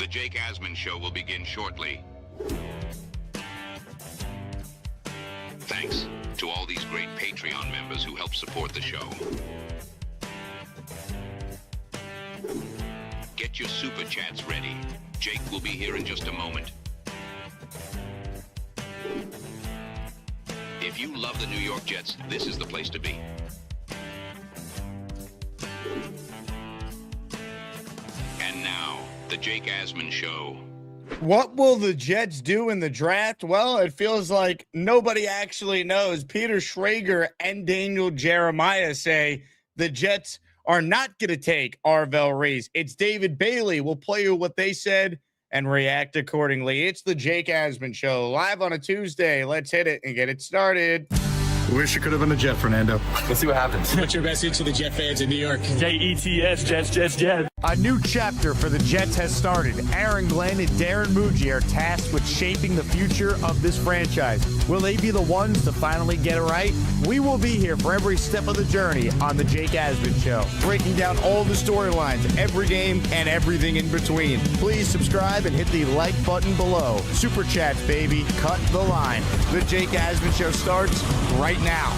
The Jake Asman Show will begin shortly. Thanks to all these great Patreon members who help support the show. Get your super chats ready. Jake will be here in just a moment. If you love the New York Jets, this is the place to be. And now, the Jake Asman Show. What will the Jets do in the draft? Well, it feels like nobody actually knows. Peter Schrager and Daniel Jeremiah say the Jets are not going to take Arvell Reese. It's David Bailey. We'll play you what they said and react accordingly. It's the Jake Asman Show, live on a Tuesday. Let's hit it and get it started. Wish you could have been a Jet, Fernando. Let's see what happens. What's your message to the Jet fans in New York? Jets, Jets. A new chapter for the Jets has started. Aaron Glenn and Darren Muji are tasked with shaping the future of this franchise. Will they be the ones to finally get it right? We will be here for every step of the journey on the Jake Asman Show, breaking down all the storylines, every game, and everything in between. Please subscribe and hit the like button below. Super chats, baby. Cut the line. The Jake Asman Show starts right now.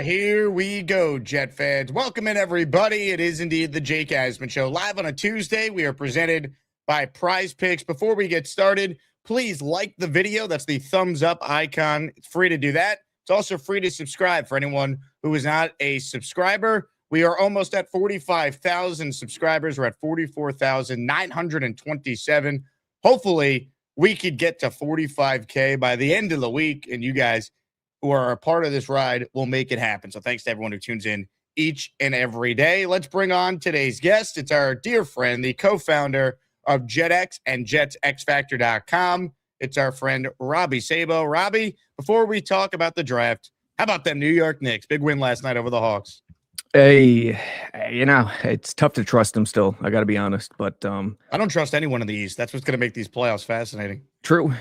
Here we go, Jet fans. Welcome in, everybody. It is indeed the Jake Asman Show, live on a Tuesday. We are presented by PrizePicks. Before we get started, please like the video. That's the thumbs up icon. It's free to do that. It's also free to subscribe for anyone who is not a subscriber. We are almost at 45,000 subscribers. We're at 44,927. Hopefully, we could get to 45K by the end of the week, and you guys who are a part of this ride will make it happen. So thanks to everyone who tunes in each and every day. Let's bring on today's guest. It's our dear friend, the co-founder of JetX and JetsXFactor.com. It's our friend Robby Sabo. Robby, before we talk about the draft, how about them New York Knicks? Big win last night over the Hawks. Hey, it's tough to trust them still. I got to be honest, but I don't trust anyone in the East. That's what's going to make these playoffs fascinating. True.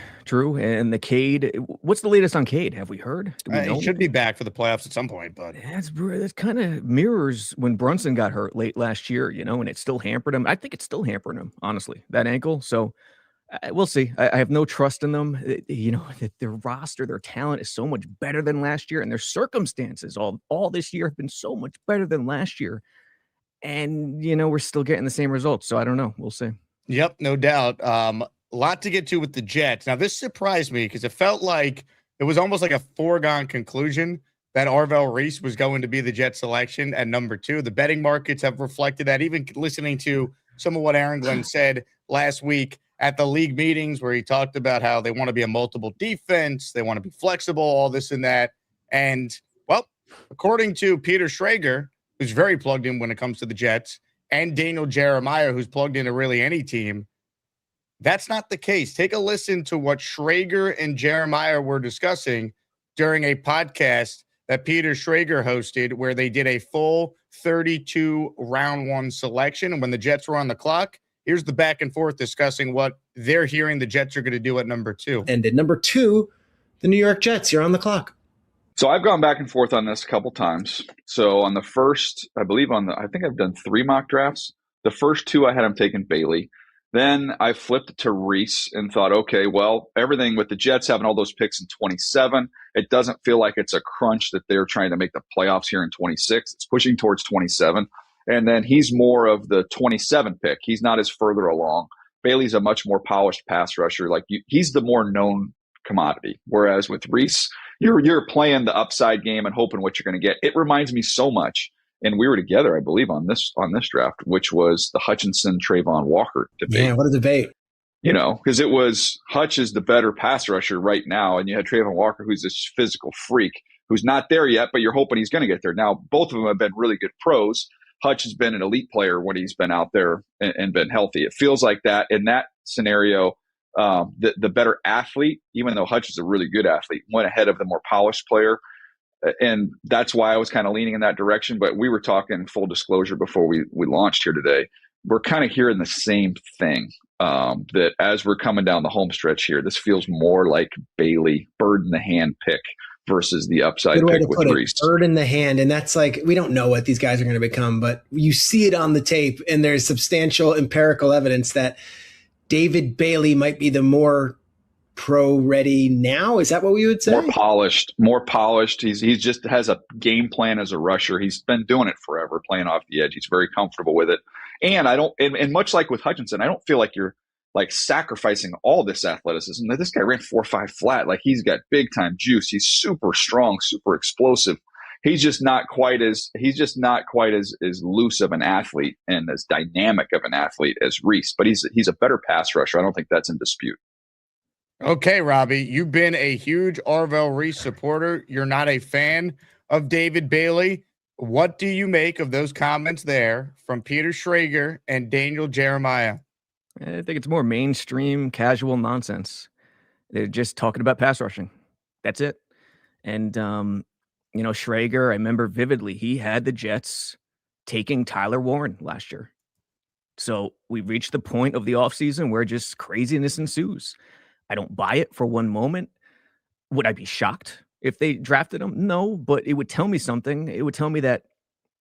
And the Cade, what's the latest on Cade? Have we heard? He should be back for the playoffs at some point, but that kind of mirrors when Brunson got hurt late last year, and it still hampered him. I think it's still hampering him, honestly, that ankle. So we'll see. I have no trust in them. Their roster, their talent is so much better than last year, and their circumstances all this year have been so much better than last year. And, we're still getting the same results. So I don't know. We'll see. Yep, no doubt. A lot to get to with the Jets. Now, this surprised me because it felt like it was almost like a foregone conclusion that Arvell Reese was going to be the Jet selection at number 2. The betting markets have reflected that. Even listening to some of what Aaron Glenn said last week at the league meetings where he talked about how they want to be a multiple defense, they want to be flexible, all this and that. And, well, according to Peter Schrager, who's very plugged in when it comes to the Jets, and Daniel Jeremiah, who's plugged into really any team, that's not the case. Take a listen to what Schrager and Jeremiah were discussing during a podcast that Peter Schrager hosted where they did a full 32 round 1 selection. And when the Jets were on the clock, here's the back and forth discussing what they're hearing the Jets are going to do at number 2. And at number 2, the New York Jets, you're on the clock. So I've gone back and forth on this a couple times. So on the first, I think I've done 3 mock drafts. The first 2 I had him taking Bailey. Then I flipped to Reese and thought, okay, well, everything with the Jets having all those picks in 27, it doesn't feel like it's a crunch that they're trying to make the playoffs here in 26. It's pushing towards 27. And then he's more of the 27 pick. He's not as further along. Bailey's a much more polished pass rusher. He's the more known commodity. Whereas with Reese, you're playing the upside game and hoping what you're going to get. It reminds me so much. And we were together, I believe, on this draft, which was the Hutchinson-Trayvon Walker debate. Yeah, what a debate. Because it was Hutch is the better pass rusher right now, and you had Trayvon Walker, who's this physical freak, who's not there yet, but you're hoping he's going to get there. Now, both of them have been really good pros. Hutch has been an elite player when he's been out there and been healthy. It feels like that in that scenario, the better athlete, even though Hutch is a really good athlete, went ahead of the more polished player. And that's why I was kind of leaning in that direction. But we were talking full disclosure before we launched here today. We're kind of hearing the same thing, that as we're coming down the home stretch here, this feels more like Bailey, bird in the hand pick versus the upside pick with Reese. Bird in the hand. And that's like, we don't know what these guys are going to become, but you see it on the tape and there's substantial empirical evidence that David Bailey might be the more pro ready now. Is that what we would say? More polished. He just has a game plan as a rusher. He's been doing it forever, playing off the edge. He's very comfortable with it. And and much like with Hutchinson, I don't feel like you're like sacrificing all this athleticism. This guy ran 4.5 flat. Like, he's got big time juice. He's super strong, super explosive. He's just not quite as loose of an athlete and as dynamic of an athlete as Reese. But he's a better pass rusher. I don't think that's in dispute. Okay, Robbie, you've been a huge Arvell Reese supporter. You're not a fan of David Bailey. What do you make of those comments there from Peter Schrager and Daniel Jeremiah? I think it's more mainstream, casual nonsense. They're just talking about pass rushing. That's it. And, Schrager, I remember vividly, he had the Jets taking Tyler Warren last year. So we reached the point of the offseason where just craziness ensues. I don't buy it for one moment. Would I be shocked if they drafted him? No, but it would tell me something. It would tell me that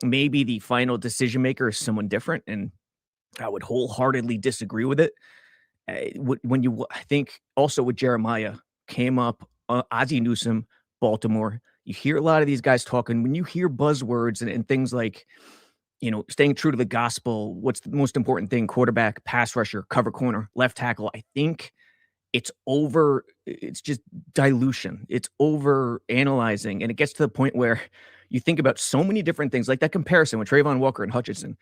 maybe the final decision maker is someone different, and I would wholeheartedly disagree with it. I think also with Jeremiah came up, Ozzie Newsome, Baltimore. You hear a lot of these guys talking. When you hear buzzwords and things like, staying true to the gospel, what's the most important thing? Quarterback, pass rusher, cover corner, left tackle. I think it's just dilution. It's over analyzing. And it gets to the point where you think about so many different things, like that comparison with Trayvon Walker and Hutchinson.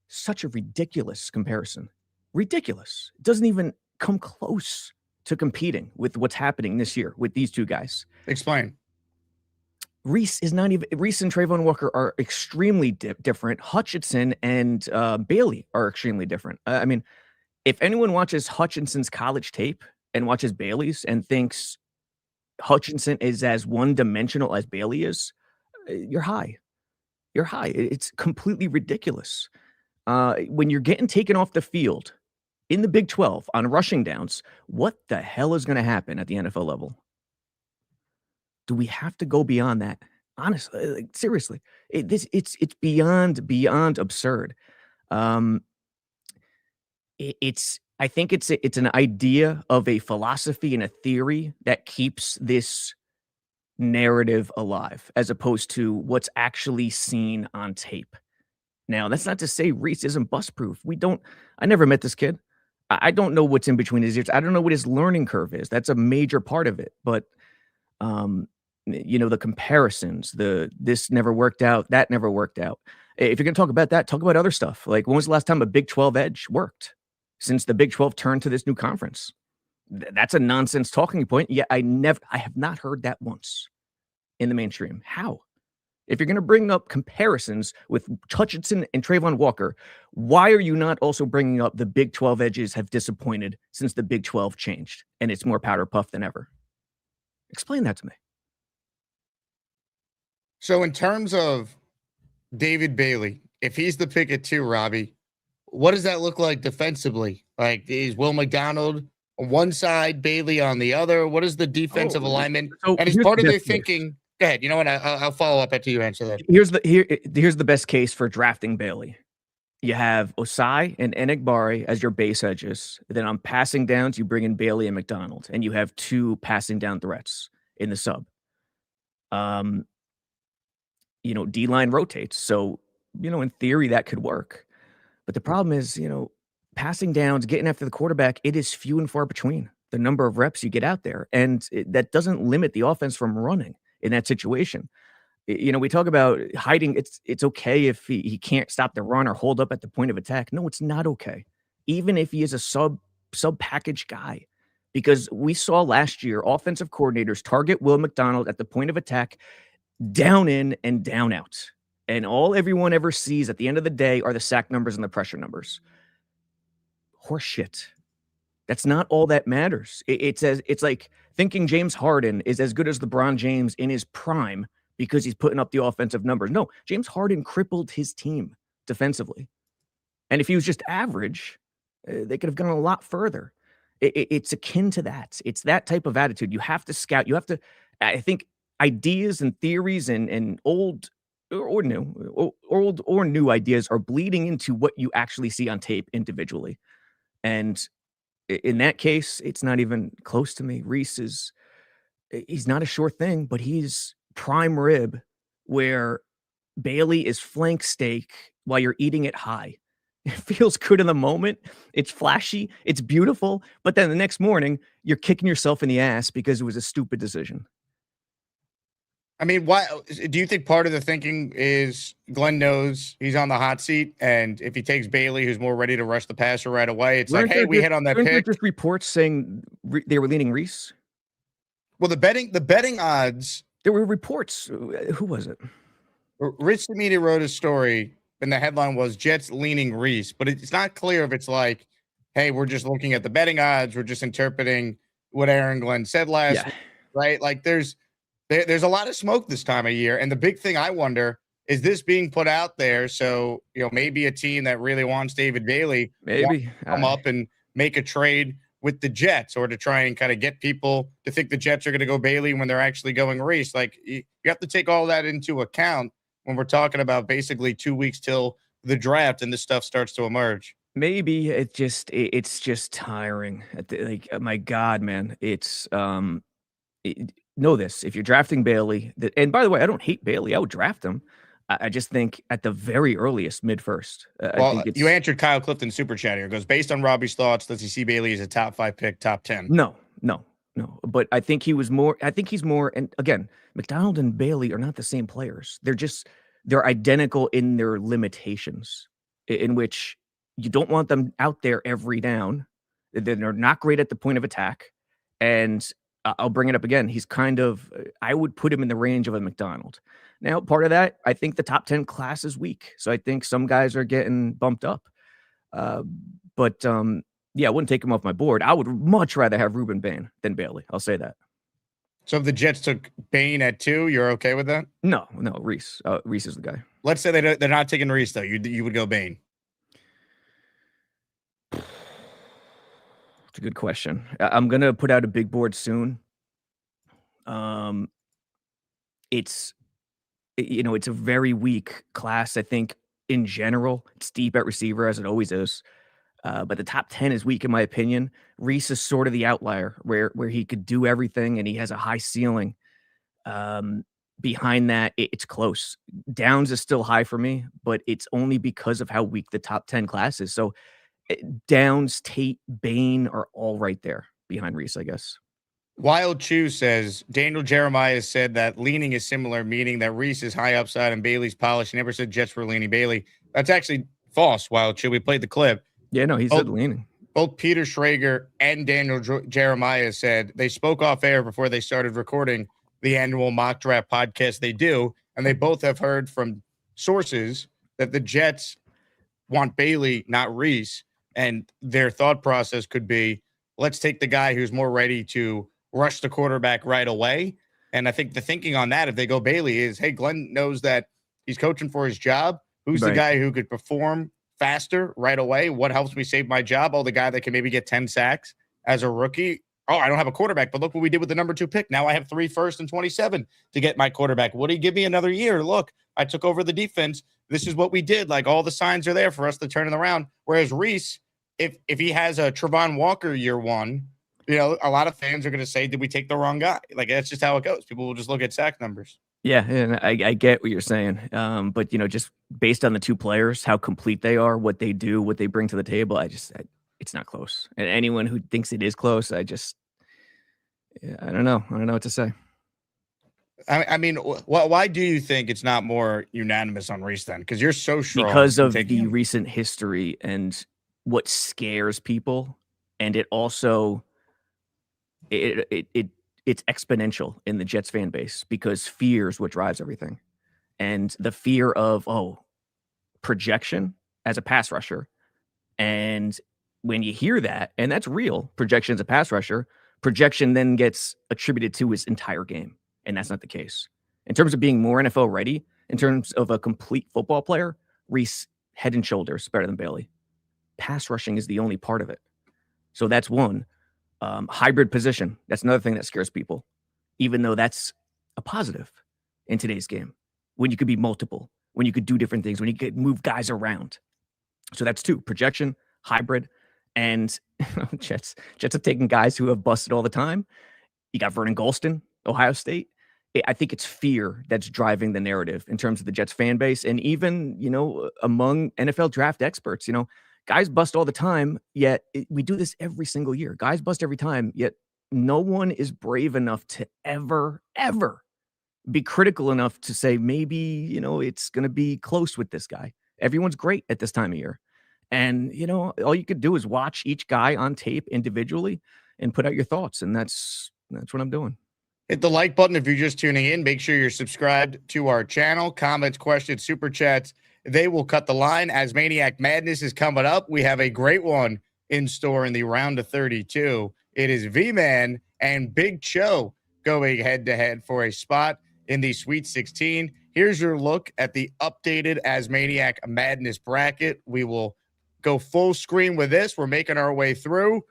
Such a ridiculous comparison. Ridiculous. It doesn't even come close to competing with what's happening this year with these two guys. Explain. Reese and Trayvon Walker are extremely different. Hutchinson and Bailey are extremely different. If anyone watches Hutchinson's college tape and watches Bailey's and thinks Hutchinson is as one-dimensional as Bailey is, you're high. You're high. It's completely ridiculous. When you're getting taken off the field in the Big 12 on rushing downs, what the hell is going to happen at the NFL level? Do we have to go beyond that? Honestly, seriously, it's beyond absurd. I think it's an idea of a philosophy and a theory that keeps this narrative alive, as opposed to what's actually seen on tape. Now, that's not to say Reese isn't bust proof. I never met this kid. I don't know what's in between his ears. I don't know what his learning curve is. That's a major part of it. But, the comparisons, this never worked out, that never worked out. If you're going to talk about that, talk about other stuff. Like, when was the last time a Big 12 edge worked since the Big 12 turned to this new conference? That's a nonsense talking point. Yet I have not heard that once in the mainstream. How? If you're going to bring up comparisons with Hutchinson and Trayvon Walker, why are you not also bringing up the Big 12 edges have disappointed since the Big 12 changed and it's more powder puff than ever? Explain that to me. So in terms of David Bailey, if he's the pick at 2, Robbie, what does that look like defensively? Like, is Will McDonald on one side, Bailey on the other? What is the defensive alignment? And is part of their thinking? Go ahead. You know what? I'll follow up after you answer that. Here's the best case for drafting Bailey. You have Osai and Enagbare as your base edges. Then on passing downs, you bring in Bailey and McDonald, and you have 2 passing down threats in the sub. D-line rotates. So, in theory, that could work. But the problem is, passing downs, getting after the quarterback, it is few and far between the number of reps you get out there. And that doesn't limit the offense from running in that situation. We talk about hiding. It's okay if he can't stop the run or hold up at the point of attack. No, it's not okay. Even if he is a sub package guy, because we saw last year offensive coordinators target Will McDonald at the point of attack, down in and down out. And all everyone ever sees at the end of the day are the sack numbers and the pressure numbers. Horseshit. That's not all that matters. It's like thinking James Harden is as good as LeBron James in his prime because he's putting up the offensive numbers. No, James Harden crippled his team defensively. And if he was just average, they could have gone a lot further. It's akin to that. It's that type of attitude. You have to scout. You have to, I think, ideas and theories and old or new ideas are bleeding into what you actually see on tape individually. And In that case, it's not even close to me. Reese is he's not a sure thing, but he's prime rib where Bailey is flank steak while you're eating it high. It feels good in the moment. It's flashy. It's beautiful. But then the next morning, you're kicking yourself in the ass because it was a stupid decision. I mean, why do you think part of the thinking is Glenn knows he's on the hot seat, and if he takes Bailey, who's more ready to rush the passer right away, it's like, hey, we hit on that pick. Just reports saying they were leaning Reese. Well, the betting odds. There were reports. Who was it? Rich Media wrote a story, and the headline was Jets leaning Reese, but it's not clear if it's like, hey, we're just looking at the betting odds, we're just interpreting what Aaron Glenn said last week, right? Like there's a lot of smoke this time of year. And the big thing I wonder is this being put out there. So, maybe a team that really wants David Bailey come up and make a trade with the Jets, or to try and kind of get people to think the Jets are going to go Bailey when they're actually going Reese. Like you have to take all that into account when we're talking about basically 2 weeks till the draft and this stuff starts to emerge. Maybe it's just tiring. Like, my God, man, it's know this, if you're drafting Bailey, and by the way, I don't hate Bailey. I would draft him. I just think at the very earliest, mid-first. Well, you answered Kyle Clifton super chat here. It goes, based on Robbie's thoughts, does he see Bailey as a top 5 pick, top 10? No. But I think he's more, and again, McDonald and Bailey are not the same players. They're identical in their limitations, in which you don't want them out there every down. They're not great at the point of attack. And I'll bring it up again. He's I would put him in the range of a McDonald. Now, part of that, I think the top 10 class is weak. So I think some guys are getting bumped up. But I wouldn't take him off my board. I would much rather have Ruben Bain than Bailey. I'll say that. So if the Jets took Bain at 2, you're okay with that? No, Reese. Reese is the guy. Let's say they're not taking Reese, though. You would go Bain. It's a good question. I'm going to put out a big board soon. It's a very weak class. I think in general, it's deep at receiver, as it always is. But the top 10 is weak in my opinion. Reese is sort of the outlier where he could do everything and he has a high ceiling. Behind that, it's close. Downs is still high for me, but it's only because of how weak the top 10 class is. So Downs, Tate, Bain are all right there behind Reese, I guess. Wild Chew says, Daniel Jeremiah said that leaning is similar, meaning that Reese is high upside and Bailey's polished. He never said Jets were leaning Bailey. That's actually false, Wild Chew. We played the clip. Yeah, no, he said leaning. Both Peter Schrager and Daniel Jeremiah said they spoke off air before they started recording the annual mock draft podcast they do, and they both have heard from sources that the Jets want Bailey, not Reese, and their thought process could be, let's take the guy who's more ready to rush the quarterback right away. And I think the thinking on that, if they go Bailey, is, hey, Glenn knows that he's coaching for his job. Who's the guy who could perform faster right away? What helps me save my job? Oh, the guy that can maybe get 10 sacks as a rookie. Oh, I don't have a quarterback, but look what we did with the number 2 pick. Now I have 3 first and 27 to get my quarterback. Would he give me another year? Look, I took over the defense. This is what we did. Like, all the signs are there for us to turn it around. Whereas Reese, if he has a Trevon Walker year 1, a lot of fans are going to say, did we take the wrong guy? Like, that's just how it goes. People will just look at sack numbers. Yeah, and I get what you're saying. But, just based on the 2 players, how complete they are, what they do, what they bring to the table, it's not close. And anyone who thinks it is close, I don't know. I don't know what to say. I mean, why do you think it's not more unanimous on Reese then? Because you're so strong. Because of the recent history and what scares people. And it also, it's exponential in the Jets fan base because fear is what drives everything. And the fear of, projection as a pass rusher. And when you hear that, and that's real, projection as a pass rusher, projection then gets attributed to his entire game. And that's not the case. In terms of being more NFL ready, in terms of a complete football player, Reese head and shoulders better than Bailey. Pass rushing is the only part of it. So that's one. Hybrid position. That's another thing that scares people, even though that's a positive in today's game. When you could be multiple, when you could do different things, when you could move guys around. So that's 2, projection, hybrid, And Jets have taken guys who have busted all the time. You got Vernon Gholston, Ohio State. I think it's fear that's driving the narrative in terms of the Jets fan base. And even, among NFL draft experts, guys bust all the time, yet we do this every single year. Guys bust every time, yet no one is brave enough to ever be critical enough to say, maybe, it's going to be close with this guy. Everyone's great at this time of year. And, all you could do is watch each guy on tape individually and put out your thoughts. And that's what I'm doing. Hit the like button if you're just tuning in. Make sure you're subscribed to our channel. Comments, questions, super chats, they will cut the line. Asmaniac Madness is coming up. We have a great one in store in the round of 32. It is V-Man and Big Cho going head-to-head for a spot in the Sweet 16. Here's your look at the updated Asmaniac Madness bracket. We will go full screen with this. We're making our way through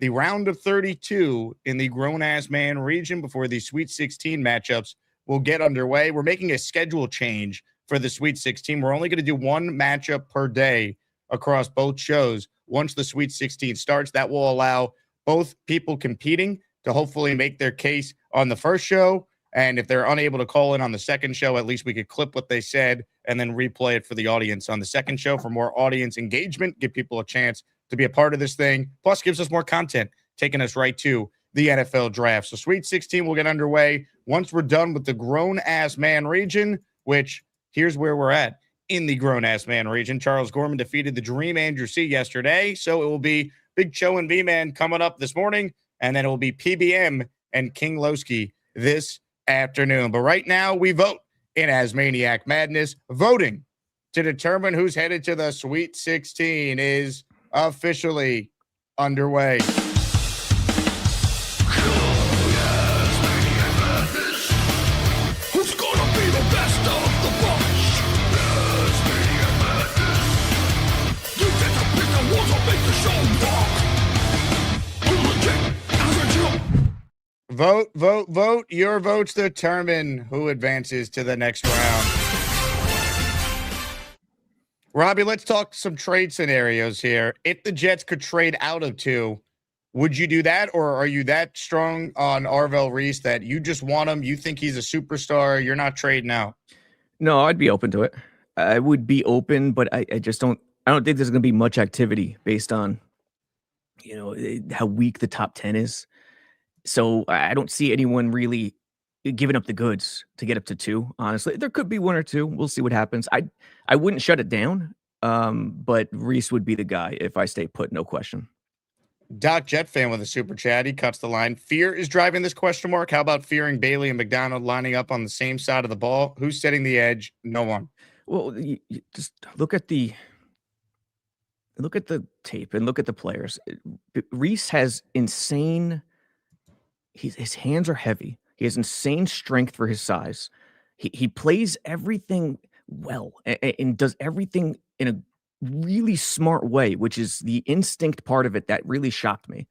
the round of 32 in the grown-ass man region before the Sweet 16 matchups will get underway. We're making a schedule change for the Sweet 16. We're only going to do one matchup per day across both shows once the Sweet 16 starts. That will allow both people competing to hopefully make their case on the first show. And if they're unable to call in on the second show, at least we could clip what they said and then replay it for the audience on the second show for more audience engagement, give people a chance to be a part of this thing. Plus gives us more content, taking us right to the NFL draft. So Sweet 16 will get underway once we're done with the grown-ass man region, which here's where we're at in the grown-ass man region. Charles Gorman defeated the Dream Andrew C yesterday, so it will be Big Cho and V-Man coming up this morning, and then it will be PBM and King Lowski this afternoon. But right now we vote in Asmaniac Madness. Voting to determine who's headed to the Sweet 16 is officially underway. Who's gonna be the best of the bunch? Asmaniac Madness. You get to pick the ones that make the show rock. I'm legit as a Jew. Vote. Your votes determine who advances to the next round. Robbie, let's talk some trade scenarios here. If the Jets could trade out of 2, would you do that? Or are you that strong on Arvell Reese that you just want him? You think he's a superstar? You're not trading out? No, I'd be open to it. I would be open, but I just don't think there's going to be much activity based on, how weak the top 10 is. So I don't see anyone really giving up the goods to get up to 2. Honestly, there could be 1 or 2. We'll see what happens. I wouldn't shut it down, but Reese would be the guy if I stay put, no question. Doc Jet fan with a super chat. He cuts the line. Fear is driving this question mark. How about fearing Bailey and McDonald lining up on the same side of the ball? Who's setting the edge? No one. Well, you just look at the tape and look at the players. Reese has insane. His hands are heavy. He has insane strength for his size. He plays everything well and does everything in a really smart way, which is the instinct part of it that really shocked me.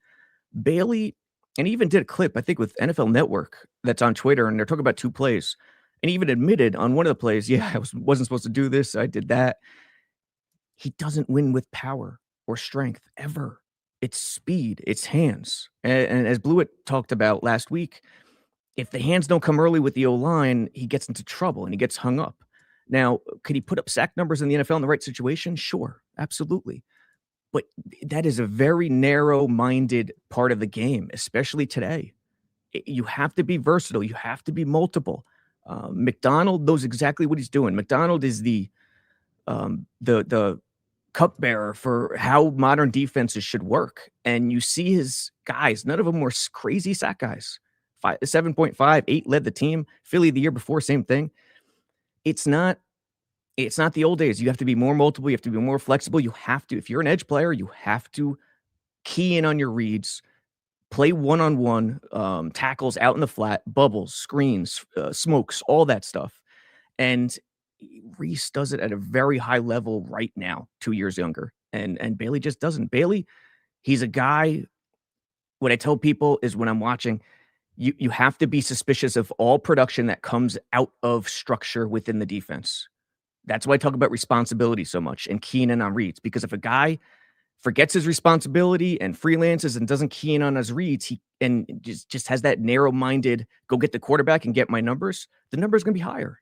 Bailey, and he even did a clip, I think, with NFL Network that's on Twitter, and they're talking about 2 plays. And he even admitted on one of the plays, yeah, I wasn't supposed to do this. I did that. He doesn't win with power or strength ever. It's speed, it's hands. And as Blewett talked about last week, if the hands don't come early with the O-line, he gets into trouble and he gets hung up. Now, could he put up sack numbers in the NFL in the right situation? Sure, absolutely. But that is a very narrow-minded part of the game, especially today. You have to be versatile. You have to be multiple. McDonald knows exactly what he's doing. McDonald is the cupbearer for how modern defenses should work. And you see his guys, none of them were crazy sack guys. 7.5, 8 led the team. Philly the year before, same thing. It's not the old days. You have to be more multiple. You have to be more flexible. You have to, if you're an edge player, you have to key in on your reads, play one-on-one, tackles out in the flat, bubbles, screens, smokes, all that stuff. And Reese does it at a very high level right now, 2 years younger. And Bailey just doesn't. Bailey, he's a guy, what I tell people is when I'm watching, you have to be suspicious of all production that comes out of structure within the defense. That's why I talk about responsibility so much and keying in on reads, because if a guy forgets his responsibility and freelances and doesn't key in on his reads, and just has that narrow-minded, go get the quarterback and get my numbers, the number's going to be higher.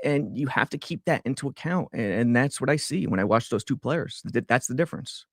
And you have to keep that into account. And that's what I see when I watch those two players. That's the difference.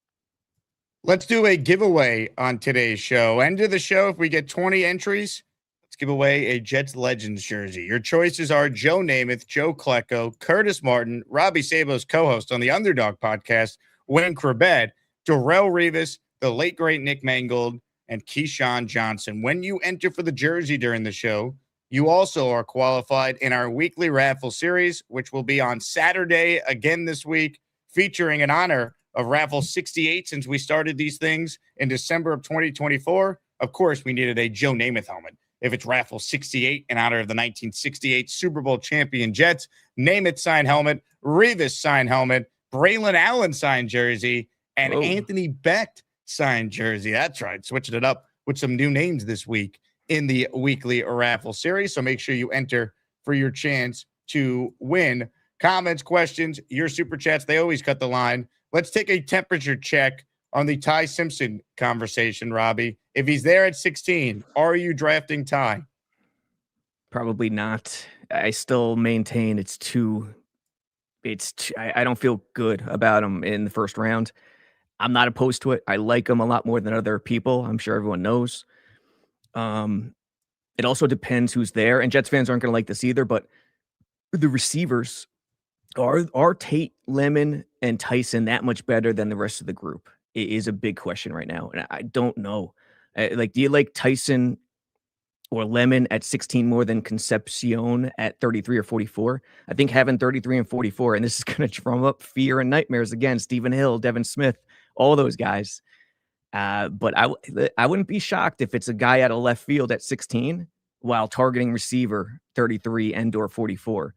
Let's do a giveaway on today's show. End of the show, if we get 20 entries, let's give away a Jets Legends jersey. Your choices are Joe Namath, Joe Klecko, Curtis Martin, Robby Sabo's co-host on the Underdog podcast, Wayne Corbett, Darrell Revis, the late, great Nick Mangold, and Keyshawn Johnson. When you enter for the jersey during the show, you also are qualified in our weekly raffle series, which will be on Saturday again this week, featuring in honor of Raffle 68 since we started these things in December of 2024. Of course, we needed a Joe Namath helmet. If it's Raffle 68 in honor of the 1968 Super Bowl champion Jets, Namath signed helmet, Revis signed helmet, Braylon Allen signed jersey, and Anthony Becht signed jersey. That's right. Switching it up with some new names this week in the weekly raffle series. So make sure you enter for your chance to win. Comments, questions, your super chats, they always cut the line. Let's take a temperature check on the Ty Simpson conversation, Robbie. If he's there at 16, are you drafting Ty? Probably not. I still maintain I don't feel good about him in the first round. I'm not opposed to it. I like him a lot more than other people. I'm sure everyone knows. It also depends who's there, and Jets fans aren't going to like this either, but the receivers are Tate, Lemon, and Tyson that much better than the rest of the group? It is a big question right now, and I don't know. Do you like Tyson or Lemon at 16 more than Concepcion at 33 or 44? I think having 33 and 44, and this is going to drum up fear and nightmares again. Stephen Hill, Devin Smith, all those guys. But I wouldn't be shocked if it's a guy out of left field at 16 while targeting receiver 33 and or 44.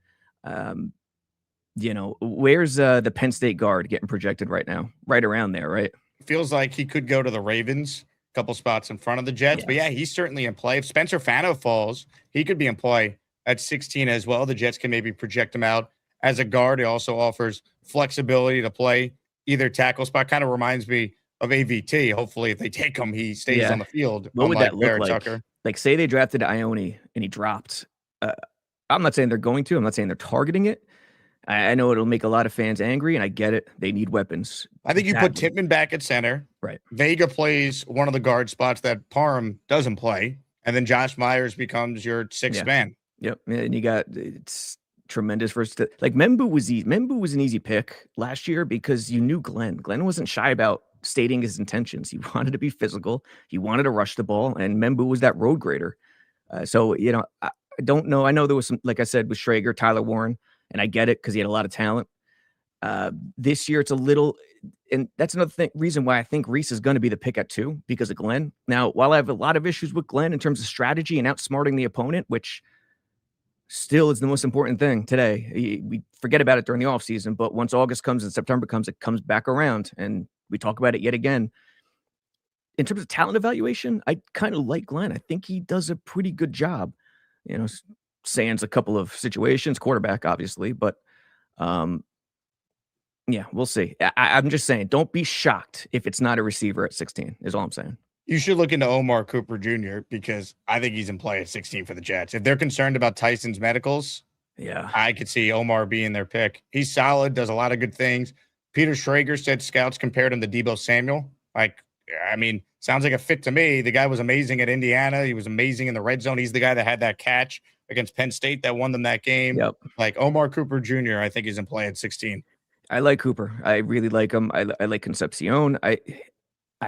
Where's the Penn State guard getting projected right now? Right around there, right? Feels like he could go to the Ravens, a couple spots in front of the Jets. Yeah. But yeah, he's certainly in play. If Spencer Fano falls, he could be in play at 16 as well. The Jets can maybe project him out as a guard. It also offers flexibility to play either tackle spot. Kind of reminds me of AVT. Hopefully, if they take him, he stays on the field. What would that look like? Tucker. Like, say they drafted Ione and he dropped. I'm not saying they're going to. I'm not saying they're targeting it. I know it'll make a lot of fans angry, and I get it. They need weapons. I think you put Tippmann back at center. Right. Vega plays one of the guard spots that Parham doesn't play, and then Josh Myers becomes your sixth man. Yep. And you got it's tremendous like Membu was easy. Membu was an easy pick last year because you knew Glenn. Glenn wasn't shy about stating his intentions. He wanted to be physical. He wanted to rush the ball, and Membu was that road grader. I don't know. I know there was some, like I said, with Schrager, Tyler Warren, and I get it because he had a lot of talent. This year, it's a little, and that's another reason why I think Reese is going to be the pick at 2 because of Glenn. Now, while I have a lot of issues with Glenn in terms of strategy and outsmarting the opponent, which still is the most important thing today. We forget about it during the offseason, but once August comes and September comes, it comes back around, and we talk about it yet again. In terms of talent evaluation, I kind of like Glenn. I think he does a pretty good job. Sans a couple of situations, quarterback, obviously, but we'll see. I'm just saying, don't be shocked if it's not a receiver at 16, is all I'm saying. You should look into Omar Cooper Jr. because I think he's in play at 16 for the Jets. If they're concerned about Tyson's medicals, I could see Omar being their pick. He's solid, does a lot of good things. Peter Schrager said scouts compared him to Deebo Samuel. Sounds like a fit to me. The guy was amazing at Indiana. He was amazing in the red zone. He's the guy that had that catch against Penn State that won them that game. Yep. Like Omar Cooper Jr., I think he's in play at 16. I like Cooper. I really like him. I like Concepcion. I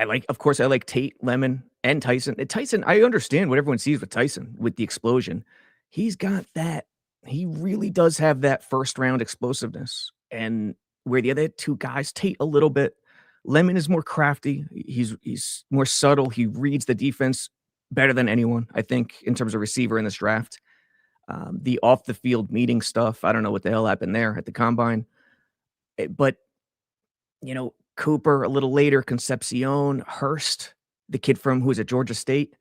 like Tate, Lemon, and Tyson. Tyson, I understand what everyone sees with Tyson, with the explosion. He's got that. He really does have that first-round explosiveness. And where the other two guys, Tate a little bit, Lemon is more crafty. He's more subtle. He reads the defense better than anyone, I think, in terms of receiver in this draft. The off-the-field meeting stuff, I don't know what the hell happened there at the Combine. But, Cooper a little later, Concepcion, Hurst, the kid from, who is it, Georgia State?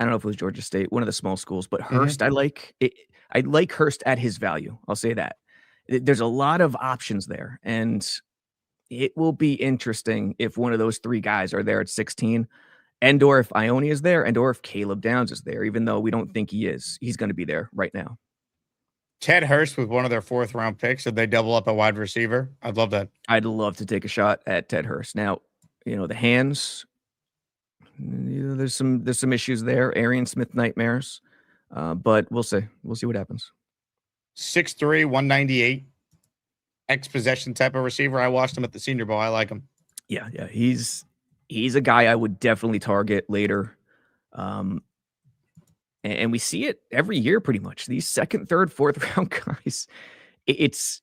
I don't know if it was Georgia State, one of the small schools, but Hurst, I like it. I like Hurst at his value. I'll say that. There's a lot of options there. And it will be interesting if one of those three guys are there at 16, and or if Ione is there, and or if Caleb Downs is there, even though we don't think he is. He's going to be there right now. Ted Hurst with one of their 4th round picks. Did they double up a wide receiver? I'd love that. I'd love to take a shot at Ted Hurst. Now, the hands, there's some issues there. Arian Smith nightmares. But we'll see. We'll see what happens. 6'3", 198. Ex-possession type of receiver. I watched him at the Senior Bowl. I like him. Yeah. He's a guy I would definitely target later. And we see it every year pretty much. These 2nd, 3rd, 4th round guys, it's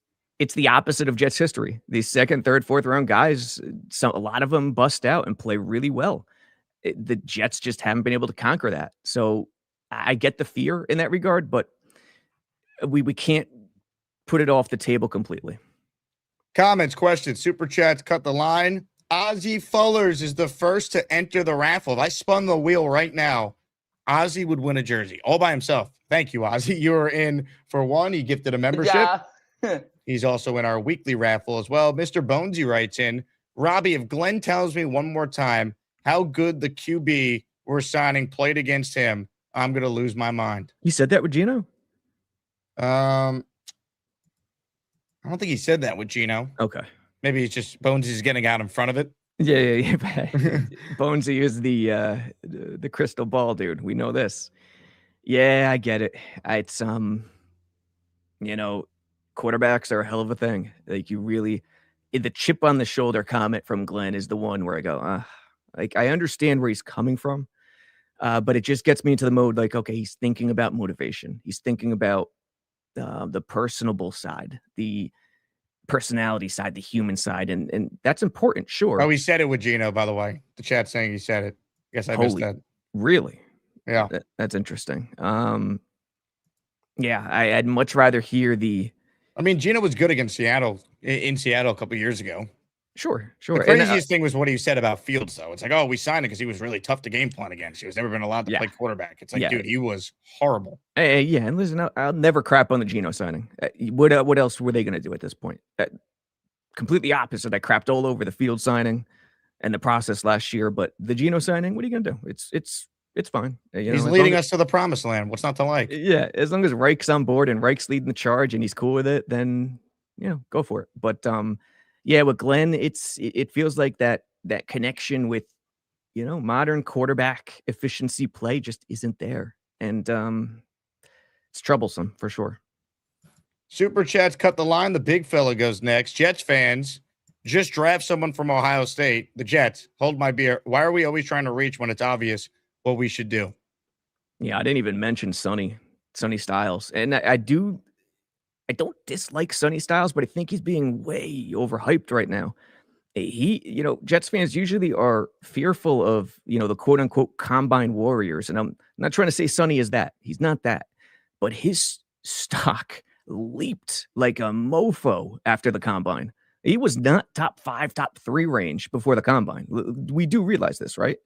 the opposite of Jets history. These 2nd, 3rd, 4th round guys, a lot of them bust out and play really well. The Jets just haven't been able to conquer that. So I get the fear in that regard, but we can't put it off the table completely. Comments, questions, super chats, cut the line. Ozzie Fullers is the first to enter the raffle. If I spun the wheel right now, Ozzie would win a jersey all by himself. Thank you, Ozzie. You are in for one. He gifted a membership. Yeah. He's also in our weekly raffle as well. Mr. Bonesy writes in, Robbie, if Glenn tells me one more time how good the QB we're signing played against him, I'm going to lose my mind. You said that with Gino? I don't think he said that with Gino. Okay. Maybe it's just Bonesy's getting out in front of it. Yeah. Bonesy is the crystal ball dude. We know this. Yeah, I get it. It's quarterbacks are a hell of a thing. Like the chip on the shoulder comment from Glenn is the one where I go, I understand where he's coming from, but it just gets me into the mode like, okay, he's thinking about motivation. He's thinking about the personable side, the personality side, the human side, and that's important, sure. Oh, he said it with Gino, by the way. The chat's saying he said it. I guess I missed that. Really? Yeah. That's interesting. Yeah, I'd much rather hear Gino was good against Seattle in Seattle a couple years ago. Sure. The craziest thing was what he said about Fields, though. It's like, oh, we signed him because he was really tough to game plan against. He was never been allowed to play quarterback. It's like, dude, he was horrible. Yeah, and listen, I'll never crap on the Gino signing. What else were they going to do at this point? Completely opposite. I crapped all over the Field signing and the process last year, but the Gino signing, what are you going to do? It's fine. He's leading us to the promised land. What's not to like? Yeah, as long as Reich's on board and Reich's leading the charge and he's cool with it, then go for it. But yeah, with Glenn, it feels like that connection with modern quarterback efficiency play just isn't there, and it's troublesome for sure. Super chats cut the line. The big fella goes next. Jets fans, just draft someone from Ohio State. The Jets, hold my beer. Why are we always trying to reach when it's obvious what we should do? Yeah, I didn't even mention Sonny Styles, and I don't dislike Sonny Styles, but I think he's being way overhyped right now. Jets fans usually are fearful of, the quote unquote combine warriors. And I'm not trying to say Sonny is that. He's not that. But his stock leaped like a mofo after the combine. He was not top 5, top 3 range before the combine. We do realize this, right?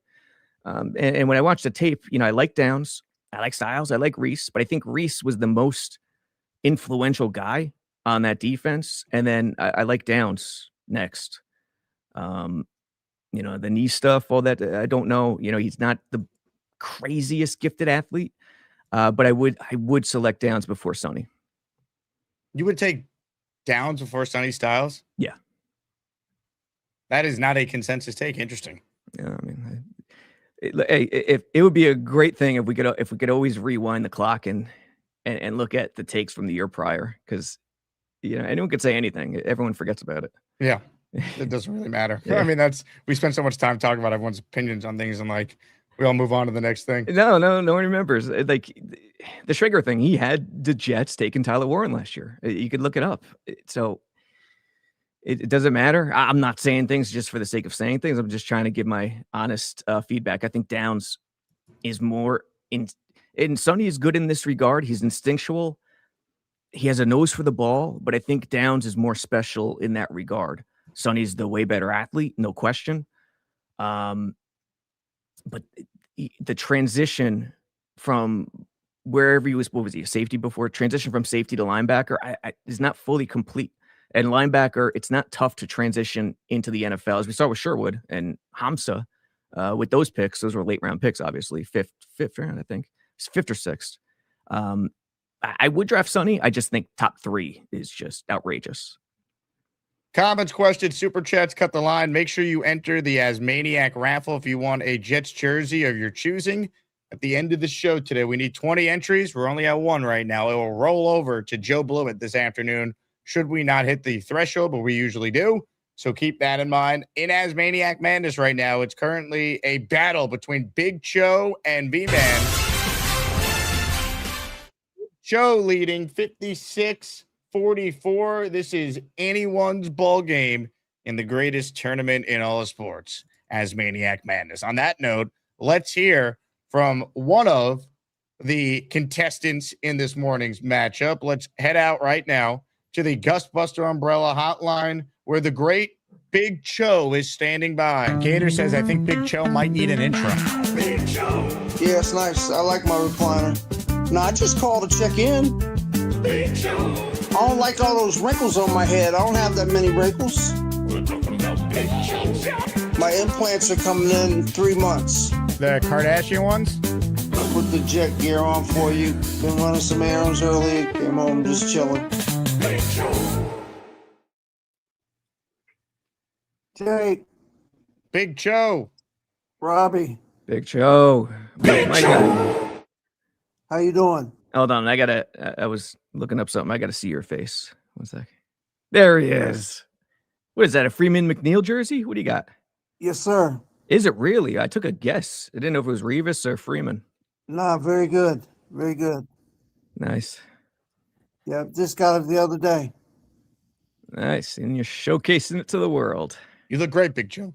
And when I watched the tape, I like Downs, I like Styles, I like Reese, but I think Reese was the most influential guy on that defense, and then I like Downs next. The knee stuff, all that, I don't know. He's not the craziest gifted athlete, but I would select Downs before Sonny. You would take Downs before Sonny Styles? Yeah. That is not a consensus take. Interesting. Yeah, it would be a great thing if we could always rewind the clock and look at the takes from the year prior, because anyone could say anything. Everyone forgets about it. Yeah, it doesn't really matter. Yeah. We spend so much time talking about everyone's opinions on things, and we all move on to the next thing. No one remembers. Like the Schrager thing, he had the Jets taking Tyler Warren last year. You could look it up. So it doesn't matter. I'm not saying things just for the sake of saying things. I'm just trying to give my honest feedback. I think Downs is more and Sonny is good in this regard. He's instinctual. He has a nose for the ball, but I think Downs is more special in that regard. Sonny's the way better athlete, no question. But the transition from wherever he was, what was he, a safety before? Transition from safety to linebacker is not fully complete. And linebacker, it's not tough to transition into the NFL. As we saw with Sherwood and Hamza, with those picks, those were late round picks, obviously fifth round, I think it's fifth or sixth. I would draft Sonny. I just think top 3 is just outrageous. Comments, questions, super chats, cut the line. Make sure you enter the Asmaniac Raffle if you want a Jets jersey of your choosing. At the end of the show today, we need 20 entries. We're only at 1 right now. It will roll over to Joe Blewett this afternoon should we not hit the threshold, but we usually do. So keep that in mind. In Asmaniac Madness right now, it's currently a battle between Big Cho and V-Man. Cho leading 56-44. This is anyone's ball game in the greatest tournament in all of sports, Asmaniac Madness. On that note, let's hear from one of the contestants in this morning's matchup. Let's head out right now to the Gustbuster Umbrella Hotline, where the great Big Cho is standing by. Gator says, I think Big Cho might need an intro. Big Cho. Yeah, it's nice. I like my recliner. No, I just called to check in. Big Cho. I don't like all those wrinkles on my head. I don't have that many wrinkles. We're talking about Big Cho. My implants are coming in 3 months. The Kardashian ones? I put the jet gear on for you. Been running some errands early. Came home just chilling. Big Cho. Jake, Big Cho. Robbie, Big Cho. My God. how you doing? Hold on. I was looking up something. I got to see your face. 1 sec. There he is. What is that? A Freeman McNeil jersey? What do you got? Yes, sir. Is it really? I took a guess. I didn't know if it was Revis or Freeman. Nah, very good. Very good. Nice. Yeah, just got it the other day. Nice. And you're showcasing it to the world. You look great, Big Cho.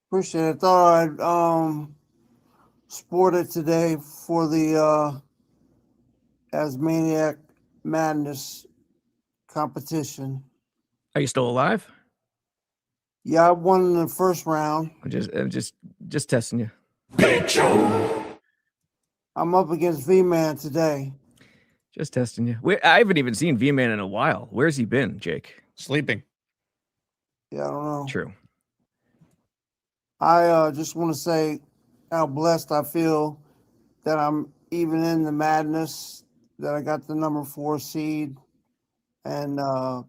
Appreciate it. Thought I'd sport it today for the Asmaniac Madness competition. Are you still alive? Yeah, I won in the first round. I'm just testing you. Big Cho. I'm up against V-Man today. Just testing you. I haven't even seen V-Man in a while. Where's he been, Jake? Sleeping. Yeah, I don't know. True. I just want to say how blessed I feel that I'm even in the madness, that I got the number 4 seed, and the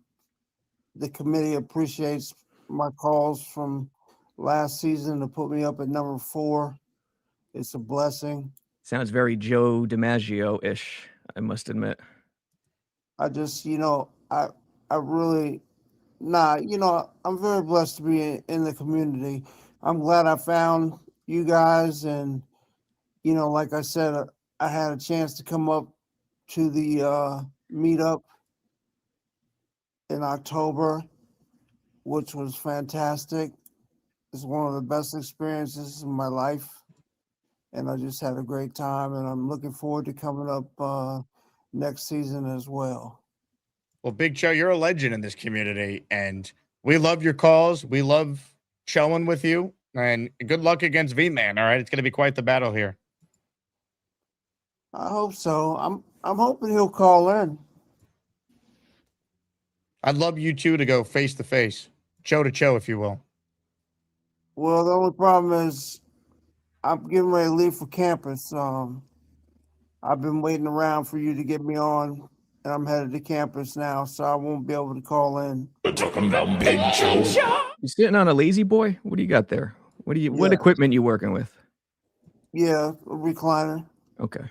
committee appreciates my calls from last season to put me up at number 4. It's a blessing. Sounds very Joe DiMaggio-ish, I must admit. I just, I really, I'm very blessed to be in the community. I'm glad I found you guys, and, like I said, I had a chance to come up to the meetup in October, which was fantastic. It's one of the best experiences in my life, and I just had a great time, and I'm looking forward to coming up next season as well. Well, Big Cho, you're a legend in this community, and we love your calls. We love showing with you, and good luck against V-Man. All right, it's going to be quite the battle here. I hope so. I'm hoping he'll call in. I'd love you two to go face to face, Cho to Cho, if you will. Well, the only problem is I'm getting ready to leave for campus. I've been waiting around for you to get me on, and I'm headed to campus now, so I won't be able to call in. We're talking about Big Cho. You sitting on a lazy boy? What do you got there? What equipment you working with? Yeah, a recliner. Okay.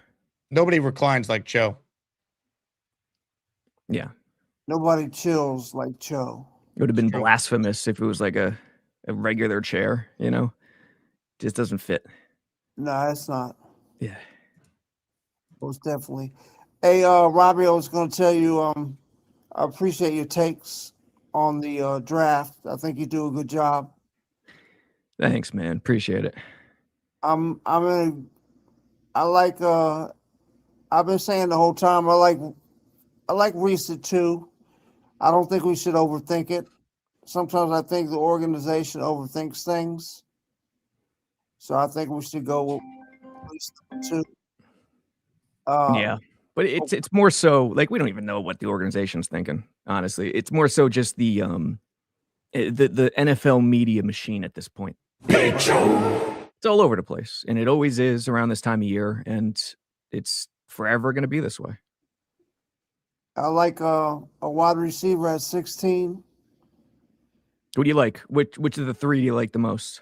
Nobody reclines like Cho. Yeah. Nobody chills like Cho. It would have been True. blasphemous if it was like a regular chair, Just doesn't fit. No, it's not. Yeah. Most definitely. Hey, Robbie, I was going to tell you, I appreciate your takes on the draft. I think you do a good job. Thanks, man. Appreciate it. I've been saying the whole time, I like Reese too. I don't think we should overthink it. Sometimes I think the organization overthinks things. So I think we should go with Reese too. Yeah. But it's more so like we don't even know what the organization's thinking. Honestly, it's more so just the NFL media machine at this point. It's all over the place, and it always is around this time of year, and it's forever going to be this way. I like a wide receiver at 16. What do you like? Which of the three do you like the most?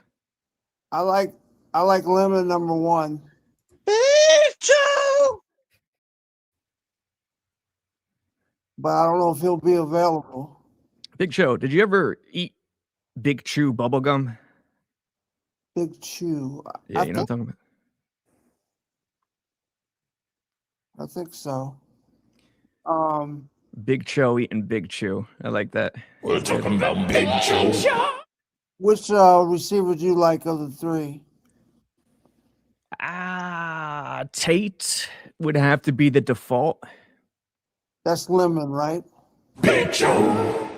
I like Lemon number 1. But I don't know if he'll be available. Big Show, did you ever eat Big Chew bubblegum? Big Chew. Yeah, you know what I'm talking about? I think so. Big Cho eating Big Chew. I like that. We're talking about Big Joe. Which receiver do you like of the 3? Tate would have to be the default. That's Lemon, right? Big Joe.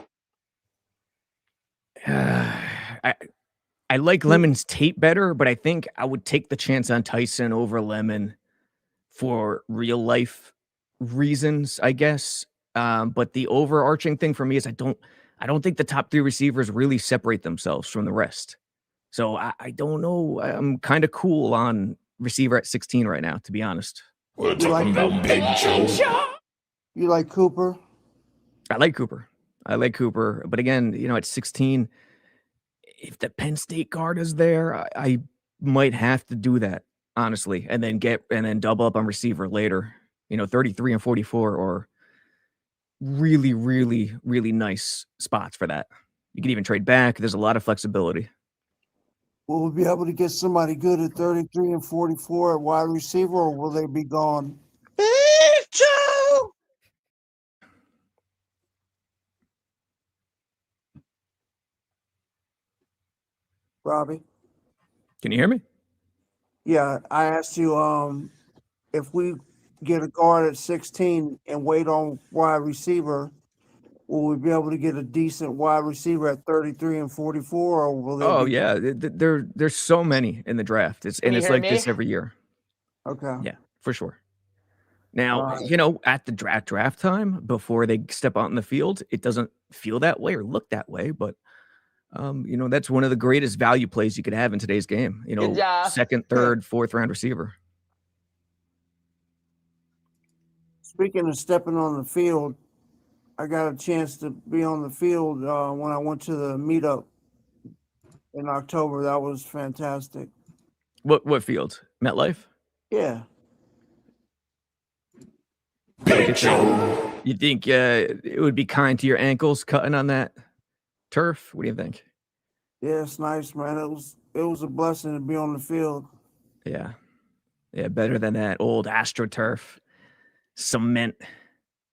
I like Lemon's Tate better, but I think I would take the chance on Tyson over Lemon for real life reasons, I guess. But the overarching thing for me is I don't think the top 3 receivers really separate themselves from the rest. So I don't know. I'm kind of cool on receiver at 16 right now, to be honest. We're talking about Big Joe. You like Cooper? I like Cooper. But again, at 16, if the Penn State guard is there, I might have to do that, honestly, and then double up on receiver later. 33 and 44 or really, really, really nice spots for that. You can even trade back. There's a lot of flexibility. Will we be able to get somebody good at 33 and 44 at wide receiver, or will they be gone? Robbie? Can you hear me? Yeah, I asked you if we get a guard at 16 and wait on wide receiver, will we be able to get a decent wide receiver at 33 and 44, or will they? Oh yeah, there's so many in the draft. It's like this every year. Okay. Yeah, for sure. Now, at the draft time, before they step out in the field, it doesn't feel that way or look that way, but that's one of the greatest value plays you could have in today's game. Second, third, fourth round receiver. Speaking of stepping on the field, I got a chance to be on the field when I went to the meetup in October. That was fantastic. What field? MetLife? Yeah. You think it would be kind to your ankles cutting on that turf? What do you think? Yeah, it's nice, man. It was a blessing to be on the field. Yeah, better than that old AstroTurf. Cement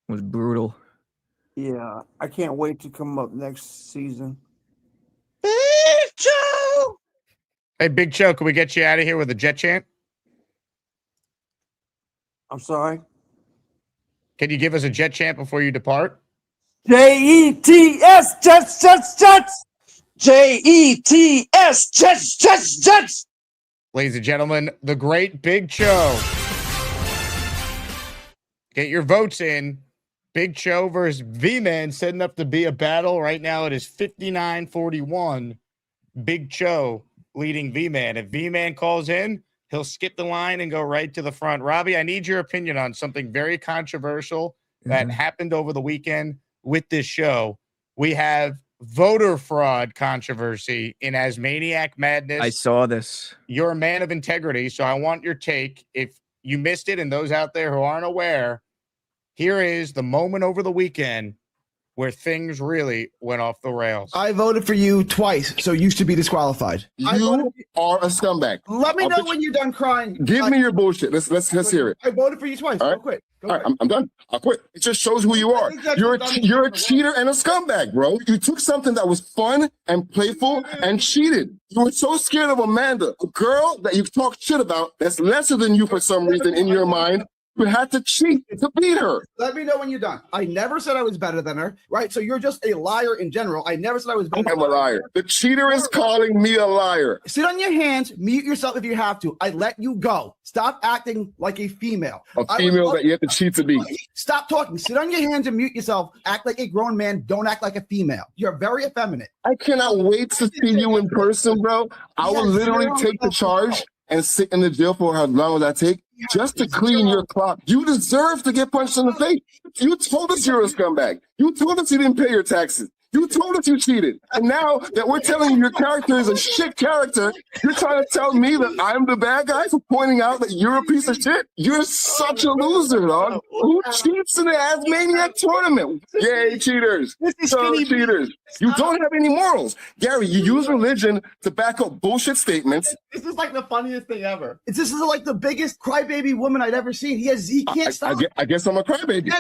was brutal. Yeah, I can't wait to come up next season. Big Joe! Hey, Big Joe, can we get you out of here with a Jet chant? I'm sorry? Can you give us a Jet chant before you depart? Jets, Jets, Jets, Jets! Jets, Jets, Jets! Ladies and gentlemen, the great Big Joe. Get your votes in. Big Show versus V-Man setting up to be a battle. Right now it is 59-41. Big Show leading V-Man. If V-Man calls in, he'll skip the line and go right to the front. Robbie, I need your opinion on something very controversial that happened over the weekend with this show. We have voter fraud controversy in Asmaniac Madness. I saw this. You're a man of integrity, so I want your take. If you missed it, and those out there who aren't aware, here is the moment over the weekend where things really went off the rails. I voted for you twice, so you should be disqualified. You are a scumbag. Let me know when you're done crying. Give me your bullshit. Let's hear it. I voted for you twice. All right. Go quit. All right, I'm done. I'll quit. It just shows who you are. You're a cheater and a scumbag, bro. You took something that was fun and playful and cheated. You were so scared of Amanda, a girl that you talked shit about that's lesser than you for some reason in your mind. You had to cheat to beat her. Let me know when you're done. I never said I was better than her, right? So you're just a liar in general. I never said I was better. I'm a liar. The cheater is calling me a liar. Sit on your hands, mute yourself if you have to. I let you go. Stop acting like a female. A female that you have to cheat to beat. Stop talking. Sit on your hands and mute yourself. Act like a grown man. Don't act like a female. You're very effeminate. I cannot wait to see you in person, bro. I will literally take the charge and sit in the jail for how long will that take? Just to clean your clock. You deserve to get punched in the face. You told us you're a scumbag. You told us you didn't pay your taxes. You told us you cheated. And now that we're telling you your character is a shit character, you're trying to tell me that I'm the bad guy for pointing out that you're a piece of shit? You're such a loser, dog. Who cheats in the Asmaniac tournament? Yay, cheaters. So cheaters. You don't have any morals. Gary, you use religion to back up bullshit statements. This is like the funniest thing ever. This is like the biggest crybaby woman I've ever seen. He can't stop. I guess I'm a crybaby.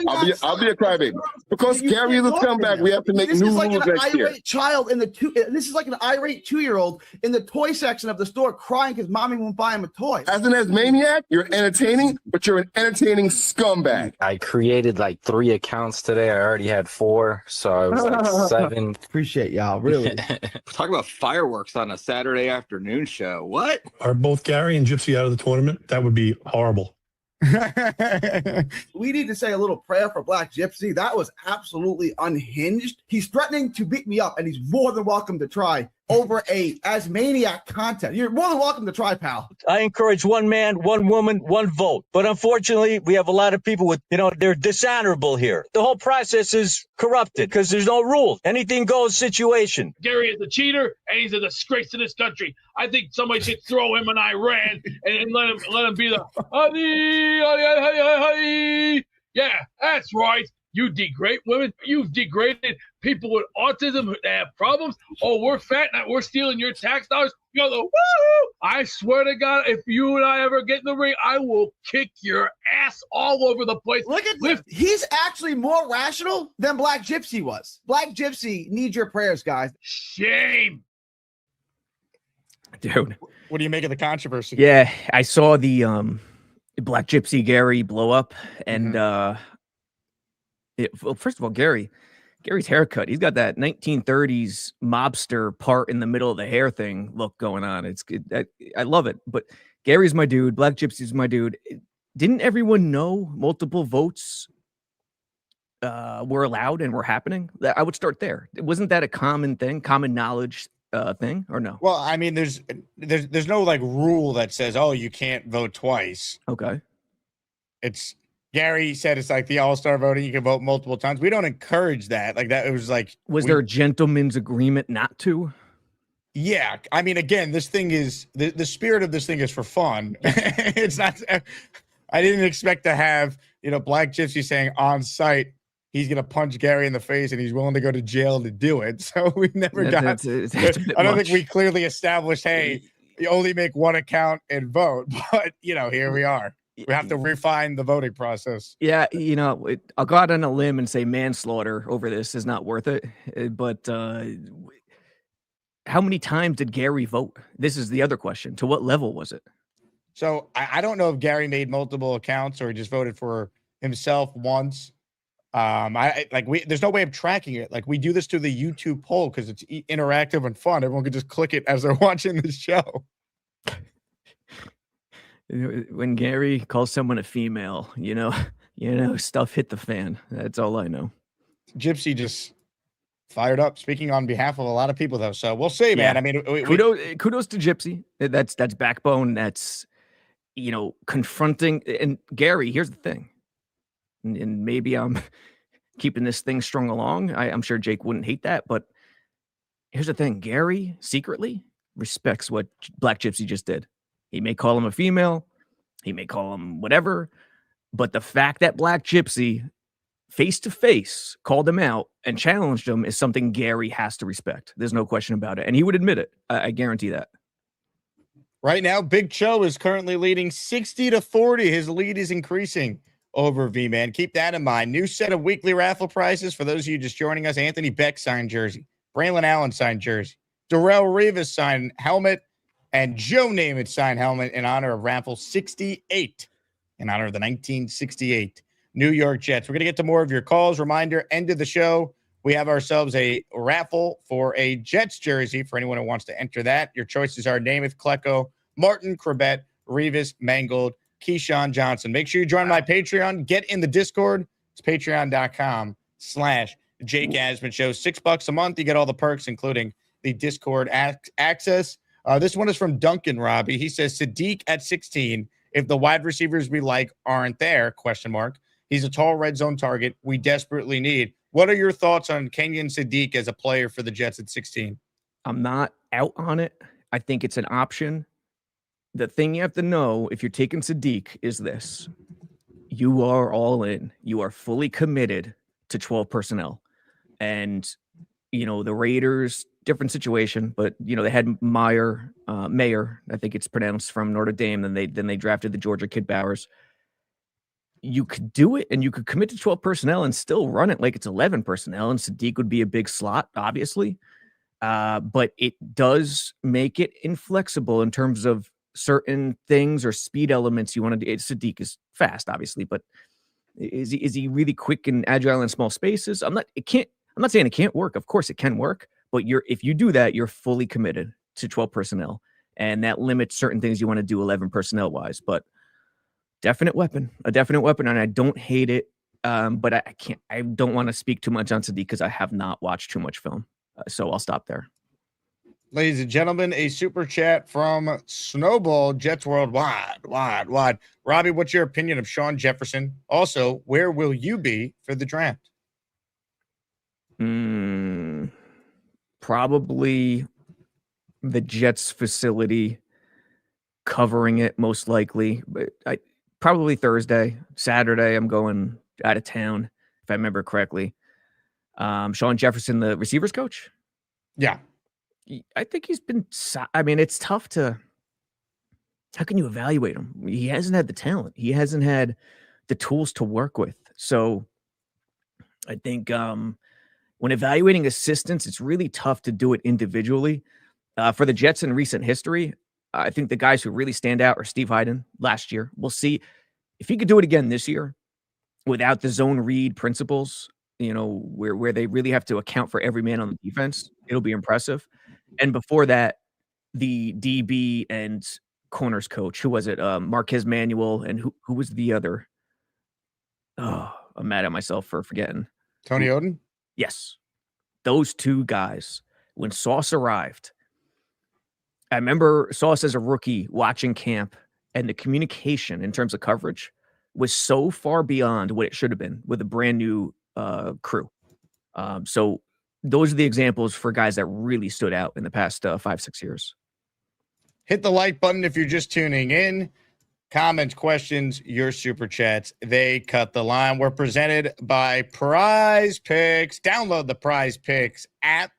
I'll be a crybaby. Because Gary is a scumbag, we have to make new rules next year. Child in this is like an irate 2-year-old in the toy section of the store crying because mommy won't buy him a toy. As an Asmaniac, you're entertaining, but you're an entalking scumbag. I created like 3 accounts today. I already had 4, so I was like 7. Appreciate y'all, really. Talk about fireworks on a Saturday afternoon show. What? Are both Gary and Gypsy out of the tournament? That would be horrible. We need to say a little prayer for Black Gypsy. That was absolutely unhinged. He's threatening to beat me up, and he's more than welcome to try over a Asmaniac content. You're more than welcome to try, pal. I encourage one man, one woman, one vote. But unfortunately, we have a lot of people with, they're dishonorable here. The whole process is corrupted because there's no rule. Anything goes situation. Gary is a cheater, and he's a disgrace to this country. I think somebody should throw him in Iran and let him be the yeah, that's right. You degrade women. You've degraded people with autism that have problems. Oh, we're fat and we're stealing your tax dollars. You go, woo! I swear to God, if you and I ever get in the ring, I will kick your ass all over the place. Look at this. He's actually more rational than Black Gypsy was. Black Gypsy needs your prayers, guys. Shame. Dude. What do you make of the controversy? Yeah, I saw the Black Gypsy Gary blow up, and well, first of all, Gary's haircut. He's got that 1930s mobster part in the middle of the hair thing look going on. It's good. I love it. But Gary's my dude. Black Gypsy's my dude. Didn't everyone know multiple votes were allowed and were happening? I would start there. Wasn't that a common thing, common knowledge thing, or no? Well, I mean, there's no like rule that says, oh, you can't vote twice. Okay. It's Gary said it's like the all-star voting. You can vote multiple times. We don't encourage that. Like that. It was like, was there a gentleman's agreement not to? Yeah. I mean, again, this thing is the spirit of this thing is for fun. It's not. I didn't expect to have, Black Gypsy saying on site, he's going to punch Gary in the face and he's willing to go to jail to do it. So we never got, I don't think we clearly established, hey, you only make one account and vote, but here we are. We have to refine the voting process. Yeah. I'll go out on a limb and say manslaughter over this is not worth it. But how many times did Gary vote? This is the other question. To what level was it? So I don't know if Gary made multiple accounts or he just voted for himself once. There's no way of tracking it. Like we do this through the YouTube poll because it's interactive and fun. Everyone can just click it as they're watching the show. When Gary calls someone a female, stuff hit the fan. That's all I know. Gypsy just fired up, speaking on behalf of a lot of people, though. So we'll see, man. I mean, kudos to Gypsy. That's backbone. That's confronting. And Gary, here's the thing. And maybe I'm keeping this thing strung along. I'm sure Jake wouldn't hate that, but here's the thing. Gary secretly respects what Black Gypsy just did. He may call him a female. He may call him whatever. But the fact that Black Gypsy face-to-face called him out and challenged him is something Gary has to respect. There's no question about it. And he would admit it. I guarantee that. Right now, Big Cho is currently leading 60-40. His lead is increasing over V-Man. Keep that in mind. New set of weekly raffle prizes for those of you just joining us. Anthony Beck signed jersey. Braylon Allen signed jersey. Darrell Rivas signed helmet. And Joe Namath signed helmet in honor of raffle 68. in honor of the 1968 New York Jets. We're going to get to more of your calls. Reminder, end of the show, we have ourselves a raffle for a Jets jersey for anyone who wants to enter that. Your choices are Namath, Klecko, Martin, Krebet, Revis, Mangold, Keyshawn Johnson. Make sure you join my Patreon. Get in the Discord. It's patreon.com/Jake Asman Show. $6 a month. You get all the perks, including the Discord access. This one is from Duncan Robbie. He says, Sadiq at 16, if the wide receivers we like aren't there, ? He's a tall red zone target we desperately need. What are your thoughts on Kenyon Sadiq as a player for the Jets at 16? I'm not out on it. I think it's an option. The thing you have to know if you're taking Sadiq is this. You are all in. You are fully committed to 12 personnel. And, the Raiders, different situation, but, they had Mayer, I think it's pronounced, from Notre Dame. Then they drafted the Georgia kid Bowers. You could do it and you could commit to 12 personnel and still run it like it's 11 personnel. And Sadiq would be a big slot, obviously. But it does make it inflexible in terms of certain things or speed elements you want to do. Sadiq is fast, obviously, but is he really quick and agile in small spaces? I'm not saying it can't work. Of course it can work, but if you do that, you're fully committed to 12 personnel, and that limits certain things you want to do 11 personnel wise. But a definite weapon, and I don't hate it. But I don't want to speak too much on Sadiq because I have not watched too much film. So I'll stop there. Ladies and gentlemen, a super chat from Snowball Jets Worldwide. Wide. Robbie, what's your opinion of Sean Jefferson? Also, where will you be for the draft? Probably the Jets facility, covering it most likely. But probably Thursday. Saturday, I'm going out of town, if I remember correctly. Sean Jefferson, the receivers coach? Yeah. I think he's been, it's tough to, how can you evaluate him? He hasn't had the talent. He hasn't had the tools to work with. So I think when evaluating assistants, it's really tough to do it individually. For the Jets in recent history, I think the guys who really stand out are Steve Hyden last year. We'll see if he could do it again this year without the zone read principles, where they really have to account for every man on the defense. It'll be impressive. And before that, the DB and corners coach, who was it? Marquez Manuel, and who was the other? Oh, I'm mad at myself for forgetting. Tony Oden? Yes. Those two guys, when Sauce arrived, I remember Sauce as a rookie watching camp, and the communication in terms of coverage was so far beyond what it should have been with a brand new crew. So those are the examples for guys that really stood out in the past 5-6 years. Hit the like button if you're just tuning in. Comments, questions, your super chats. They cut the line. We're presented by PrizePicks. Download the PrizePicks app.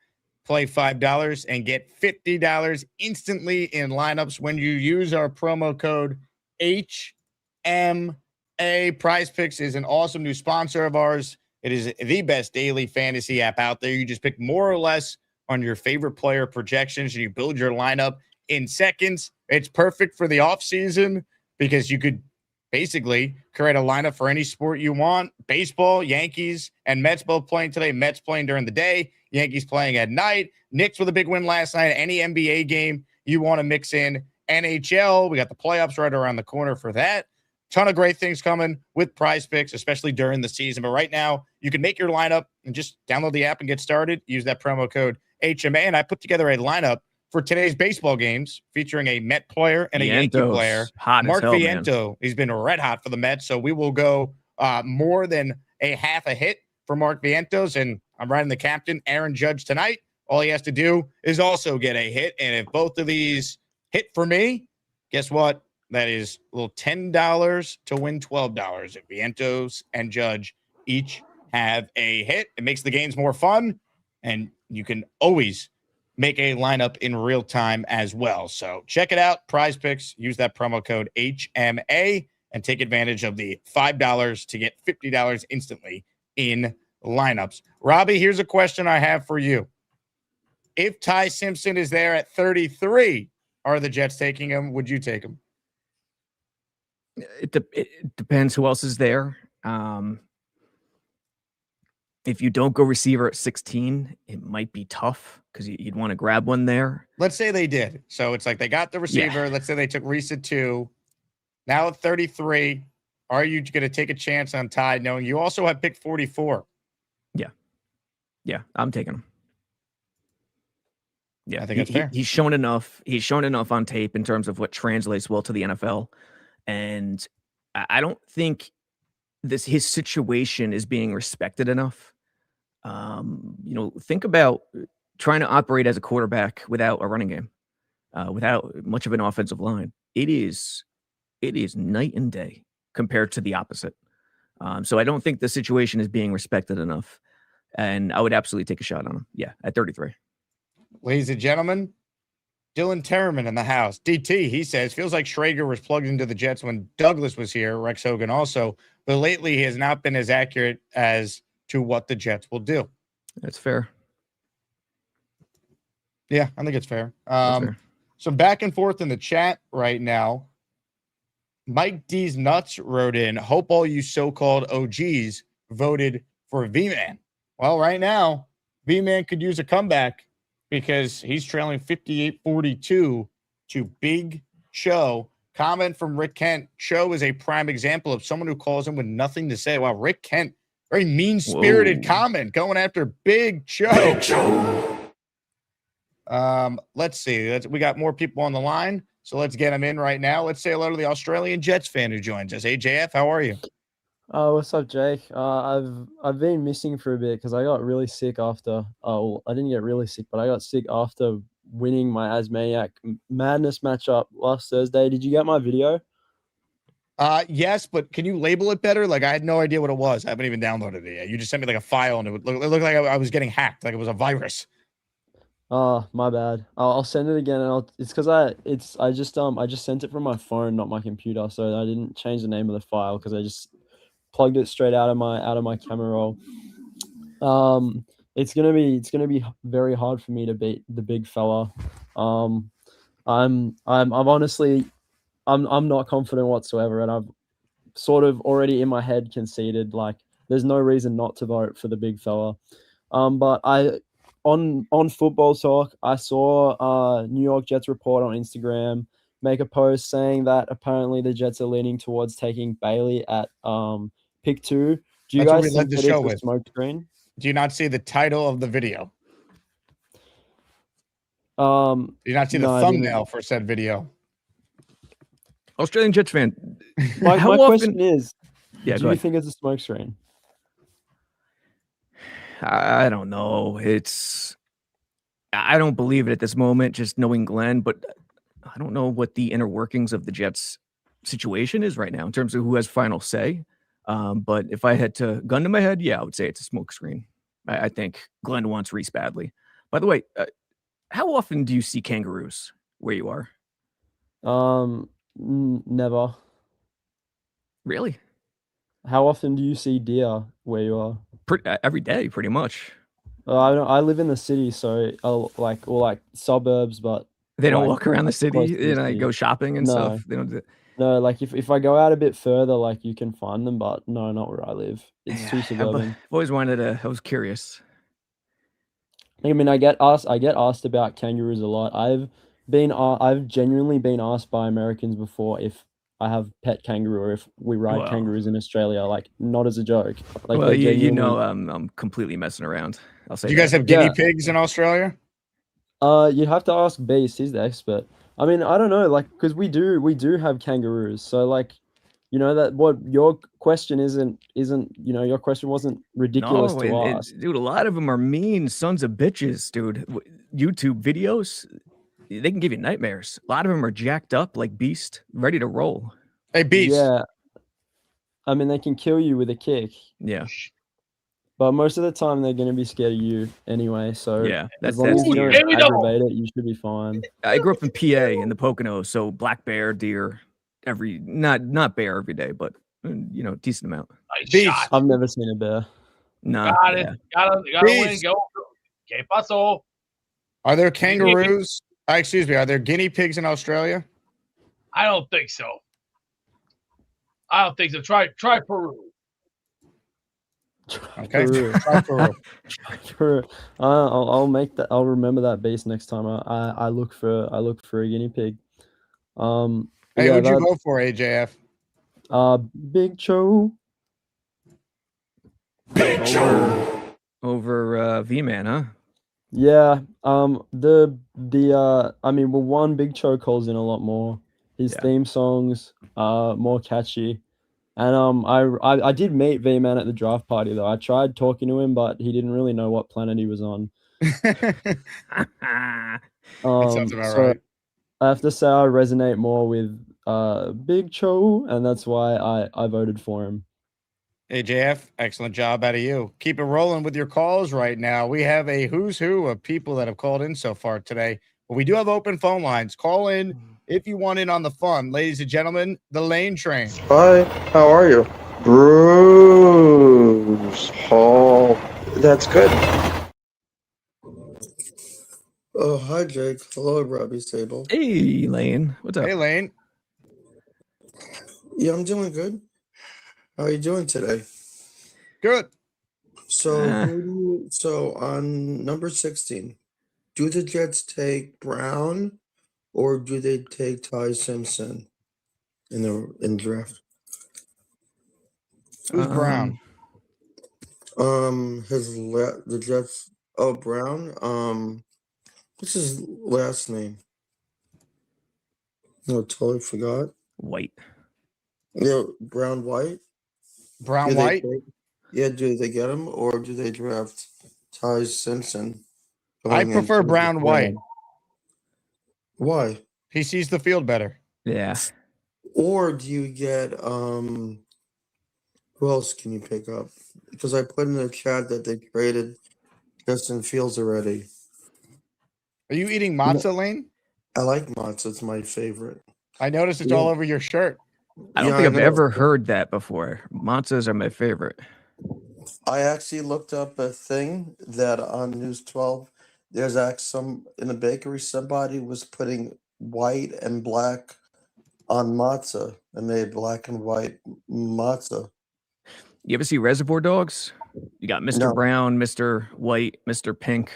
Play $5 and get $50 instantly in lineups when you use our promo code HMA. PrizePicks is an awesome new sponsor of ours. It is the best daily fantasy app out there. You just pick more or less on your favorite player projections and you build your lineup in seconds. It's perfect for the offseason because you could basically create a lineup for any sport you want. Baseball, Yankees, and Mets both playing today. Mets playing during the day, Yankees playing at night. Knicks with a big win last night. Any NBA game you want to mix in. NHL, we got the playoffs right around the corner for that. Ton of great things coming with PrizePicks, especially during the season. But right now, you can make your lineup and just download the app and get started. Use that promo code HMA. And I put together a lineup for today's baseball games featuring a Met player and a Yankee player. Hot Mark as hell, Vientos. Man. He's been red hot for the Mets. So we will go more than a half a hit for Mark Vientos. And I'm riding the captain, Aaron Judge, tonight. All he has to do is also get a hit. And if both of these hit for me, guess what? That is a little $10 to win $12. If Vientos and Judge each have a hit, it makes the games more fun, and you can always make a lineup in real time as well. So check it out, PrizePicks. Use that promo code HMA and take advantage of the $5 to get $50 instantly in lineups. Robbie, here's a question I have for you. If Ty Simpson is there at 33, are the Jets taking him? Would you take him? It depends who else is there. If you don't go receiver at 16, it might be tough because you'd want to grab one there. Let's say they did. So it's like they got the receiver. Yeah. Let's say they took Reese at 2. Now at 33, are you going to take a chance on Ty knowing you also have pick 44? Yeah, I'm taking him. Yeah, I think that's fair. He's shown enough. He's shown enough on tape in terms of what translates well to the NFL. And I don't think his situation is being respected enough. Think about trying to operate as a quarterback without a running game, without much of an offensive line. It is night and day compared to the opposite. So I don't think the situation is being respected enough. And I would absolutely take a shot on him. Yeah, at 33. Ladies and gentlemen, Dylan Terraman in the house. DT, he says, feels like Schrager was plugged into the Jets when Douglas was here, Rex Hogan also, but lately he has not been as accurate as to what the Jets will do. That's fair. Yeah, I think it's fair. Fair. So back and forth in the chat right now. Mike D's Nuts wrote in, hope all you so-called OGs voted for V-Man. Well, right now, V-Man could use a comeback because he's trailing 58-42 to Big Cho. Comment from Rick Kent. Cho is a prime example of someone who calls him with nothing to say. Wow, Rick Kent, very mean-spirited comment going after Big Cho. Big Cho. Let's see. We got more people on the line, so let's get them in right now. Let's say hello to the Australian Jets fan who joins us. Hey, JF, how are you? What's up, Jake? I've been missing for a bit because I got really sick after. I didn't get really sick, but I got sick after winning my Asmaniac Madness matchup last Thursday. Did you get my video? Yes, but can you label it better? Like I had no idea what it was. I haven't even downloaded it yet. You just sent me like a file, and it looked like I was getting hacked, like it was a virus. My bad. I'll send it again, and it's because I just sent it from my phone, not my computer, so I didn't change the name of the file because I just plugged it straight out of my camera roll. It's gonna be very hard for me to beat the big fella. I'm honestly not confident whatsoever, and I've sort of already in my head conceded like there's no reason not to vote for the big fella. But on Football Talk, I saw New York Jets report on Instagram make a post saying that apparently the Jets are leaning towards taking Bailey at pick 2. Do you guys think that it's a smoke screen? Do you not see the title of the video? Do you not see the thumbnail for said video? Australian Jets fan. My question is, do you think it's a smoke screen? I don't know. I don't believe it at this moment, just knowing Glenn, but I don't know what the inner workings of the Jets situation is right now in terms of who has final say. But if I had to gun to my head, I would say it's a smokescreen. I think Glenn wants Reese badly. By the way, how often do you see kangaroos where you are? Never. Really? How often do you see deer where you are? Every day, pretty much. I live in the city, so like suburbs, but they don't walk around the city. Go shopping and stuff. They don't do it. No, like if I go out a bit further, like you can find them, but no, not where I live. It's too suburban. I've always wanted to. I was curious. I mean, I get asked about kangaroos a lot. I've genuinely been asked by Americans before if I have pet kangaroo or if we ride kangaroos in Australia. Like, not as a joke. Like, well, I'm completely messing around. I'll say. Do you guys have guinea pigs in Australia? You'd have to ask Beast. He's the expert. I mean, I don't know, like, because we do have kangaroos. So, like, that what your question isn't, your question wasn't ridiculous to ask. Dude, a lot of them are mean sons of bitches, dude. YouTube videos, they can give you nightmares. A lot of them are jacked up like Beast, ready to roll. Hey, Beast. Yeah. I mean, they can kill you with a kick. Yeah. But most of the time, they're going to be scared of you anyway. So as long as you don't aggravate it, you should be fine. I grew up in PA in the Poconos, so black bear, deer, not bear every day, but decent amount. I've never seen a bear. No. Got it. Got to win. Go. Que paso? Are there kangaroos? Excuse me. Are there guinea pigs in Australia? I don't think so. I don't think so. Try Peru. Okay. Peru. Try Peru. Peru. I'll make that. I'll remember that base next time. I look for a guinea pig. Hey, yeah, who'd you go for, AJF? Big Cho. Big Cho over V-Man, huh? Yeah. I mean, well, one, Big Cho calls in a lot more. His theme songs are more catchy. And I did meet V-Man at the draft party though. I tried talking to him, but he didn't really know what planet he was on. That sounds about So right. I have to say I resonate more with Big Cho, and that's why I voted for him. AJF, excellent job out of you. Keep it rolling with your calls right now. We have a who's who of people that have called in so far today. But we do have open phone lines. Call in if you want in on the fun. Ladies and gentlemen, the Lane Train. Hi, how are you? Bruce Hall. That's good. Oh, hi, Jake. Hello, Robby Sabo. Hey, Lane. What's up? Hey, Lane. Yeah, I'm doing good. How are you doing today? Good. So, so on number 16, do the Jets take Brown or do they take Ty Simpson in the draft? Who's Brown? The Jets. Oh, Brown. What's his last name? No, totally forgot. White. Yeah, Brown White. Brown White. Do they get him or do they draft Ty Simpson? I prefer Brown White. Why? He sees the field better. Yeah. Or do you get who else can you pick up? Because I put in the chat that they traded Justin Fields already. Are you eating matzah, Lane? I like matzah. It's my favorite. I noticed it's all over your shirt. I don't think I've ever heard that before. Matzahs are my favorite. I actually looked up a thing that on News 12, there's actually in a bakery, somebody was putting white and black on matzah and made black and white matzah. You ever see Reservoir Dogs? You got Mr. Brown, Mr. White, Mr. Pink.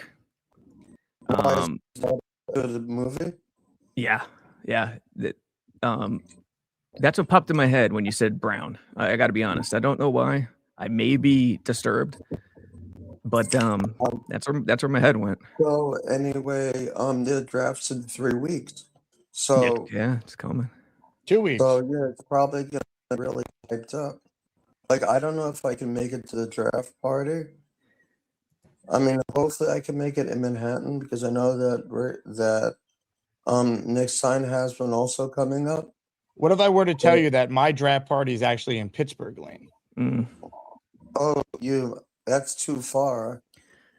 Is that a movie? Yeah. That's what popped in my head when you said Brown. I got to be honest. I don't know why. I may be disturbed, but that's where my head went. So anyway, the draft's in 3 weeks. So yeah, it's coming. 2 weeks. So yeah, it's probably gonna really hyped up. Like I don't know if I can make it to the draft party. I mean, hopefully I can make it in Manhattan because I know that Nick Stein has one also coming up. What if I were to tell you that my draft party is actually in Pittsburgh, Lane? Oh, that's too far.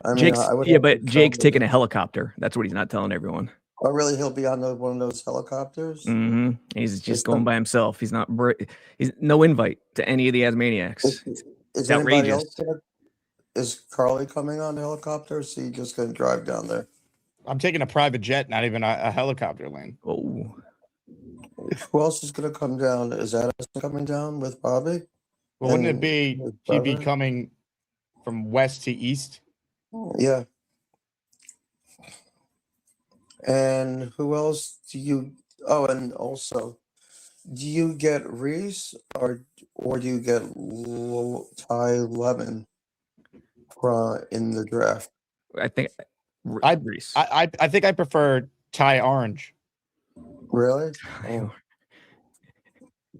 I mean, but Jake's taking a helicopter. That's what he's not telling everyone. Oh, really? He'll be on one of those helicopters? Mm-hmm. He's just going by himself. He's not. He's no invite to any of the Asmaniacs. Is outrageous. Is Carly coming on the helicopter? Or is he just going to drive down there? I'm taking a private jet, not even a helicopter, Lane. Oh. Who else is going to come down? Is that coming down with Bobby? Well, wouldn't it be he'd be coming from west to east? Yeah. And who else do you? Oh, and also, do you get Reese or do you get Ty Lemon in the draft? I think Reese. I think I prefer Ty Orange. Really? Oh.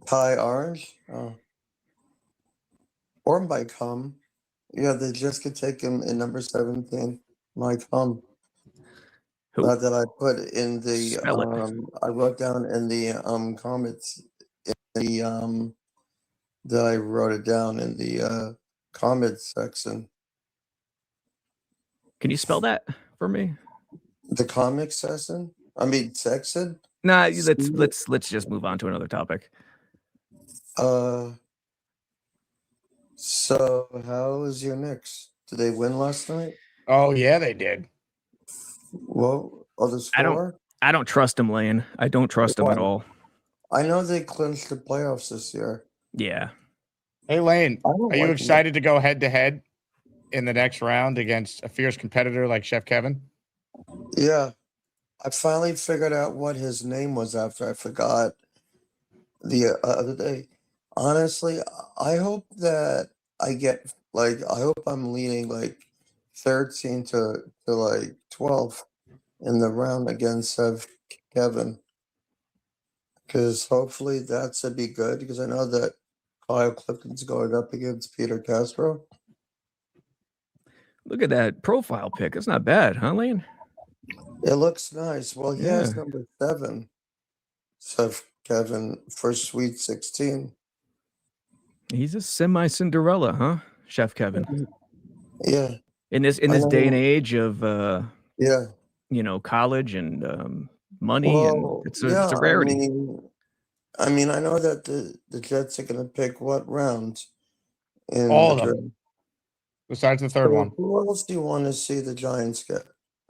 Ty Orange? Oh. Or Mike Hum. Yeah, they just could take him in number 17. Mike Hum. That I put in the I wrote down in the comments that I wrote it down in the comments section. Can you spell that for me? The comic section? I mean section? Nah, let's just move on to another topic. So how was your Knicks? Did they win last night? Oh yeah, they did. Well, the score? I don't trust him, Lane. I don't trust him at all. I know they clinched the playoffs this year. Yeah. Hey, Lane, I don't are you like excited to go head to head in the next round against a fierce competitor like Chef Kevin? Yeah, I finally figured out what his name was after I forgot the other day. Honestly, I hope that I get I hope I'm leading like 13 to like 12 in the round against Kevin, because hopefully that's to be good. Because I know that Kyle Clifton's going up against Peter Castro. Look at that profile pic. That's not bad, huh, Lane? It looks nice. Well, he has Yeah. number 7. So Kevin for Sweet 16. He's a semi-Cinderella, huh, Chef Kevin? Yeah. In this I day and know. age of Yeah. college and money, and Well, it's yeah. a rarity. I mean, I know that the Jets are going to pick what round in All the of them, draft. besides the third So one. who else do you want to see the Giants get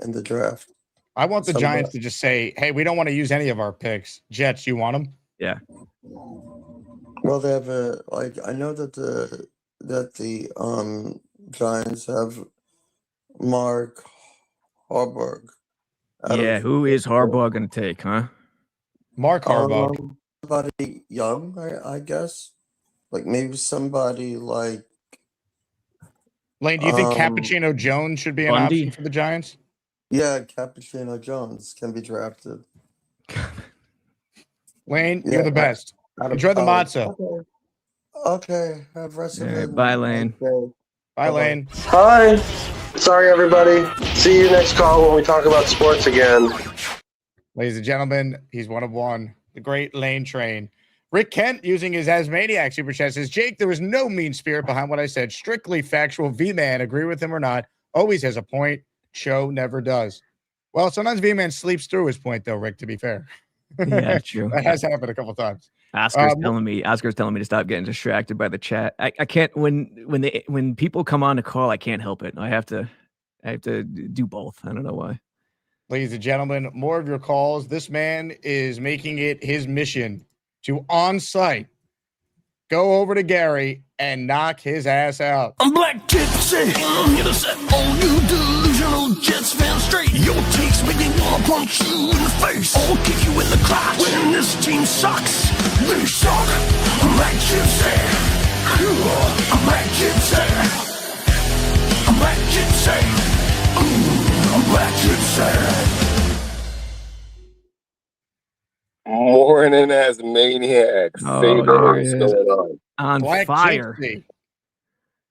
in the draft? I want the Somebody- Giants to just say, hey, we don't want to use any of our picks. Jets, you want them? Yeah. Well, they have I know that the Giants have Mark Harburg. Yeah, who is Harbaugh going to take, huh? Mark Harbaugh. Somebody young, I guess. Like maybe somebody like Lane, do you think Cappuccino Jones should be an Bundy? option for the Giants? Yeah, Cappuccino Jones can be drafted. Lane, Yeah, you're the best. out of Enjoy the college. matzah. Okay. Have rest of Yeah, it. bye, Lane. Okay. Bye, Bye-bye. Lane. Hi. Sorry, everybody. See you next call when we talk about sports again. Ladies and gentlemen, he's one of one. The great Lane Train. Rick Kent using his Asmaniac super chat says, Jake, there was no mean spirit behind what I said. Strictly factual. V-Man, agree with him or not, always has a point. Show never does. Well, sometimes V-Man sleeps through his point, though, Rick, to be fair. Yeah, true. That has happened a couple times. Oscar's telling me to stop getting distracted by the chat. I can't when people come on to call, I can't help it. I have to do both. I don't know why. Ladies and gentlemen, more of your calls. This man is making it his mission to on site go over to Gary and knock his ass out. I'm Black Gypsy. I'm here to set all you delusional Jets fans straight. Your takes make me wanna punch you in the face or kick you in the crotch. When this team sucks, they suck. I'm Black Gypsy. I'm Black Gypsy. I'm Black Gypsy. I'm Black Gypsy. Morning as maniacs. Oh, Say there what's he is. going on. On fire. Gypsy.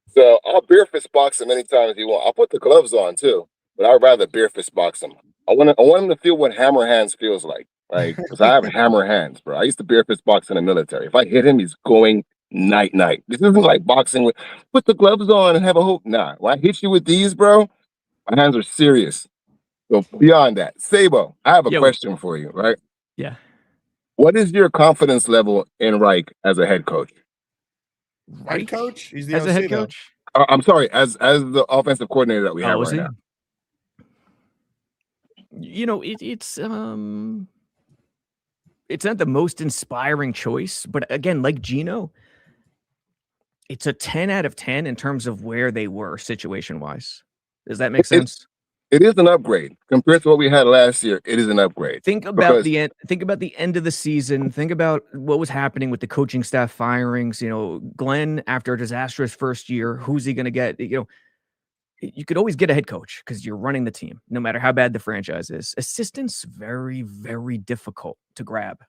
So I'll beer fist box him anytime you want. I'll put the gloves on too, but I'd rather beer fist box him. I want him to feel what hammer hands feels like because I have hammer hands, bro. I used to beer fist box in the military. If I hit him, he's going night. This isn't like boxing with put the gloves on and have a hook. Nah, when I hit you with these, bro, my hands are serious. So beyond that, Sabo, I have a question for you, right? Yeah. What is your confidence level in Reich as a head coach? Head coach? He's the As a OC, head though. coach? I'm sorry, as the offensive coordinator that we have is right he? now. You know, it's not the most inspiring choice, but again, like Gino, it's a 10 out of 10 in terms of where they were situation wise. Does that make sense? It is an upgrade compared to what we had last year. It is an upgrade. Think about the end. Think about the end of the season. Think about what was happening with the coaching staff firings. You know, Glenn after a disastrous first year, who's he going to get? You know, you could always get a head coach because you're running the team, no matter how bad the franchise is. Assistants very, very difficult to grab.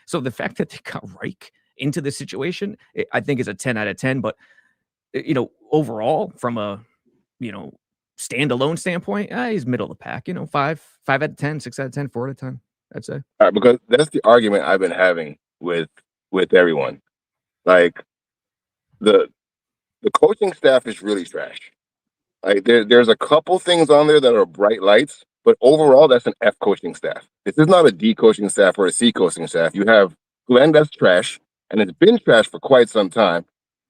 So the fact that they got Reich into the situation, I think is a 10 out of 10. But overall, from a standalone standpoint, he's middle of the pack. 5 out of 10, 6 out of 10, 4 out of 10. I'd say. All right, because that's the argument I've been having with everyone. Like the coaching staff is really trash. Like there's a couple things on there that are bright lights, but overall that's an F coaching staff. This is not a D coaching staff or a C coaching staff. You have Glenn that's trash, and it's been trash for quite some time.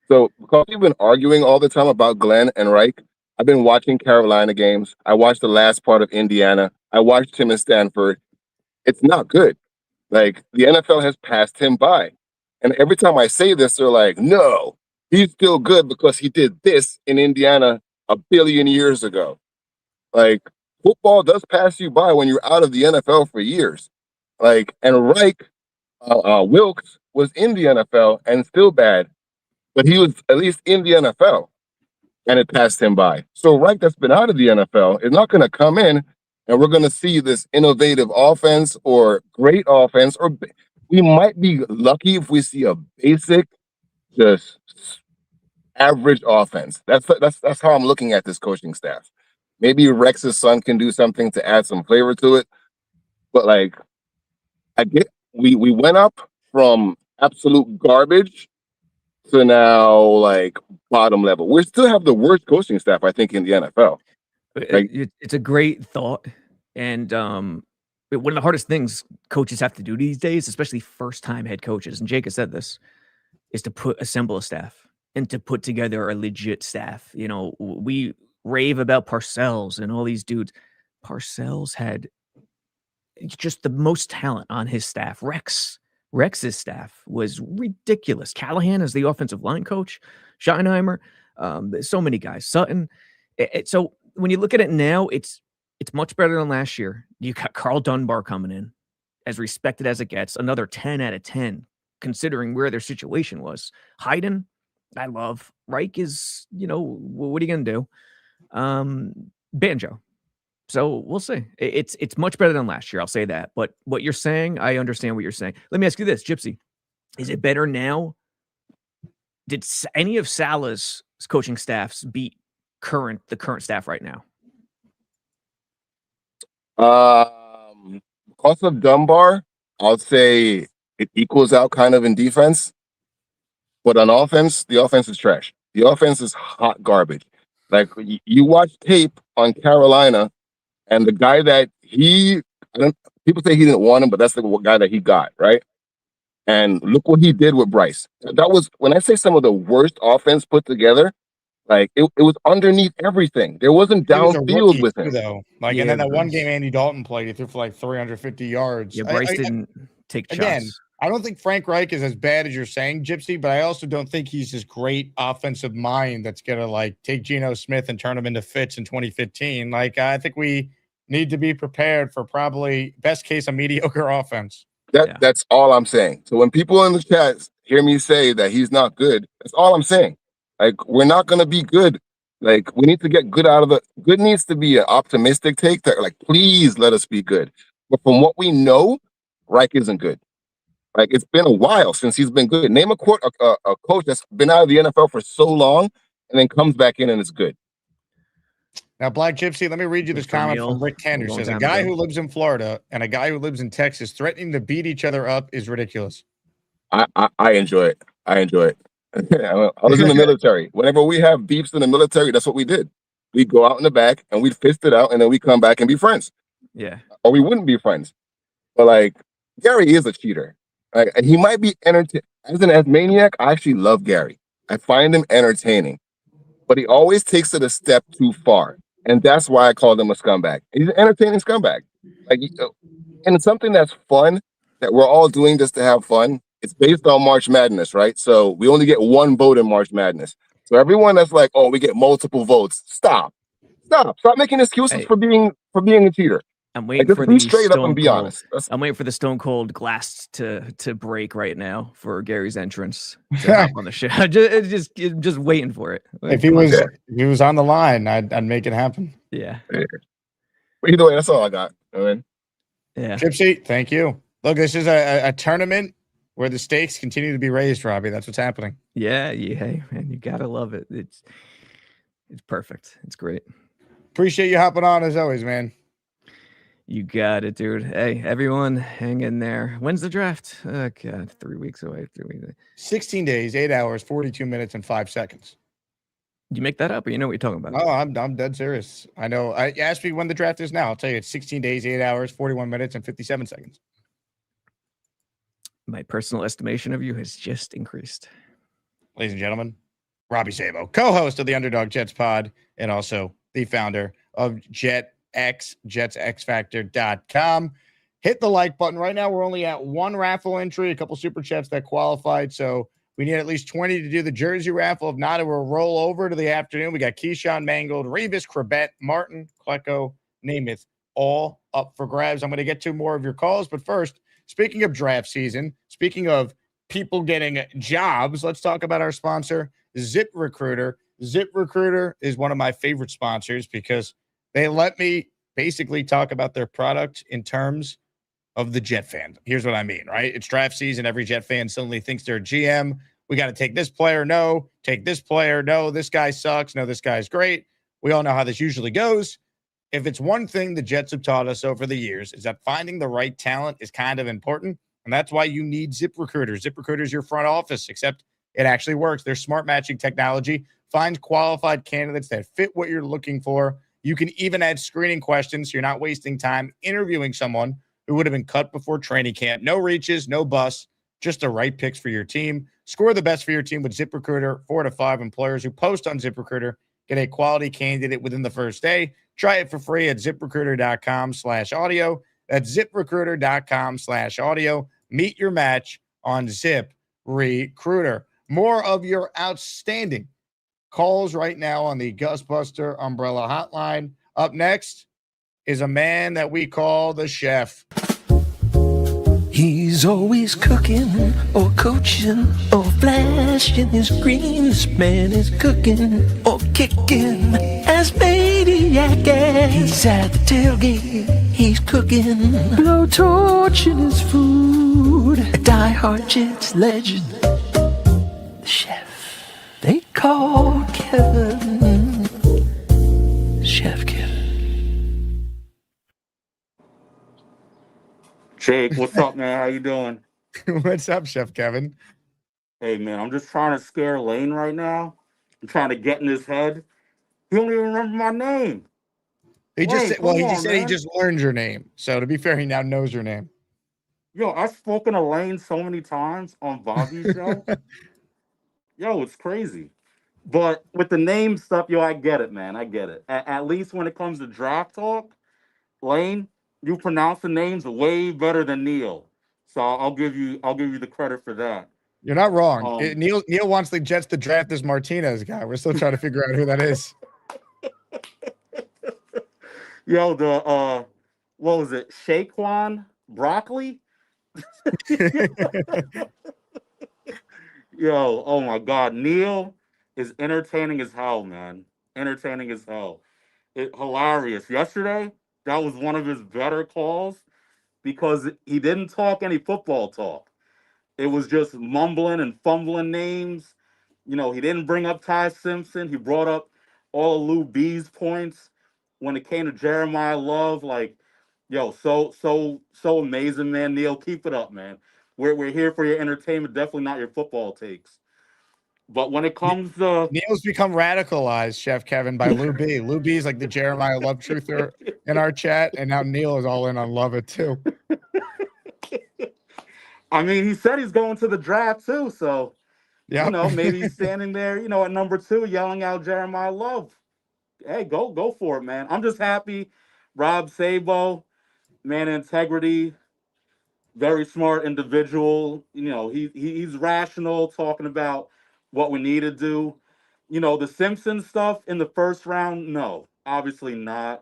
So because we've been arguing all the time about Glenn and Reich, I've been watching Carolina games. I watched the last part of Indiana. I watched him in Stanford. It's not good. Like the NFL has passed him by. And every time I say this, they're like, no, he's still good because he did this in Indiana 1 billion years ago. Like, football does pass you by when you're out of the NFL for years. Like, and Reich, Wilkes was in the NFL and still bad, but he was at least in the NFL and it passed him by. So Reich, that's been out of the NFL, is not going to come in and we're going to see this innovative offense or great offense, or we might be lucky if we see a basic, just average offense. That's how I'm looking at this coaching staff. Maybe Rex's son can do something to add some flavor to it, but like, we went up from absolute garbage to now like bottom level. We still have the worst coaching staff, I think, in the NFL. Like, It's a great thought, and one of the hardest things coaches have to do these days, especially first-time head coaches, and Jake has said this, is to assemble a staff and to put together a legit staff. You know, we rave about Parcells and all these dudes. Parcells had just the most talent on his staff. Rex's staff was ridiculous. Callahan is the offensive line coach. Schottenheimer, so many guys. Sutton. So when you look at it now, it's much better than last year. You got Carl Dunbar coming in, as respected as it gets. Another 10 out of 10, considering where their situation was. Hayden, I love. Reich is, what are you going to do? Banjo. So we'll see. It's much better than last year. I'll say that. But what you're saying, I understand what you're saying. Let me ask you this, Gypsy. Is it better now? Did any of Salah's coaching staffs beat the current staff right now? Because of Dunbar, I'll say it equals out kind of in defense. But on offense, the offense is trash. The offense is hot garbage. Like, you watch tape on Carolina, and the guy that people say he didn't want him, but that's the guy that he got, right? And look what he did with Bryce. That was, when I say some of the worst offense put together, like it was underneath everything. There wasn't downfield with him. Though. Like, and then that one game Andy Dalton played, he threw for like 350 yards. Yeah, Bryce didn't take shots. Again, I don't think Frank Reich is as bad as you're saying, Gypsy, but I also don't think he's this great offensive mind that's going to like take Geno Smith and turn him into Fitz in 2015. Like, I think we need to be prepared for probably best case a mediocre offense. That's all I'm saying. So when people in the chat hear me say that he's not good, that's all I'm saying. Like, we're not going to be good. Like, we need to get good out of the good. Needs to be an optimistic take that, like, please let us be good. But from what we know, Reich isn't good. Like, it's been a while since he's been good. Name a coach that's been out of the NFL for so long and then comes back in and is good. Now, Black Gypsy, let me read you this comment from Rick Kent, who says, a guy who lives in Florida and a guy who lives in Texas threatening to beat each other up is ridiculous. I enjoy it. I enjoy it. I was in the military. Whenever we have beefs in the military, that's what we did. We'd go out in the back and we'd fist it out, and then we'd come back and be friends. Yeah. Or we wouldn't be friends. But, like, Gary is a cheater. Like, and he might be entertaining. As an Asmaniac, I actually love Gary. I find him entertaining. But he always takes it a step too far. And that's why I called him a scumbag. He's an entertaining scumbag. Like, and it's something that's fun, that we're all doing just to have fun. It's based on March Madness, right? So we only get one vote in March Madness. So everyone that's like, oh, we get multiple votes. Stop making excuses for being a cheater. I'm waiting like, for be the straight up and be honest. I'm waiting for the Stone Cold glass to break right now for Gary's entrance to hop on the show. just waiting for it. If he was on the line, I'd make it happen. Yeah. But either way, that's all I got. Yeah. Gypsy, thank you. Look, this is a tournament where the stakes continue to be raised, Robbie. That's what's happening. Yeah, hey, man, you gotta love it. It's perfect. It's great. Appreciate you hopping on as always, man. You got it, dude. Hey, everyone, hang in there. When's the draft? Oh, God, 3 weeks away. 3 weeks away. 16 days, 8 hours, 42 minutes, and 5 seconds. You make that up, or you know what you're talking about? Oh, I'm dead serious. I know. Ask me when the draft is now. I'll tell you. It's 16 days, 8 hours, 41 minutes, and 57 seconds. My personal estimation of you has just increased. Ladies and gentlemen, Robby Sabo, co-host of the Underdog Jets pod, and also the founder of JetXFactor.com. hit the like button. Right now, we're only at one raffle entry, a couple super chats that qualified. So we need at least 20 to do the jersey raffle. If not, it will roll over to the afternoon. We got Keyshawn, Mangold, Revis, Crabette, Martin, Klecko, Namath, all up for grabs. I'm going to get to more of your calls. But first, speaking of draft season, speaking of people getting jobs, let's talk about our sponsor, ZipRecruiter. ZipRecruiter is one of my favorite sponsors because they let me basically talk about their product in terms of the Jet fan. Here's what I mean, right? It's draft season. Every Jet fan suddenly thinks they're a GM. We got to take this player. No. Take this player. No. This guy sucks. No, this guy's great. We all know how this usually goes. If it's one thing the Jets have taught us over the years is that finding the right talent is kind of important. And that's why you need ZipRecruiter. ZipRecruiter is your front office, except it actually works. Their smart matching technology finds qualified candidates that fit what you're looking for. You can even add screening questions so you're not wasting time interviewing someone who would have been cut before training camp. No reaches, no busts, just the right picks for your team. Score the best for your team with ZipRecruiter. 4 to 5 employers who post on ZipRecruiter get a quality candidate within the first day. Try it for free at ZipRecruiter.com/audio. That's ZipRecruiter.com/audio. Meet your match on ZipRecruiter. More of your outstanding calls right now on the Gusbuster Umbrella Hotline. Up next is a man that we call the chef. He's always cooking or coaching or flashing his green. This man is cooking or kicking Asmaniac. He's at the tailgate, he's cooking, blowtorching his food. A diehard Jets legend, the chef they call Kevin. Chef Kevin. Jake, what's up, man? How you doing? What's up, Chef Kevin? Hey, man, I'm just trying to scare Lane right now. I'm trying to get in his head. He don't even remember my name. He just Lane, said, well, come he on, just said he man. just learned your name. So to be fair, he now knows your name. Yo, I've spoken to Lane so many times on Bobby's show. Yo, it's crazy. But with the name stuff, yo, I get it, man. I get it. At least when it comes to draft talk, Lane, you pronounce the names way better than Neil. So I'll give you the credit for that. You're not wrong. Neil wants the Jets to draft this Martinez guy. We're still trying to figure out who that is. Yo, the what was it? Shaquan Broccoli? Yo, oh my God. Neil is entertaining as hell, man. Entertaining as hell. Hilarious. Yesterday, that was one of his better calls because he didn't talk any football talk. It was just mumbling and fumbling names. You know, he didn't bring up Ty Simpson. He brought up all of Lou B's points. When it came to Jeremiah Love, like, yo, so amazing, man. Neil, keep it up, man. We're here for your entertainment, definitely not your football takes. But when it comes to Neil's become radicalized, Chef Kevin, by Lou B. Lou B is like the Jeremiah Love truther in our chat, and now Neil is all in on Love It too. I mean, he said he's going to the draft too, so Yep. you know, maybe he's standing there, you know, at number 2, yelling out Jeremiah Love. Hey, go for it, man. I'm just happy. Rob Sabo, man, integrity, very smart individual. You know, he's rational, talking about what we need to do. You know, the Simpson stuff in the first round, no, obviously not.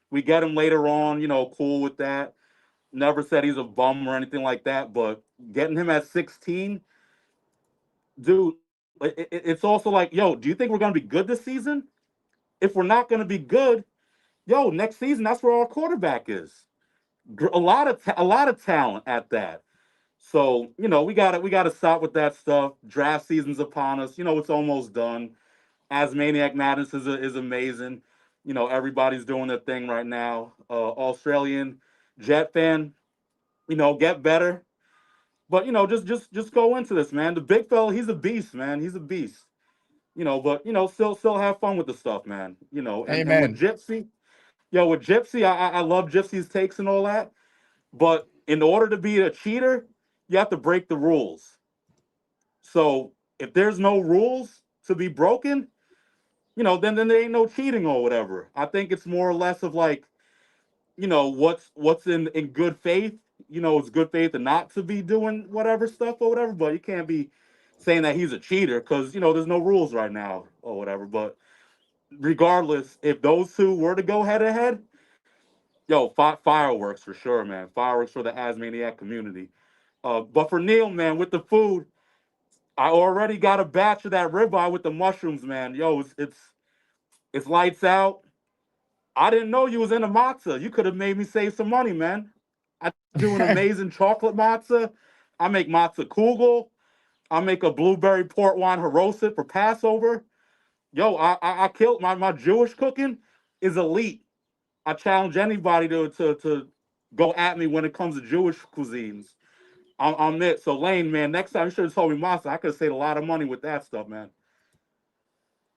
We get him later on, you know, cool with that. Never said he's a bum or anything like that, but getting him at 16, dude, it's also like, yo, do you think we're going to be good this season? If we're not going to be good, yo, next season, that's where our quarterback is. A lot of talent at that. So, you know, we got to stop with that stuff. Draft season's upon us. You know, it's almost done. Asmaniac Madness is amazing. You know, everybody's doing their thing right now. Australian Jet fan, you know, get better. But, you know, just go into this, man. The big fella, he's a beast, man. He's a beast. You know, but, you know, still have fun with the stuff, man. You know, and with Gypsy, with Gypsy, I love Gypsy's takes and all that. But in order to be a cheater, you have to break the rules. So if there's no rules to be broken, you know, then there ain't no cheating or whatever. I think it's more or less of like, you know, what's in good faith you know, it's good faith and not to be doing whatever stuff or whatever, but you can't be saying that he's a cheater because, you know, there's no rules right now or whatever. But regardless, if those two were to go head to head, yo, fireworks for sure, man. Fireworks for the Asmaniac community. But for Neil, man, with the food, I already got a batch of that ribeye with the mushrooms, man. Yo, it's lights out. I didn't know you was into matzah. You could have made me save some money, man. I do an amazing chocolate matzah. I make matzah kugel. I make a blueberry port wine haroset for Passover. Yo, I killed my Jewish cooking is elite. I challenge anybody to go at me when it comes to Jewish cuisines. I'm it. So Lane, man, next time you should have told me matzah. I could have saved a lot of money with that stuff, man.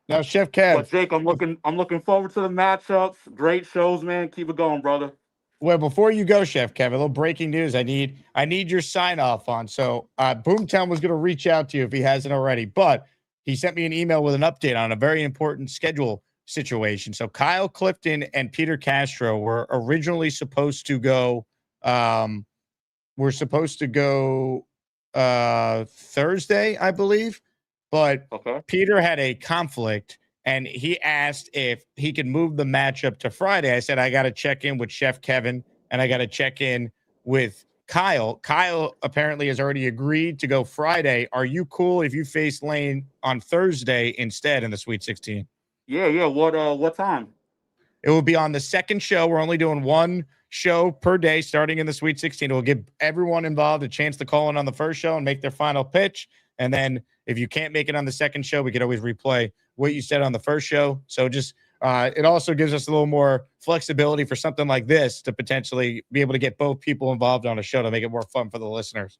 Now, Chef Kev. But Jake, I'm looking forward to the matchups. Great shows, man. Keep it going, brother. Well, before you go, Chef Kev, a little breaking news. I need your sign off on. So Boomtown was going to reach out to you if he hasn't already, but he sent me an email with an update on a very important schedule situation. So Kyle Clifton and Peter Castro were originally supposed to go. Thursday, I believe, but Peter had a conflict and he asked if he could move the matchup to Friday. I said, I got to check in with Chef Kevin and I got to check in with Kyle. Kyle apparently has already agreed to go Friday. Are you cool if you face Lane on Thursday instead in the Sweet 16? Yeah. What time? It will be on the second show. We're only doing one show per day starting in the Sweet 16. It will give everyone involved a chance to call in on the first show and make their final pitch. And then if you can't make it on the second show, we could always replay what you said on the first show. So just it also gives us a little more flexibility for something like this to potentially be able to get both people involved on a show to make it more fun for the listeners.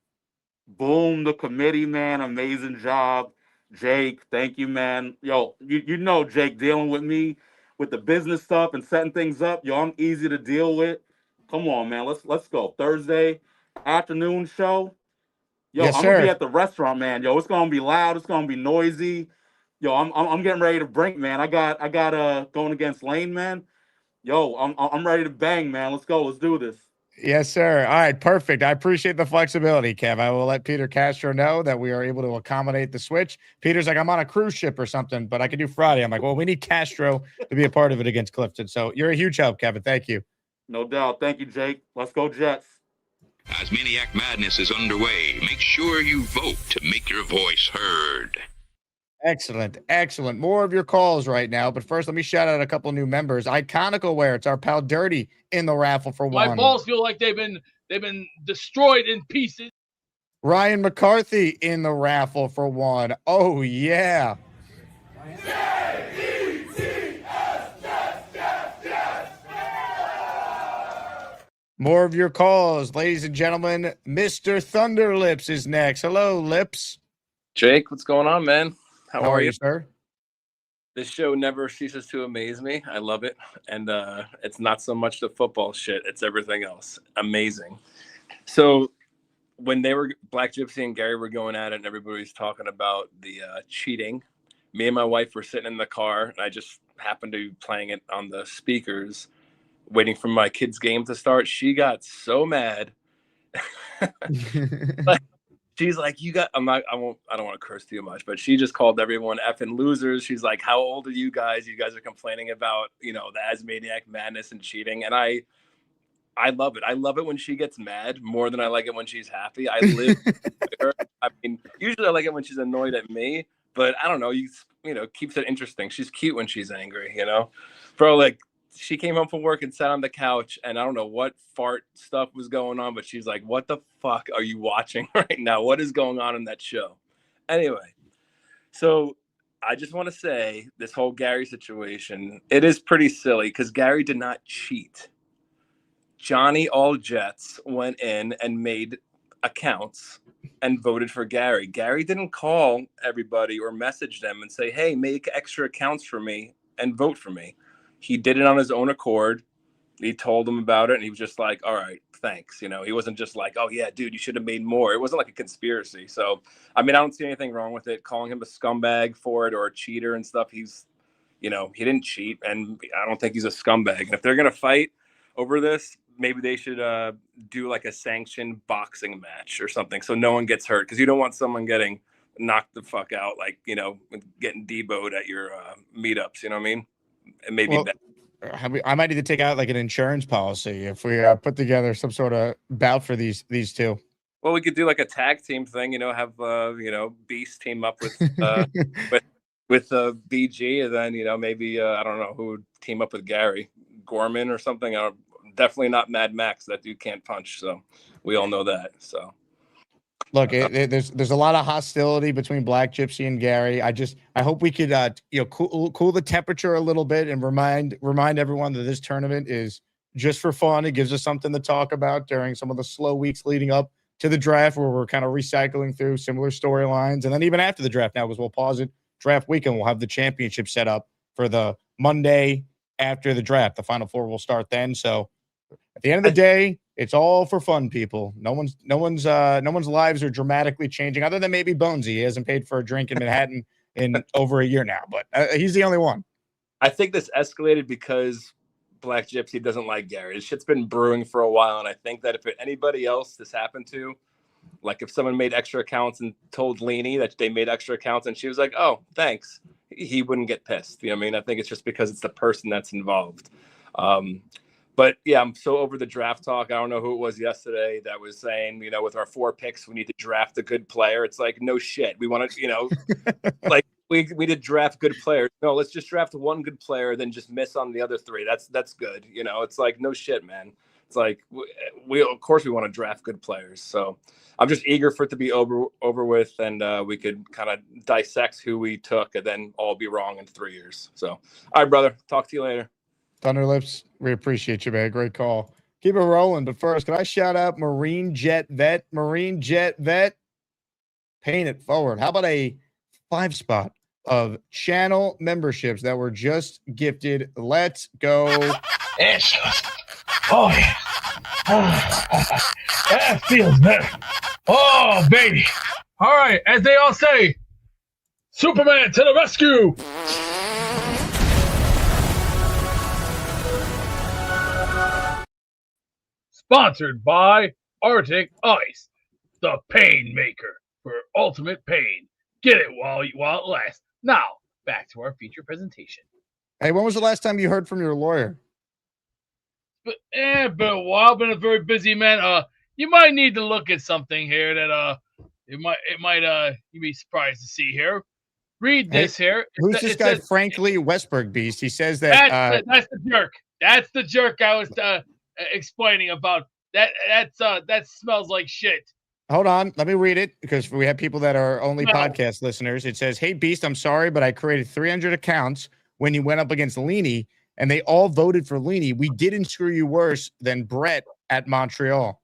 Boom, the committee, man. Amazing job. Jake, thank you, man. Yo, you know, Jake, dealing with me with the business stuff and setting things up. Yo, I'm easy to deal with. Come on, man. Let's go. Thursday afternoon show. Yo, yes, I'm sir. gonna be at the restaurant, man. Yo, it's gonna be loud. It's gonna be noisy. Yo, I'm getting ready to brink, man. I got going against Lane, man. Yo, I'm ready to bang, man. Let's go. Let's do this. Yes, sir. All right, perfect. I appreciate the flexibility, Kev. I will let Peter Castro know that we are able to accommodate the switch. Peter's like, I'm on a cruise ship or something, but I could do Friday. I'm like, well, we need Castro to be a part of it against Clifton. So you're a huge help, Kevin. Thank you. No doubt. Thank you, Jake. Let's go, Jets. Asmaniac Madness is underway. Make sure you vote to make your voice heard. Excellent. Excellent. More of your calls right now. But first, let me shout out a couple new members. Iconical Wear. It's our pal Dirty in the raffle for one. My balls feel like they've been destroyed in pieces. Ryan McCarthy in the raffle for one. Oh, yeah. More of your calls, ladies and gentlemen. Mr. Thunderlips is next. Hello, Lips. Jake, what's going on, man? How are you, sir? This show never ceases to amaze me. I love it. And it's not so much the football shit. It's everything else. Amazing. So when Black Gypsy and Gary were going at it and everybody was talking about the cheating, me and my wife were sitting in the car and I just happened to be playing it on the speakers, waiting for my kid's game to start. She got so mad. She's like, I don't want to curse too much, but she just called everyone effing losers. She's like, how old are you guys? You guys are complaining about, the Asmaniac Madness and cheating. And I love it. I love it when she gets mad more than I like it when she's happy. I live with her. I mean, usually I like it when she's annoyed at me, but I don't know. Keeps it interesting. She's cute when she's angry, Bro, like, she came home from work and sat on the couch and I don't know what fart stuff was going on, but she's like, what the fuck are you watching right now? What is going on in that show? Anyway, so I just want to say this whole Gary situation, it is pretty silly because Gary did not cheat. Johnny All Jets went in and made accounts and voted for Gary. Gary didn't call everybody or message them and say, hey, make extra accounts for me and vote for me. He did it on his own accord. He told them about it, and he was just like, all right, thanks. He wasn't just like, oh, yeah, dude, you should have made more. It wasn't like a conspiracy. So, I don't see anything wrong with it. Calling him a scumbag for it or a cheater and stuff, he didn't cheat, and I don't think he's a scumbag. And if they're going to fight over this, maybe they should do like a sanctioned boxing match or something, so no one gets hurt, because you don't want someone getting knocked the fuck out, like, you know, getting deboed at your meetups. You know what I mean? It may be bad. I might need to take out like an insurance policy if we put together some sort of bout for these two. Well, we could do like a tag team thing, you know, have you know, Beast team up with with BG, and then, you know, maybe I don't know who would team up with Gary Gorman or something. Definitely not Mad Max. That dude can't punch, so we all know that. So look, there's a lot of hostility between Black Gypsy and Gary. I hope we could you know, cool the temperature a little bit and remind everyone that this tournament is just for fun. It gives us something to talk about during some of the slow weeks leading up to the draft, where we're kind of recycling through similar storylines. And then even after the draft now, because we'll pause it, draft weekend, we'll have the championship set up for the Monday after the draft. The Final Four will start then. So at the end of the day, it's all for fun, people. No one's lives are dramatically changing, other than maybe Bonesy. He hasn't paid for a drink in Manhattan in over a year now, but he's the only one. I think this escalated because Black Gypsy doesn't like Gary. This shit's been brewing for a while, and I think that if anybody else this happened to, like if someone made extra accounts and told Leanie that they made extra accounts and she was like, oh, thanks, he wouldn't get pissed. You know what I mean? I think it's just because it's the person that's involved. But yeah, I'm so over the draft talk. I don't know who it was yesterday that was saying, you know, with our 4 picks, we need to draft a good player. It's like, no shit. We want to, you know, like we did draft good players. No, let's just draft one good player, then just miss on the other 3. That's good. You know, it's like, no shit, man. It's like, we of course we want to draft good players. So I'm just eager for it to be over with, and we could kind of dissect who we took and then all be wrong in 3 years. So, all right, brother. Talk to you later. Thunderlips, we appreciate you, man. Great call. Keep it rolling. But first, can I shout out Marine Jet Vet? Marine Jet Vet, paying it forward. How about a 5-spot of channel memberships that were just gifted? Let's go. Oh, yeah. That feels better. Oh, baby. All right. As they all say, Superman to the rescue. Sponsored by Arctic Ice, the pain maker for ultimate pain. Get it while it lasts. Now, back to our feature presentation. Hey, when was the last time you heard from your lawyer? Been a while. Been a very busy man. You might need to look at something here that you'd be surprised to see here. Read this here. Who's this guy, Frankly Westberg Beast? He says that that's the jerk. That's the jerk I was explaining about. That smells like shit. Hold on, let me read it, because we have people that are only podcast listeners. It says, "Hey Beast, I'm sorry, but I created 300 accounts when you went up against Leanie, and they all voted for Leanie. We didn't screw you worse than Brett at Montreal."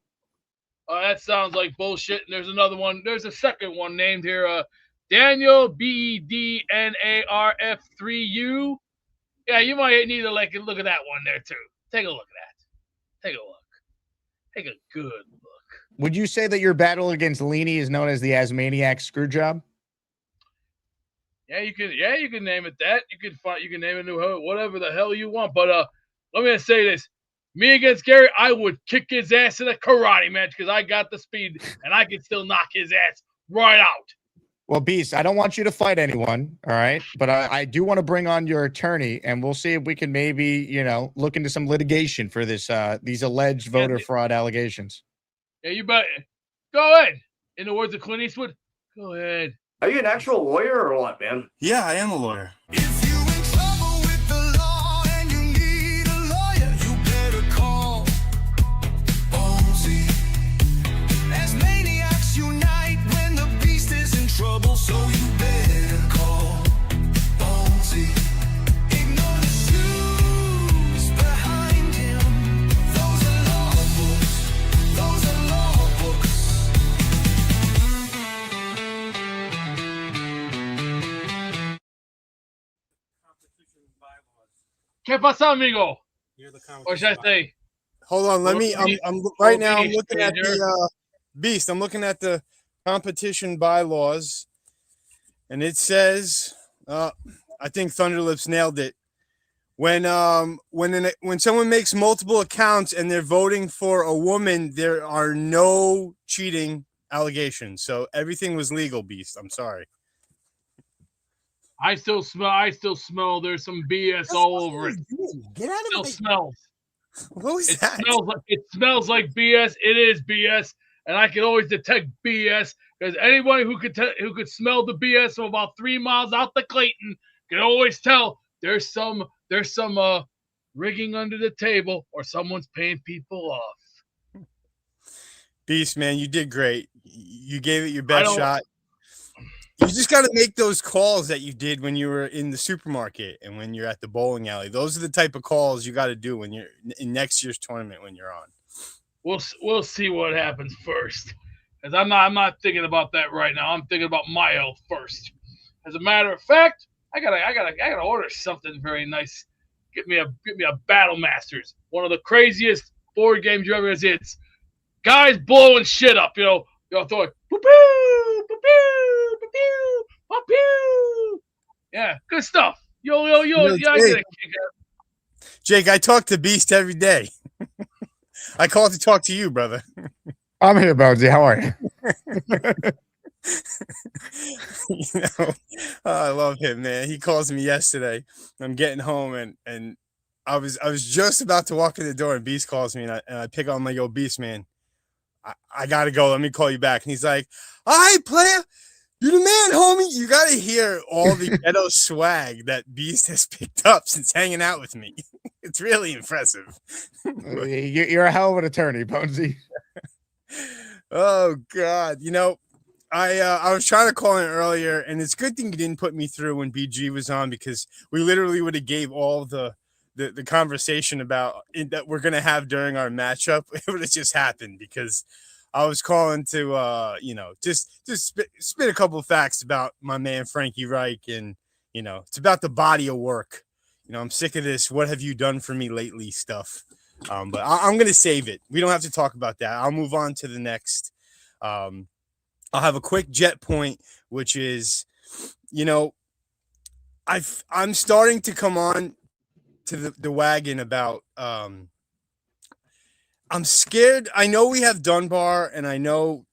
That sounds like bullshit. And there's another one. There's a second one named here, Daniel BEDNARF3U. Yeah, you might need to look at that one there too. Take a look at that. Take a look. Take a good look. Would you say that your battle against Leanie is known as the Asmaniac Screwjob? Yeah, you can name it that. You can name it whatever the hell you want. But let me just say this. Me against Gary, I would kick his ass in a karate match because I got the speed and I can still knock his ass right out. Well, Beast, I don't want you to fight anyone, all right? But I do want to bring on your attorney, and we'll see if we can maybe, you know, look into some litigation for this these alleged voter fraud allegations. Yeah, you bet. Go ahead. In the words of Clint Eastwood, go ahead. Are you an actual lawyer or what, man? Yeah, I am a lawyer. Trouble, so you better call Bonesy. Ignore the shoes behind him. Those are law books. Those are law books. ¿Qué pasa, amigo? Or should I say? Hold on, let me. I'm right now. I'm looking at the Beast. I'm looking at the competition bylaws, and it says, I think Thunderlips nailed it. when someone makes multiple accounts and they're voting for a woman, there are no cheating allegations. So everything was legal, Beast. I'm sorry. I still smell there's some BS all over it. Get out of my smells. What was it that? Smells like BS. It is BS, and I can always detect BS because anybody who could smell the BS from about 3 miles out the Clayton can always tell there's some rigging under the table or someone's paying people off. Beast, man, you did great. You gave it your best shot. You just got to make those calls that you did when you were in the supermarket and when you're at the bowling alley. Those are the type of calls you got to do when you're in next year's tournament when you're on. We'll see what happens first, because I'm not thinking about that right now. I'm thinking about my health first. As a matter of fact, I gotta order something very nice. Get me a Battle Masters, one of the craziest board games you ever gonna see. It's guys blowing shit up, throw it, poo poo, poo poo, poo poo, poo poo. Yeah, good stuff. Yo, I get a kick out. Jake, I talk to Beast every day. I called to talk to you, brother. I'm here, Bonesy. How are you? I love him, man. He calls me yesterday. I'm getting home and I was just about to walk in the door and Beast calls me and I pick up. I'm like, yo, Beast, man, I gotta go. Let me call you back. And he's like, all right, player, you're the man, homie. You gotta hear all the ghetto swag that Beast has picked up since hanging out with me. It's really impressive. You're a hell of an attorney, Bonesy. Oh God. I was trying to call in earlier, and it's a good thing you didn't put me through when BG was on, because we literally would have gave all the conversation about that we're gonna have during our matchup. It would have just happened because I was calling to just spit a couple of facts about my man Frankie Reich, and it's about the body of work. I'm sick of this "what have you done for me lately" stuff. But I'm gonna save it. We don't have to talk about that. I'll move on to the next. I'll have a quick jet point, which is, I'm starting to come on to the wagon about. I'm scared. I know we have Dunbar, and I know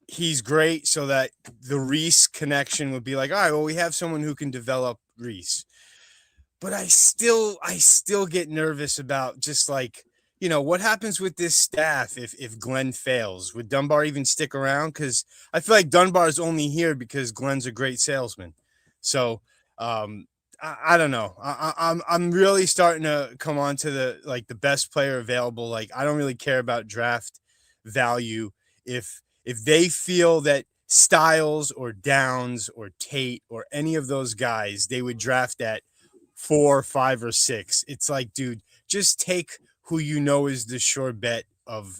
he's great, so that the Reese connection would be like, all right, well, we have someone who can develop Reese. But I still get nervous about just like, what happens with this staff if Glenn fails? Would Dunbar even stick around? Because I feel like Dunbar is only here because Glenn's a great salesman. So I don't know. I'm really starting to come on to the best player available. Like, I don't really care about draft value. If they feel that Styles or Downs or Tate or any of those guys, they would draft at 4, 5, or 6. It's like, dude, just take who is the sure bet of,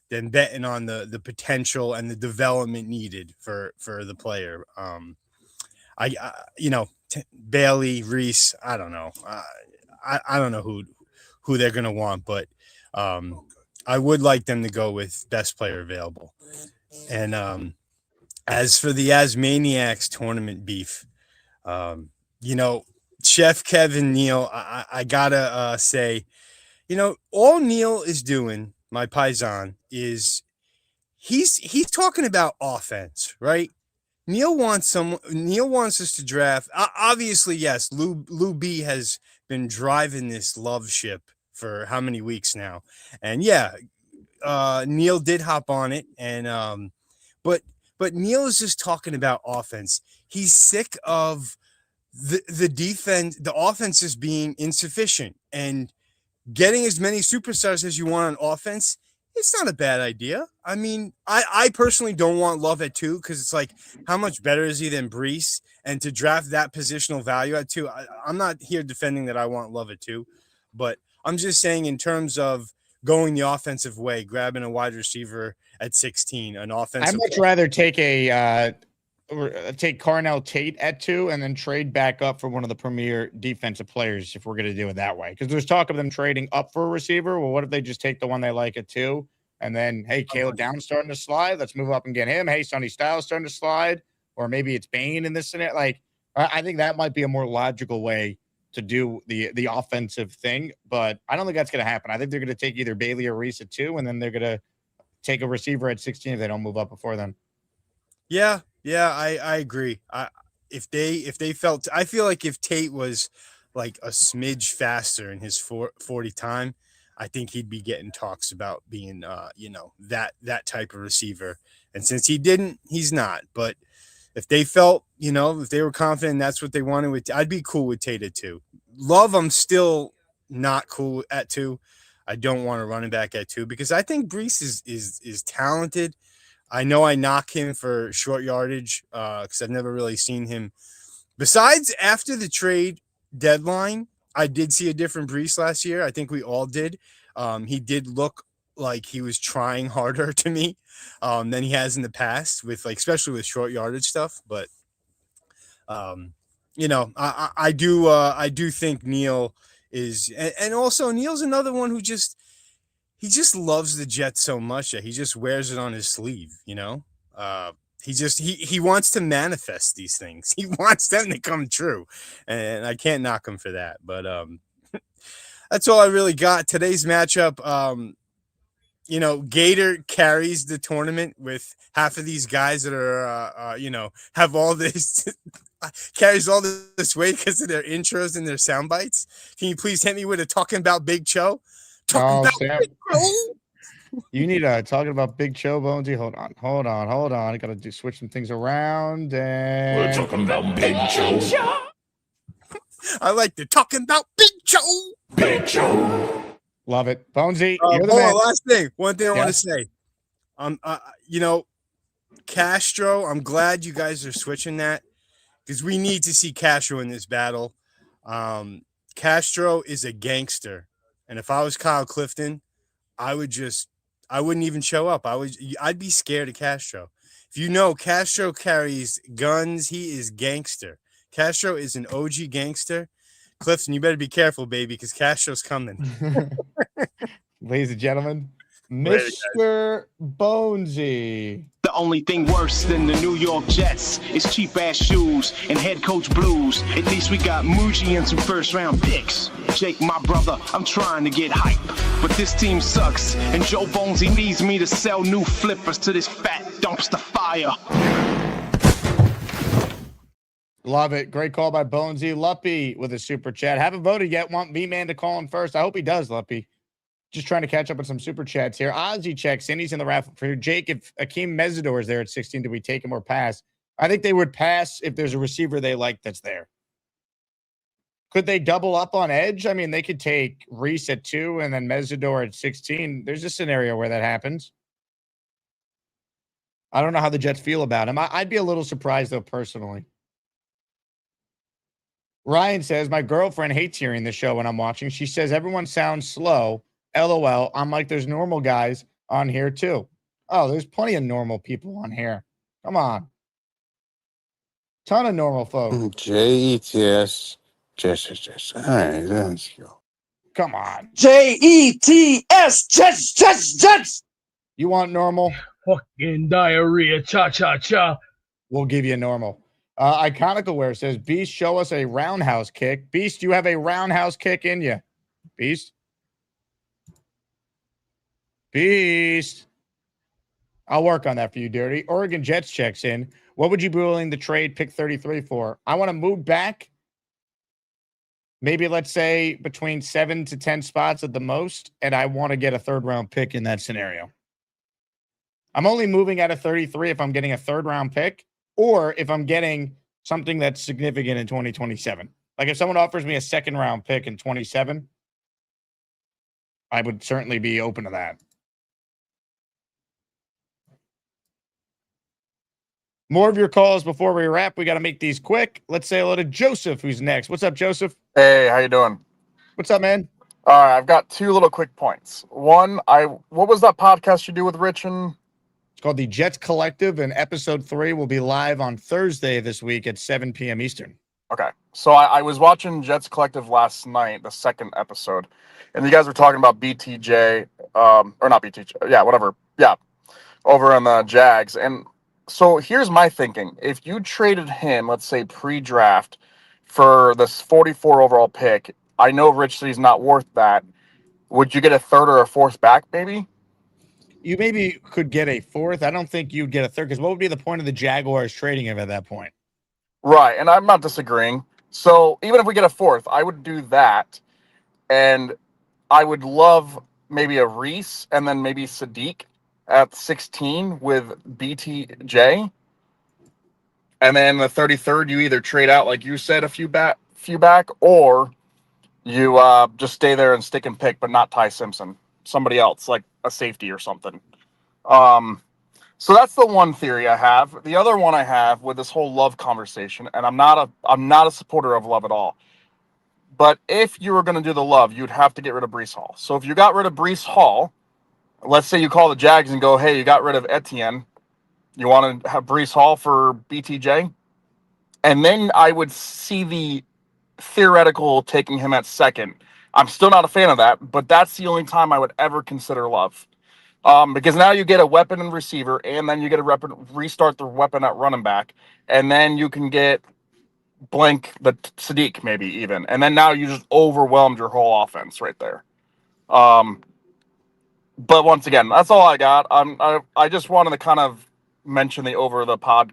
than betting on the potential and the development needed for the player. Bailey, Reese, I don't know. I don't know who they're gonna want, but I would like them to go with best player available. And as for the Asmaniacs tournament beef, Chef Kevin Neal, I gotta say, all Neal is doing, my paisan, is he's talking about offense, right? Neal wants us to draft. Obviously, yes, Lou B has been driving this love ship for how many weeks now, and yeah, Neal did hop on it, and but Neal is just talking about offense. He's sick of the defense, the offense is being insufficient, and getting as many superstars as you want on offense, it's not a bad idea. I mean, I personally don't want Love at 2 because it's like, how much better is he than Brees? And to draft that positional value at 2, I'm not here defending that I want Love at 2, but I'm just saying in terms of going the offensive way, grabbing a wide receiver at 16, an offensive. I'd much rather take take Carnell Tate at 2 and then trade back up for one of the premier defensive players if we're going to do it that way. Because there's talk of them trading up for a receiver. Well, what if they just take the one they like at 2 and then, hey, Caleb Downs starting to slide. Let's move up and get him. Hey, Sonny Styles starting to slide. Or maybe it's Bane in this scenario. Like, I think that might be a more logical way to do the offensive thing, but I don't think that's going to happen. I think they're going to take either Bailey or Reese at 2, and then they're going to take a receiver at 16 if they don't move up before then. Yeah, I agree. If they felt, I feel like if Tate was like a smidge faster in his 40 time, I think he'd be getting talks about being, that type of receiver. And since he didn't, he's not. But if they felt, if they were confident that's what they wanted with, I'd be cool with Tate at 2. Love, I'm still not cool at 2. I don't want to run him back at 2 because I think Brees is talented. I know I knock him for short yardage because I've never really seen him. Besides, after the trade deadline, I did see a different Brees last year. I think we all did. He did look like he was trying harder to me than he has in the past, with especially with short yardage stuff. But I do think Neil is, and also Neil's another one who he just loves the Jets so much that he just wears it on his sleeve. He wants to manifest these things. He wants them to come true, and I can't knock him for that. But that's all I really got. Today's matchup, Gator carries the tournament with half of these guys that are, have all this, carries all this weight because of their intros and their sound bites. Can you please hit me with a talking about Big Cho? Sam, you need talking about Big Cho, Bonesy. Hold on. I gotta switch some things around. And We're talking about Big Cho. I like to talking about Big Cho. Big Cho. Love it, Bonesy. You're the man. Last thing, one thing I want to say. Castro. I'm glad you guys are switching that because we need to see Castro in this battle. Castro is a gangster. And if I was Kyle Clifton, I wouldn't even show up. I'd be scared of Castro. If Castro carries guns, he is gangster. Castro is an OG gangster. Clifton, you better be careful, baby, because Castro's coming. Ladies and gentlemen, Mr. Bonesy. The only thing worse than the New York Jets is cheap-ass shoes and head coach blues. At least we got Muji and some first-round picks. Jake, my brother, I'm trying to get hype. But this team sucks, and Joe Bonesy needs me to sell new flippers to this fat dumpster fire. Love it. Great call by Bonesy. Luppy with a super chat. Haven't voted yet. Want B-Man to call in first. I hope he does, Luppy. Just trying to catch up with some super chats here. Ozzy checks in. He's in the raffle for Jake. If Akeem Mesidor is there at 16, do we take him or pass? I think they would pass if there's a receiver they like that's there. Could they double up on edge? I mean, they could take Reese at 2 and then Mesidor at 16. There's a scenario where that happens. I don't know how the Jets feel about him. I'd be a little surprised, though, personally. Ryan says, my girlfriend hates hearing the show when I'm watching. She says everyone sounds slow. LOL. I'm like, there's normal guys on here too. Oh, there's plenty of normal people on here. Come on. Ton of normal folks. J-E-T-S. Jets. All right, let's go. Come on. J-E-T-S. Jets. You want normal? Fucking diarrhea. Cha. We'll give you normal. Iconicalware says, Beast, show us a roundhouse kick. Beast, you have a roundhouse kick in you. Beast. I'll work on that for you, Dirty. Oregon Jets checks in. What would you be willing to trade pick 33 for? I want to move back. Maybe let's say between 7 to 10 spots at the most. And I want to get a 3rd round pick in that scenario. I'm only moving out of 33 if I'm getting a 3rd round pick or if I'm getting something that's significant in 2027. Like if someone offers me a 2nd round pick in 27, I would certainly be open to that. More of your calls before we wrap. We got to make these quick. Let's say hello to Joseph, who's next. What's up, Joseph? Hey, how you doing? What's up, man? I've got 2 little quick points. One, what was that podcast you do with Rich and? It's called the Jets Collective, and episode 3 will be live on Thursday this week at 7 p.m. Eastern. Okay, so I was watching Jets Collective last night, the 2nd episode, and you guys were talking about BTJ, or not BTJ, yeah, whatever, yeah, over on the Jags, and so here's my thinking. If you traded him, let's say pre-draft, for this 44 overall pick. I know Rich Lee's not worth that. Would you get a third or a fourth back, maybe? You maybe could get a fourth. I don't think you'd get a third because what would be the point of the Jaguars trading him at that point? Right, and I'm not disagreeing. So even if we get a fourth, I would do that, and I would love maybe a Reese and then maybe Sadiq at 16 with BTJ. And then the 33rd, you either trade out, like you said, a few back, or you just stay there and stick and pick, but not Ty Simpson, somebody else, like a safety or something. So that's the one theory I have. The other one I have with this whole Love conversation, and I'm not a supporter of Love at all. But if you were going to do the Love, you'd have to get rid of Breece Hall. So if you got rid of Breece Hall, let's say you call the Jags and go, hey, you got rid of Etienne. You want to have Breece Hall for BTJ? And then I would see the theoretical taking him at second. I'm still not a fan of that, but that's the only time I would ever consider Love. Because now you get a weapon and receiver, and then you get a restart the weapon at running back, and then you can get blank the Sadiq maybe even, and then now you just overwhelmed your whole offense right there. But once again, that's all I got. I just wanted to kind of mention the over the pod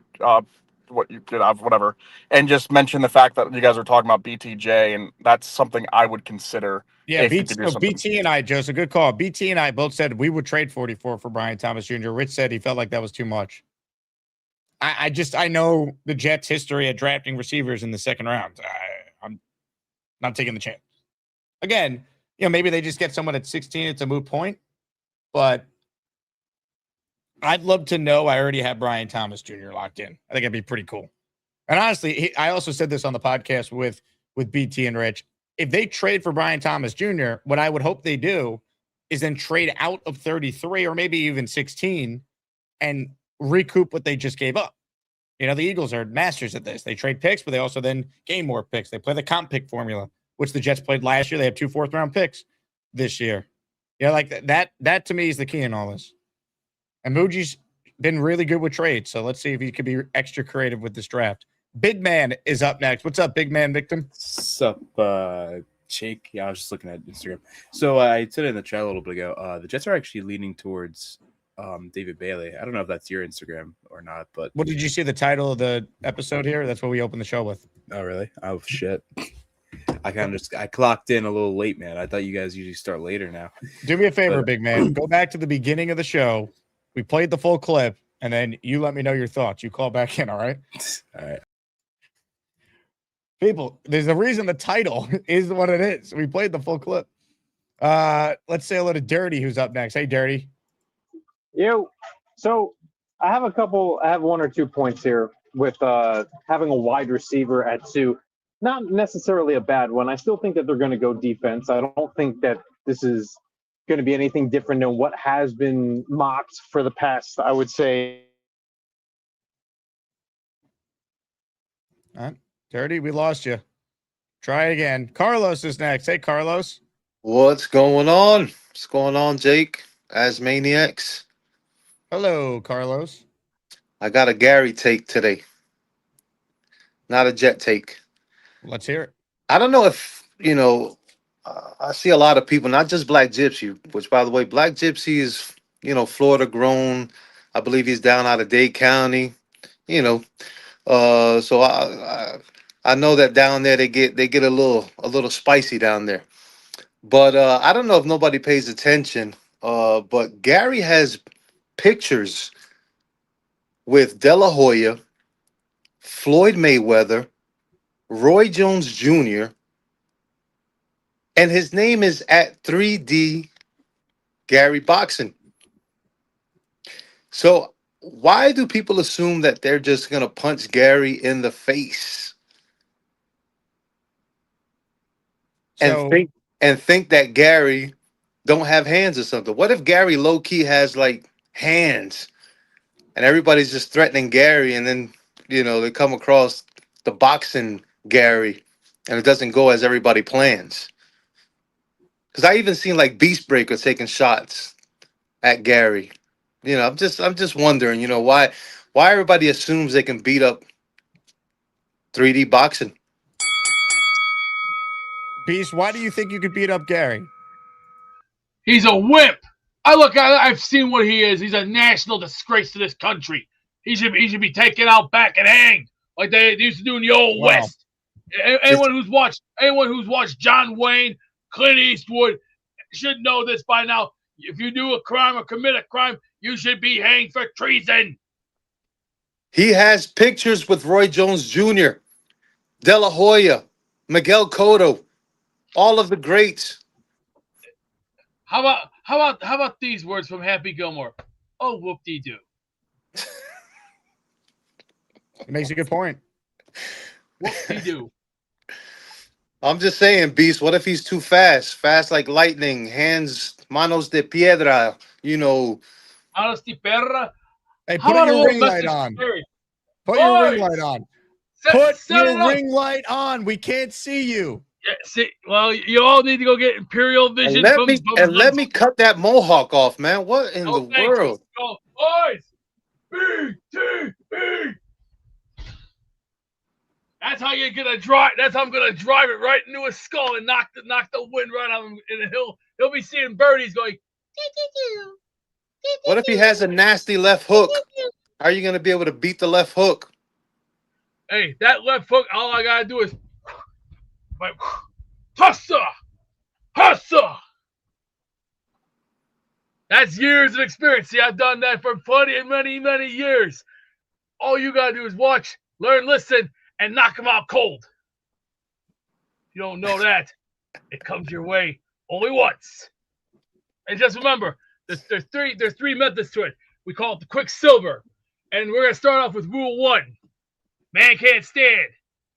what you did have whatever, and just mention the fact that you guys are talking about BTJ, and that's something I would consider. Yeah, BT and I, Joseph, good call. BT and I both said we would trade 44 for Brian Thomas Jr. Rich said he felt like that was too much. I know the Jets' history at drafting receivers in the second round. I'm not taking the chance. Again, maybe they just get someone at 16. It's a moot point. But I'd love to know I already have Brian Thomas Jr. locked in. I think it'd be pretty cool. And honestly, I also said this on the podcast with BT and Rich. If they trade for Brian Thomas Jr., what I would hope they do is then trade out of 33 or maybe even 16 and recoup what they just gave up. The Eagles are masters at this. They trade picks, but they also then gain more picks. They play the comp pick formula, which the Jets played last year. They have 2 fourth-round picks this year. Like that to me is the key in all this. And Muji's been really good with trades, so let's see if he could be extra creative with this draft. Big Man is up next. What's up, Big Man Victim? What's up, Jake? Yeah, I was just looking at Instagram. So I said it in the chat a little bit ago. The Jets are actually leaning towards David Bailey. I don't know if that's your Instagram or not, but what did you see the title of the episode here? That's what we opened the show with. Oh, really? Oh, shit. I clocked in a little late, man. I thought you guys usually start later now. Do me a favor, Big Man. Go back to the beginning of the show. We played the full clip, and then you let me know your thoughts. You call back in, all right? All right. People, there's a reason the title is what it is. We played the full clip. Let's say hello to Dirty, who's up next. Hey, Dirty. So I have one or 2 points here with having a wide receiver at 2. Not necessarily a bad one. I still think that they're going to go defense. I don't think that this is going to be anything different than what has been mocked for the past, I would say. All right. Dirty, we lost you. Try again. Carlos is next. Hey, Carlos. What's going on? What's going on, Jake? Asmaniacs. Hello, Carlos. I got a Gary take today. Not a Jet take. Let's hear it. I don't know if, I see a lot of people, not just Black Gypsy, which, by the way, Black Gypsy is, Florida grown. I believe he's down out of Dade County, So I know that down there they get a little spicy down there. But I don't know if nobody pays attention. But Gary has pictures with De La Hoya, Floyd Mayweather, Roy Jones Jr., and his name is at 3D Gary Boxing. So why do people assume that they're just going to punch Gary in the face and think that Gary don't have hands or something? What if Gary low-key has, like, hands and everybody's just threatening Gary, and then, they come across the boxing Gary and it doesn't go as everybody plans? Because I even seen, like, Beast Breaker taking shots at Gary. I'm just wondering, why everybody assumes they can beat up 3D boxing. Beast, why do you think you could beat up Gary? He's a wimp. I've seen what he is. He's a national disgrace to this country. He should be taken out back and hanged like they used to do in the old West. Anyone who's watched John Wayne, Clint Eastwood should know this by now. If you do a crime or commit a crime, you should be hanged for treason. He has pictures with Roy Jones Jr., De La Hoya, Miguel Cotto, all of the greats. How about these words from Happy Gilmore? Oh, whoop-de-doo. It makes a good point. Whoop-de-doo. I'm just saying, Beast, what if he's too fast? Fast like lightning, hands, manos de piedra, you know. Manos de perra. Hey, put your ring light on. Put your ring light on. Put your ring light on. We can't see you. Yeah, see, well, you all need to go get Imperial Vision. Let me cut that mohawk off, man. What in the world? Go, boys! BTB! That's how you're gonna drive. That's how I'm gonna drive it right into his skull and knock the wind right out of him, and he'll be seeing birdies going. What if he has a nasty left hook? How are you gonna be able to beat the left hook? Hey, that left hook. All I gotta do is like hustle. That's years of experience. See, I've done that for many years. All you gotta do is watch, learn, listen, and knock them out cold. If you don't know that, it comes your way only once. And just remember, there's three methods to it. We call it the Quicksilver. And we're gonna start off with rule 1. Man can't stand,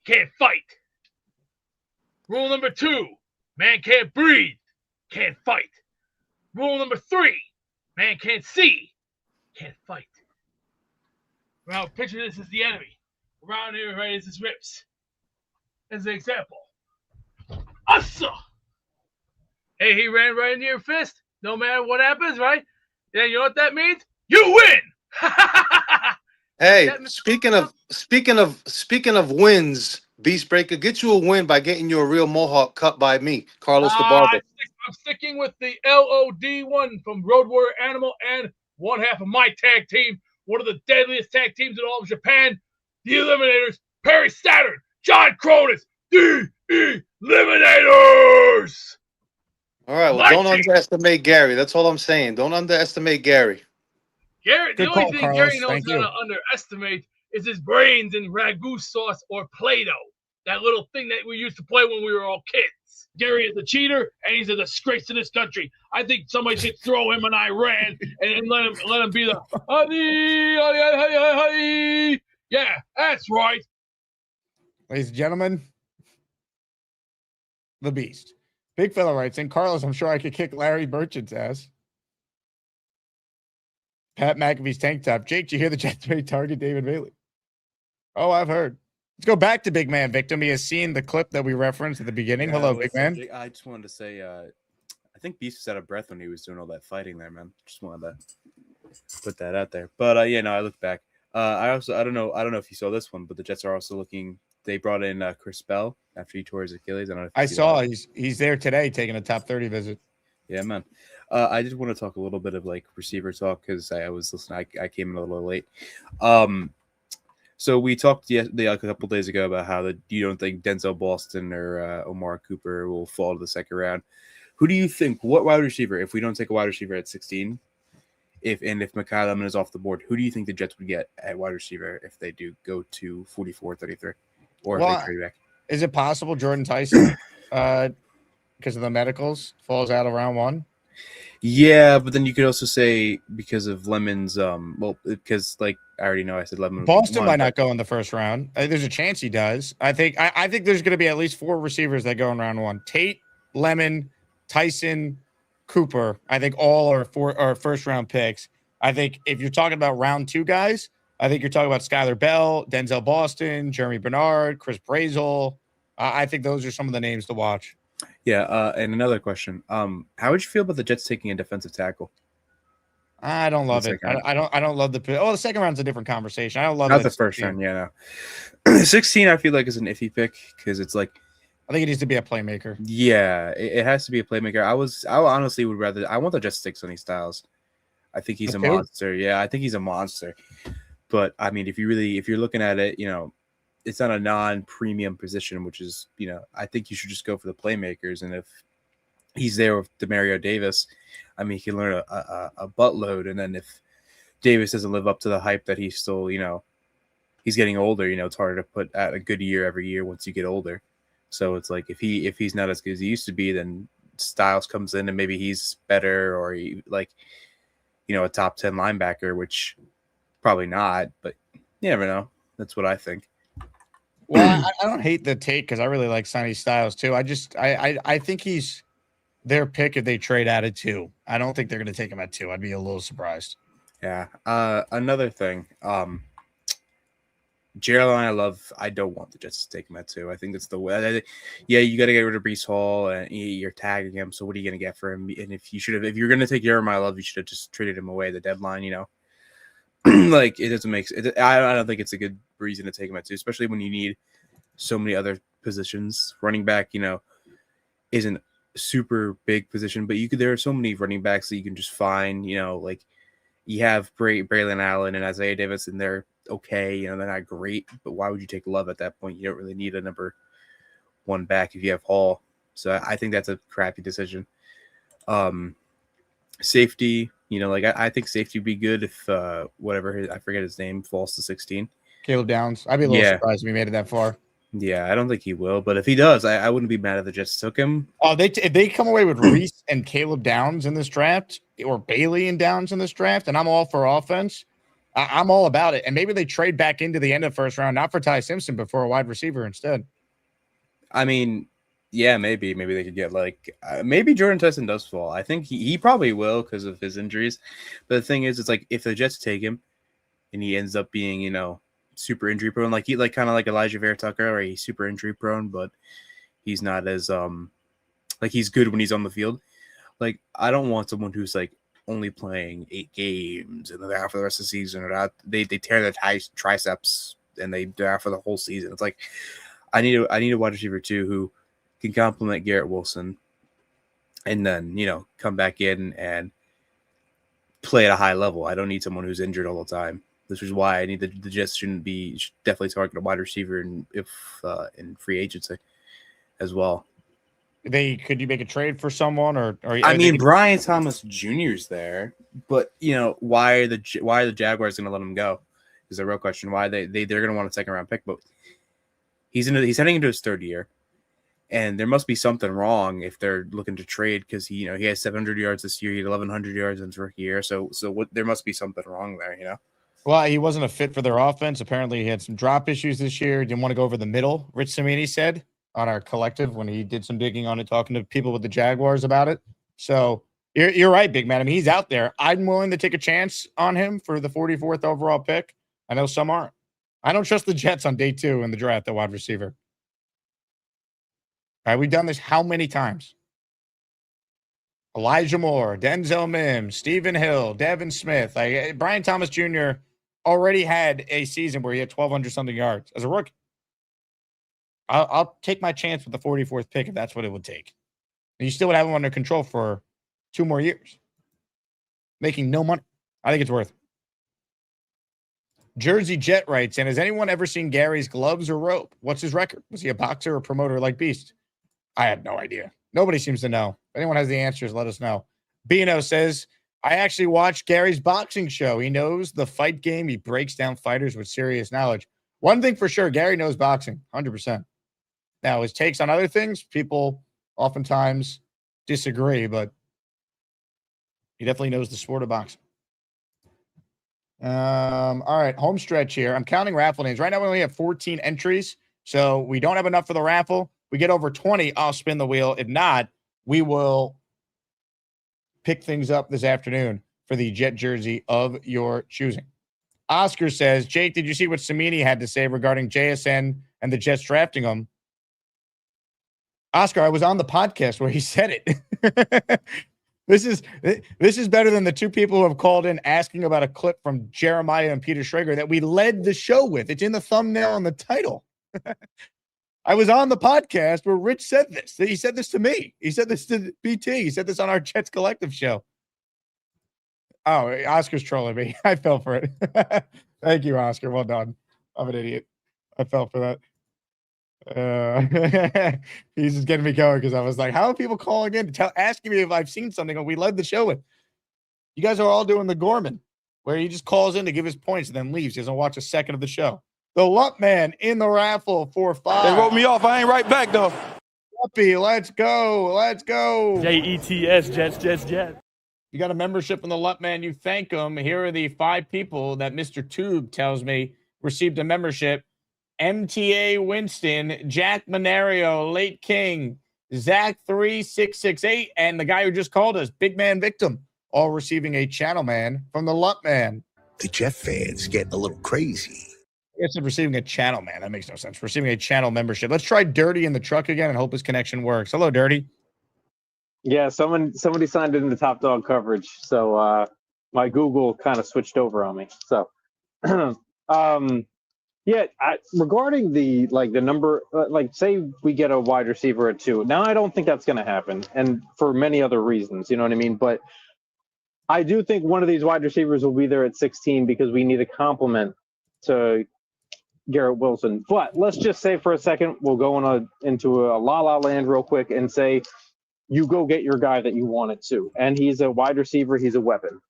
can't fight. Rule number 2, man can't breathe, can't fight. Rule number 3, man can't see, can't fight. Now picture this as the enemy. Around here, right, is his ribs. As an example. Assa! Hey, he ran right into your fist. No matter what happens, right? Then you know what that means? You win! Hey, speaking of wins, Beastbreaker, get you a win by getting you a real mohawk cut by me, Carlos the Barber. I'm sticking with the LOD1 from Road Warrior Animal and one half of my tag team, one of the deadliest tag teams in all of Japan, the Eliminators, Perry Saturn, John Cronus, the Eliminators. All right, well, don't underestimate Gary. That's all I'm saying. Don't underestimate Gary. The only thing Gary knows how to underestimate is his brains in ragu sauce or Play-Doh. That little thing that we used to play when we were all kids. Gary is a cheater, and he's a disgrace to this country. I think somebody should throw him in Iran and let him be the yeah, that's right. Ladies and gentlemen, the Beast. Big fella writes in, Carlos, I'm sure I could kick Larry Merchant's ass. Pat McAfee's tank top. Jake, did you hear the Jets may target David Bailey? Oh, I've heard. Let's go back to Big Man Victim. He has seen the clip that we referenced at the beginning. Hello, Big Man. I just wanted to say, I think Beast was out of breath when he was doing all that fighting there, man. Just wanted to put that out there. But yeah, no, I looked back. I don't know if you saw this one, but the Jets are also looking. They brought in Chris Bell after he tore his Achilles. I don't know if I saw he's there today taking a top 30 visit. Yeah, man. I just want to talk a little bit of like receiver talk because I was listening. I came in a little late. So we talked a couple days ago about how you don't think Denzel Boston or Omar Cooper will fall to the second round. Who do you think? What wide receiver? If we don't take a wide receiver at 16, if Mekhi Lemon is off the board, who do you think the Jets would get at wide receiver if they do go to 44, 33, or if they trade back? Is it possible Jordan Tyson, because of the medicals, falls out of round 1? Yeah, but then you could also say because of Lemon's, because like I already know I said Lemon. Boston might not go in the first round. There's a chance he does. I think there's going to be at least 4 receivers that go in round 1. Tate, Lemon, Tyson, Cooper. I think all are first round picks. I think if you're talking about round 2 guys, I think you're talking about Skylar Bell, Denzel Boston, Jeremy Bernard, Chris Brazel. I think those are some of the names to watch. Yeah, and another question. How would you feel about the Jets taking a defensive tackle? I don't love it. I don't love the second round's a different conversation. I don't love not the first round. Yeah, no. 16 I feel like is an iffy pick because it's like I think it needs to be a playmaker. Yeah, it has to be a playmaker. I honestly would rather. I want the Jets to take Sonny Styles. I think he's a monster. Yeah, I think he's a monster. But I mean, if you're looking at it, it's not a non-premium position, which is, I think you should just go for the playmakers. And if he's there with Demario Davis, I mean, he can learn a buttload. And then if Davis doesn't live up to the hype that he's still, he's getting older, it's harder to put at a good year every year once you get older. So it's like if he's not as good as he used to be, then Styles comes in and maybe he's better, or a top 10 linebacker, which probably not, but you never know. That's what I think. Well, I don't hate the take because I really like Sonny Styles too. I think he's their pick if they trade out at 2. I don't think they're going to take him at 2. I'd be a little surprised. Yeah. Another thing. Jeremiah, I don't want the Jets to take him at 2. I think that's the way. Yeah, you got to get rid of Breece Hall, and you're tagging him. So what are you going to get for him? And if you're going to take Jeremiah Love, you should have just traded him away at the deadline. Like it doesn't make sense. I don't think it's a good reason to take him at 2, especially when you need so many other positions. Running back, isn't a super big position, but there are so many running backs that you can just find. Like you have Braylon Allen and Isaiah Davis, and they're okay. They're not great, but why would you take Love at that point? You don't really need a number 1 back if you have Hall. So I think that's a crappy decision. Safety, I think safety would be good if I forget his name, falls to 16. Caleb Downs. I'd be a little surprised if he made it that far. Yeah, I don't think he will, but if he does, I wouldn't be mad if the Jets took him. Oh, if they come away with Reese and Caleb Downs in this draft, or Bailey and Downs in this draft, and I'm all for offense, I'm all about it. And maybe they trade back into the end of the first round, not for Ty Simpson, but for a wide receiver instead. I mean, yeah, maybe they could get maybe Jordan Tyson does fall. I think he probably will because of his injuries. But the thing is, it's like if the Jets take him and he ends up being, super injury prone, kind of like Elijah Vera Tucker, or he's super injury prone, but he's not as he's good when he's on the field. Like I don't want someone who's only playing 8 games and they're out for the rest of the season, or they tear their triceps and they're out for the whole season. It's like I need a wide receiver too who can complement Garrett Wilson, and then come back in and play at a high level. I don't need someone who's injured all the time. This is why I need the Jets should definitely target a wide receiver in free agency as well. Could you make a trade for someone, or I mean, Brian Thomas Jr.'s there, but why are the Jaguars going to let him go? Is a real question. Why they're going to want a 2nd round pick, but he's heading into his 3rd year, and there must be something wrong if they're looking to trade because he has 700 yards this year, he had 1,100 yards in his rookie year, so there must be something wrong there, Well, he wasn't a fit for their offense. Apparently, he had some drop issues this year. Didn't want to go over the middle. Rich Cimini said on our collective when he did some digging on it, talking to people with the Jaguars about it. So you're right, big man. I mean, he's out there. I'm willing to take a chance on him for the 44th overall pick. I know some aren't. I don't trust the Jets on day 2 in the draft, the wide receiver. All right, we've done this how many times? Elijah Moore, Denzel Mims, Stephen Hill, Devin Smith. Brian Thomas Jr. already had a season where he had 1,200-something yards as a rookie. I'll take my chance with the 44th pick if that's what it would take. And you still would have him under control for 2 more years, making no money. I think it's worth it. Jersey Jet writes, and has anyone ever seen Gary's gloves or rope? What's his record? Was he a boxer or promoter like Beast? I have no idea. Nobody seems to know. If anyone has the answers, let us know. Bino says, I actually watched Gary's boxing show. He knows the fight game. He breaks down fighters with serious knowledge. One thing for sure, Gary knows boxing, 100%. Now, his takes on other things, people oftentimes disagree, but he definitely knows the sport of boxing. All right, home stretch here. I'm counting raffle names. Right now, we only have 14 entries, so we don't have enough for the raffle. We get over 20, I'll spin the wheel. If not, we will pick things up this afternoon for the Jet jersey of your choosing. Oscar says, Jake, did you see what Cimini had to say regarding JSN and the Jets drafting him? Oscar, I was on the podcast where he said it. This is better than the 2 people who have called in asking about a clip from Jeremiah and Peter Schrager that we led the show with. It's in the thumbnail and the title. I was on the podcast where Rich said this. He said this to me. He said this to BT. He said this on our Jets Collective show. Oh, Oscar's trolling me. I fell for it. Thank you, Oscar. Well done. I'm an idiot. I fell for that. He's just getting me going because I was like, how are people calling in asking me if I've seen something we led the show with? You guys are all doing the Gorman, where he just calls in to give his points and then leaves. He doesn't watch a second of the show. The Lump Man in the raffle for 5. They wrote me off. I ain't right back, though. Lumpy, let's go. Let's go. Jets, Jets. You got a membership in the Lump Man. You thank them. Here are the 5 people that Mr. Tube tells me received a membership. MTA Winston, Jack Monario, Late King, Zach 3668, and the guy who just called us, Big Man Victim, all receiving a channel man from the Lump Man. The Jet fans getting a little crazy. It's receiving a channel man. That makes no sense. Receiving a channel membership. Let's try Dirty in the truck again and hope his connection works. Hello, Dirty. Yeah, somebody signed in the top dog coverage, so my Google kind of switched over on me. So, yeah, regarding the number, say we get a wide receiver at 2. Now I don't think that's going to happen, and for many other reasons, you know what I mean. But I do think one of these wide receivers will be there at 16 because we need a complement to Garrett Wilson. But let's just say for a second, we'll go into a la-la land real quick and say you go get your guy that you wanted to. And he's a wide receiver. He's a weapon.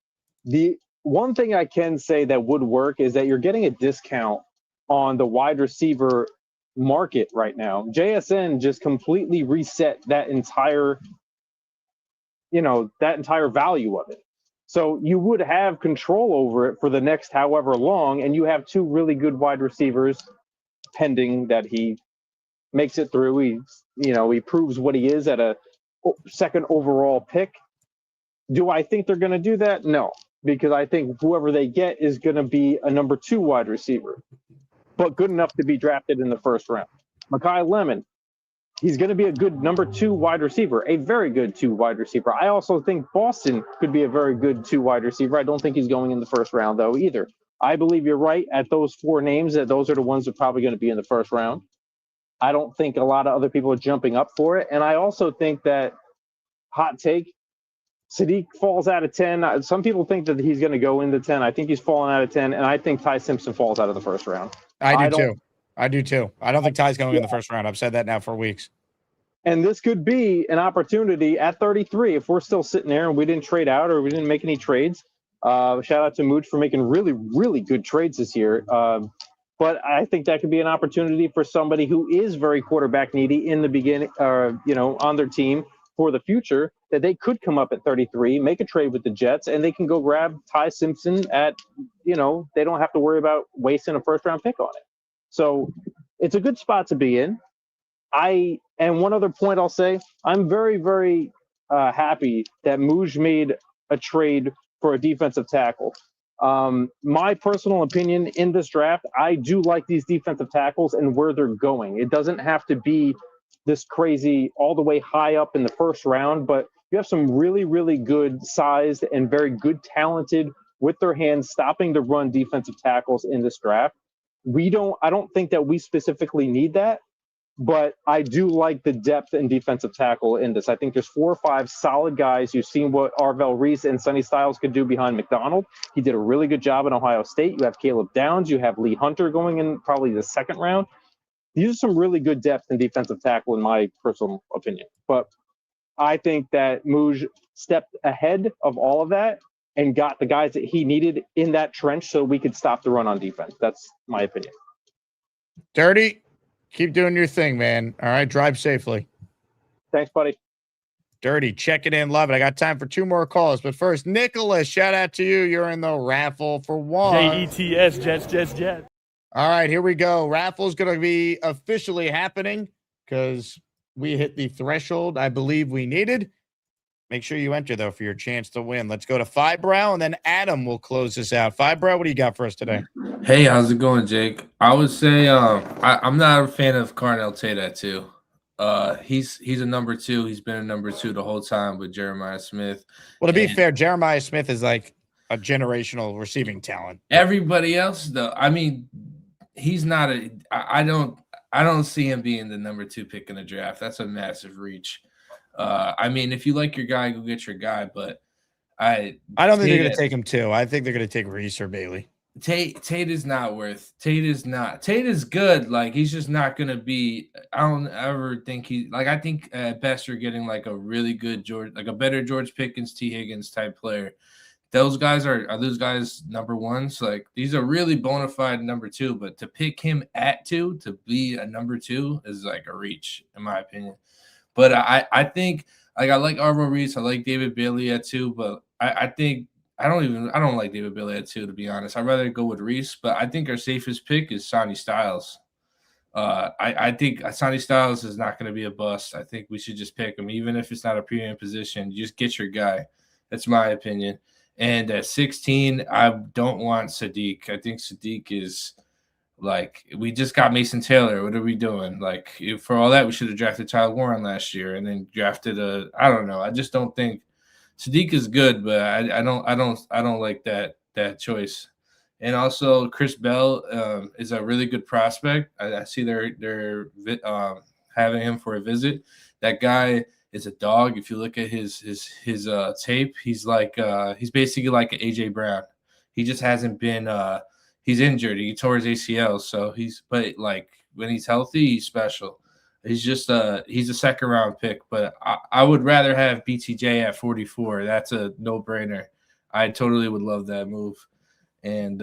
The one thing I can say that would work is that you're getting a discount on the wide receiver market right now. JSN just completely reset that entire value of it. So you would have control over it for the next however long, and you have 2 really good wide receivers pending that he makes it through. He proves what he is at a 2nd overall pick. Do I think they're going to do that? No, because I think whoever they get is going to be a number 2 wide receiver, but good enough to be drafted in the 1st round. Mekhi Lemon, he's going to be a good number 2 wide receiver, a very good 2 wide receiver. I also think Boston could be a very good 2 wide receiver. I don't think he's going in the 1st round, though, either. I believe you're right at those 4 names, that those are the ones that are probably going to be in the 1st round. I don't think a lot of other people are jumping up for it. And I also think that, hot take, Sadiq falls out of 10. Some people think that he's going to go into 10. I think he's falling out of 10. And I think Ty Simpson falls out of the 1st round. I do too. I don't think Ty's going in the 1st round. I've said that now for weeks. And this could be an opportunity at 33 if we're still sitting there and we didn't trade out or we didn't make any trades. Shout out to Mooch for making really, really good trades this year. But I think that could be an opportunity for somebody who is very quarterback needy in the beginning, on their team for the future, that they could come up at 33, make a trade with the Jets, and they can go grab Ty Simpson at, they don't have to worry about wasting a 1st round pick on it. So it's a good spot to be in. And one other point I'll say, I'm very, very happy that Mooj made a trade for a defensive tackle. My personal opinion in this draft, I do like these defensive tackles and where they're going. It doesn't have to be this crazy all the way high up in the 1st round, but you have some really, really good sized and very good talented with their hands stopping the run defensive tackles in this draft. I don't think that we specifically need that, but I do like the depth and defensive tackle in this. I think there's 4 or 5 solid guys. You've seen what Arvell Reese and Sonny Styles could do behind McDonald. He did a really good job in Ohio State. You have Caleb Downs. You have Lee Hunter going in probably the 2nd round. These are some really good depth and defensive tackle in my personal opinion. But I think that Mooj stepped ahead of all of that and got the guys that he needed in that trench so we could stop the run on defense. That's my opinion. Dirty, keep doing your thing, man. All right, drive safely. Thanks, buddy. Dirty, check it in. Love it. I got time for 2 more calls. But first, Nicholas, shout out to you. You're in the raffle for 1. Jets. All right, here we go. Raffle's going to be officially happening because we hit the threshold I believe we needed. Make sure you enter, though, for your chance to win. Let's go to Fibrow, and then Adam will close this out. Fibrow, what do you got for us today? Hey, how's it going, Jake? I would say I'm not a fan of Carnell Tate at 2. He's a number 2. He's been a number 2 the whole time with Jeremiah Smith. Well, to be fair, Jeremiah Smith is like a generational receiving talent. Everybody else, though, I mean, he's not I I don't see him being the number 2 pick in the draft. That's a massive reach. I mean, if you like your guy, go get your guy. But I don't think they're going to take him 2. I think they're going to take Reese or Bailey. Tate is not worth. Tate is not. Tate is good. Like, he's just not going to be. I don't ever think he. Like, I think at best you're getting like a really good a better George Pickens, T. Higgins type player. Those guys are those guys number 1s. Like, these are really bona fide number 2. But to pick him at 2 to be a number 2 is like a reach, in my opinion. But I think, like, I like Arvell Reese. I like David Bailey at 2. But I think. I don't like David Bailey at 2, to be honest. I'd rather go with Reese, but I think our safest pick is Sonny Styles. I think Sonny Styles is not going to be a bust. I think we should just pick him, even if it's not a premium position. Just get your guy. That's my opinion. And at 16, I don't want Sadiq. I think Sadiq is like, we just got Mason Taylor. What are we doing? Like, for all that, we should have drafted Tyler Warren last year and then drafted I don't know. I just don't think. Sadiq is good, but I don't like that choice. And also Chris Bell is a really good prospect. I see they're having him for a visit. That guy is a dog. If you look at his tape, he's like he's basically like an AJ Brown. He just hasn't been he's injured. He tore his ACL, so but like when he's healthy, he's special. He's just he's a second round pick, but I would rather have BTJ at 44. That's a no-brainer. I totally would love that move. And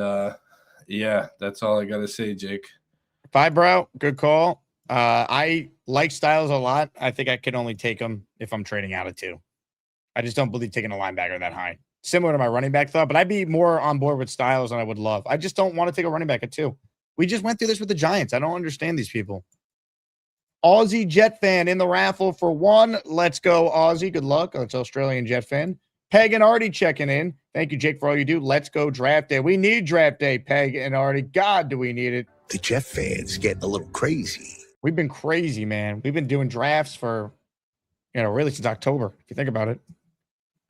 yeah, that's all I got to say, Jake. Bro, good call. I like Styles a lot. I think I can only take him if I'm trading out of 2. I just don't believe taking a linebacker that high. Similar to my running back thought, but I'd be more on board with Styles than I would love. I just don't want to take a running back at 2. We just went through this with the Giants. I don't understand these people. Aussie Jet fan in the raffle for 1. Let's go, Aussie. Good luck. It's Australian Jet fan. Peg and Artie checking in. Thank you, Jake, for all you do. Let's go draft day. We need draft day, Peg and Artie. God, do we need it. The Jet fans get a little crazy. We've been crazy, man. We've been doing drafts for, really since October, if you think about it.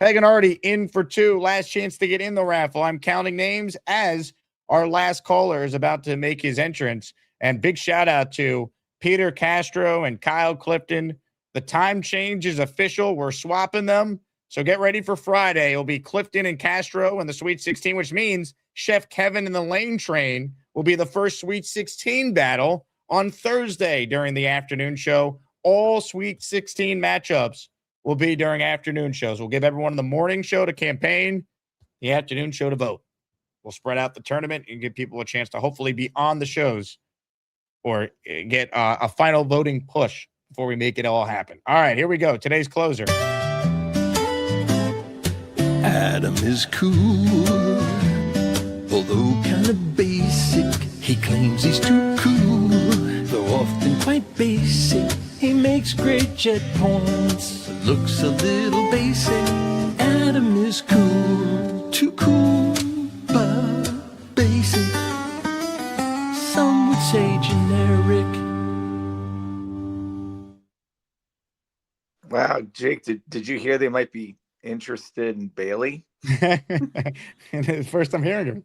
Peg and Artie in for 2. Last chance to get in the raffle. I'm counting names as our last caller is about to make his entrance. And big shout out to Peter Castro and Kyle Clifton. The time change is official. We're swapping them. So get ready for Friday. It'll be Clifton and Castro in the Sweet 16, which means Chef Kevin and the Lane Train will be the first Sweet 16 battle on Thursday during the afternoon show. All Sweet 16 matchups will be during afternoon shows. We'll give everyone the morning show to campaign, the afternoon show to vote. We'll spread out the tournament and give people a chance to hopefully be on the shows or get a final voting push before we make it all happen. All right, here we go. Today's closer. Adam is cool, although kind of basic. He claims he's too cool, though often quite basic. He makes great jet points, looks a little basic. Adam is cool, too cool, but basic. Some would say generic. Wow, Jake, did you hear they might be interested in Bailey? First I'm hearing him.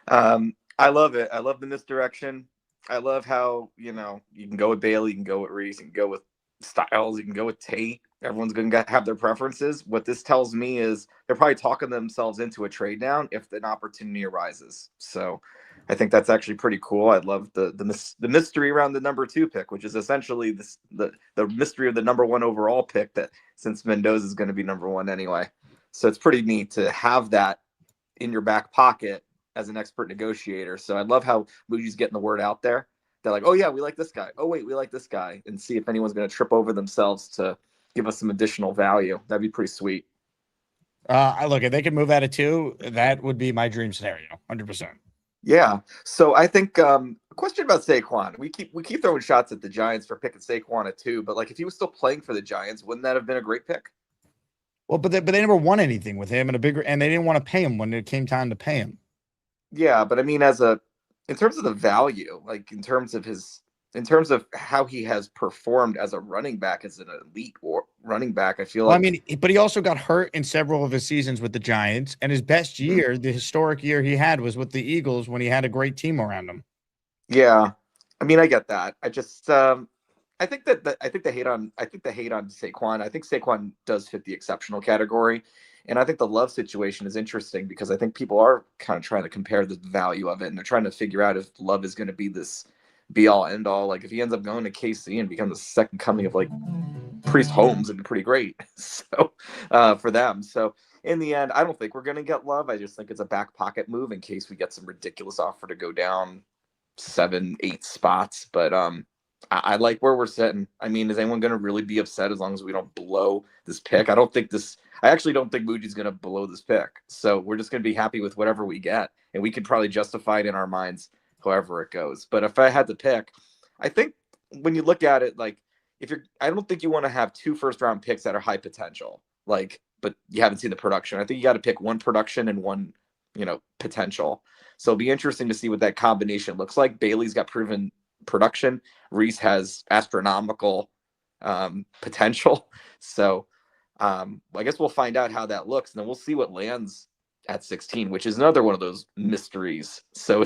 I love it. I love the misdirection. I love how, you can go with Bailey, you can go with Reese, you can go with Styles, you can go with Tate. Everyone's going to have their preferences. What this tells me is they're probably talking themselves into a trade down if an opportunity arises. So I think that's actually pretty cool. I love the mystery around the number 2 pick, which is essentially the mystery of the number 1 overall pick, that since Mendoza is going to be number 1 anyway. So it's pretty neat to have that in your back pocket as an expert negotiator. So I love how Moody's getting the word out there. They're like, oh yeah, we like this guy. Oh wait, we like this guy, and see if anyone's going to trip over themselves to give us some additional value. That'd be pretty sweet. Look, if they could move out of 2, that would be my dream scenario, 100%. Yeah. So I think a question about Saquon. We keep throwing shots at the Giants for picking Saquon at 2, but like if he was still playing for the Giants, wouldn't that have been a great pick? Well, but they never won anything with him, and they didn't want to pay him when it came time to pay him. Yeah, but I mean, in terms of the value, like in terms of how he has performed as a running back, as an elite running back, I feel like. I mean, but he also got hurt in several of his seasons with the Giants, and his best year, the historic year he had, was with the Eagles when he had a great team around him. Yeah, I mean, I get that. I just I think the hate on Saquon. I think Saquon does fit the exceptional category, and I think the Love situation is interesting because I think people are kind of trying to compare the value of it, and they're trying to figure out if Love is going to be this be all end all. Like if he ends up going to KC and become the second coming of like Priest Holmes, it'd be pretty great. So for them. So in the end, I don't think we're going to get Love. I just think it's a back pocket move in case we get some ridiculous offer to go down 7-8 spots. But I like where we're sitting. I mean, is anyone going to really be upset as long as we don't blow this pick? I actually don't think Muji's going to blow this pick. So we're just going to be happy with whatever we get. And we could probably justify it in our minds however it goes. But if I had to pick, I think when you look at it, like I don't think you want to have 2 first-round picks that are high potential, but you haven't seen the production. I think you got to pick one production and one, potential. So it'll be interesting to see what that combination looks like. Bailey's got proven production. Reese has astronomical potential. So I guess we'll find out how that looks, and then we'll see what lands at 16, which is another one of those mysteries. So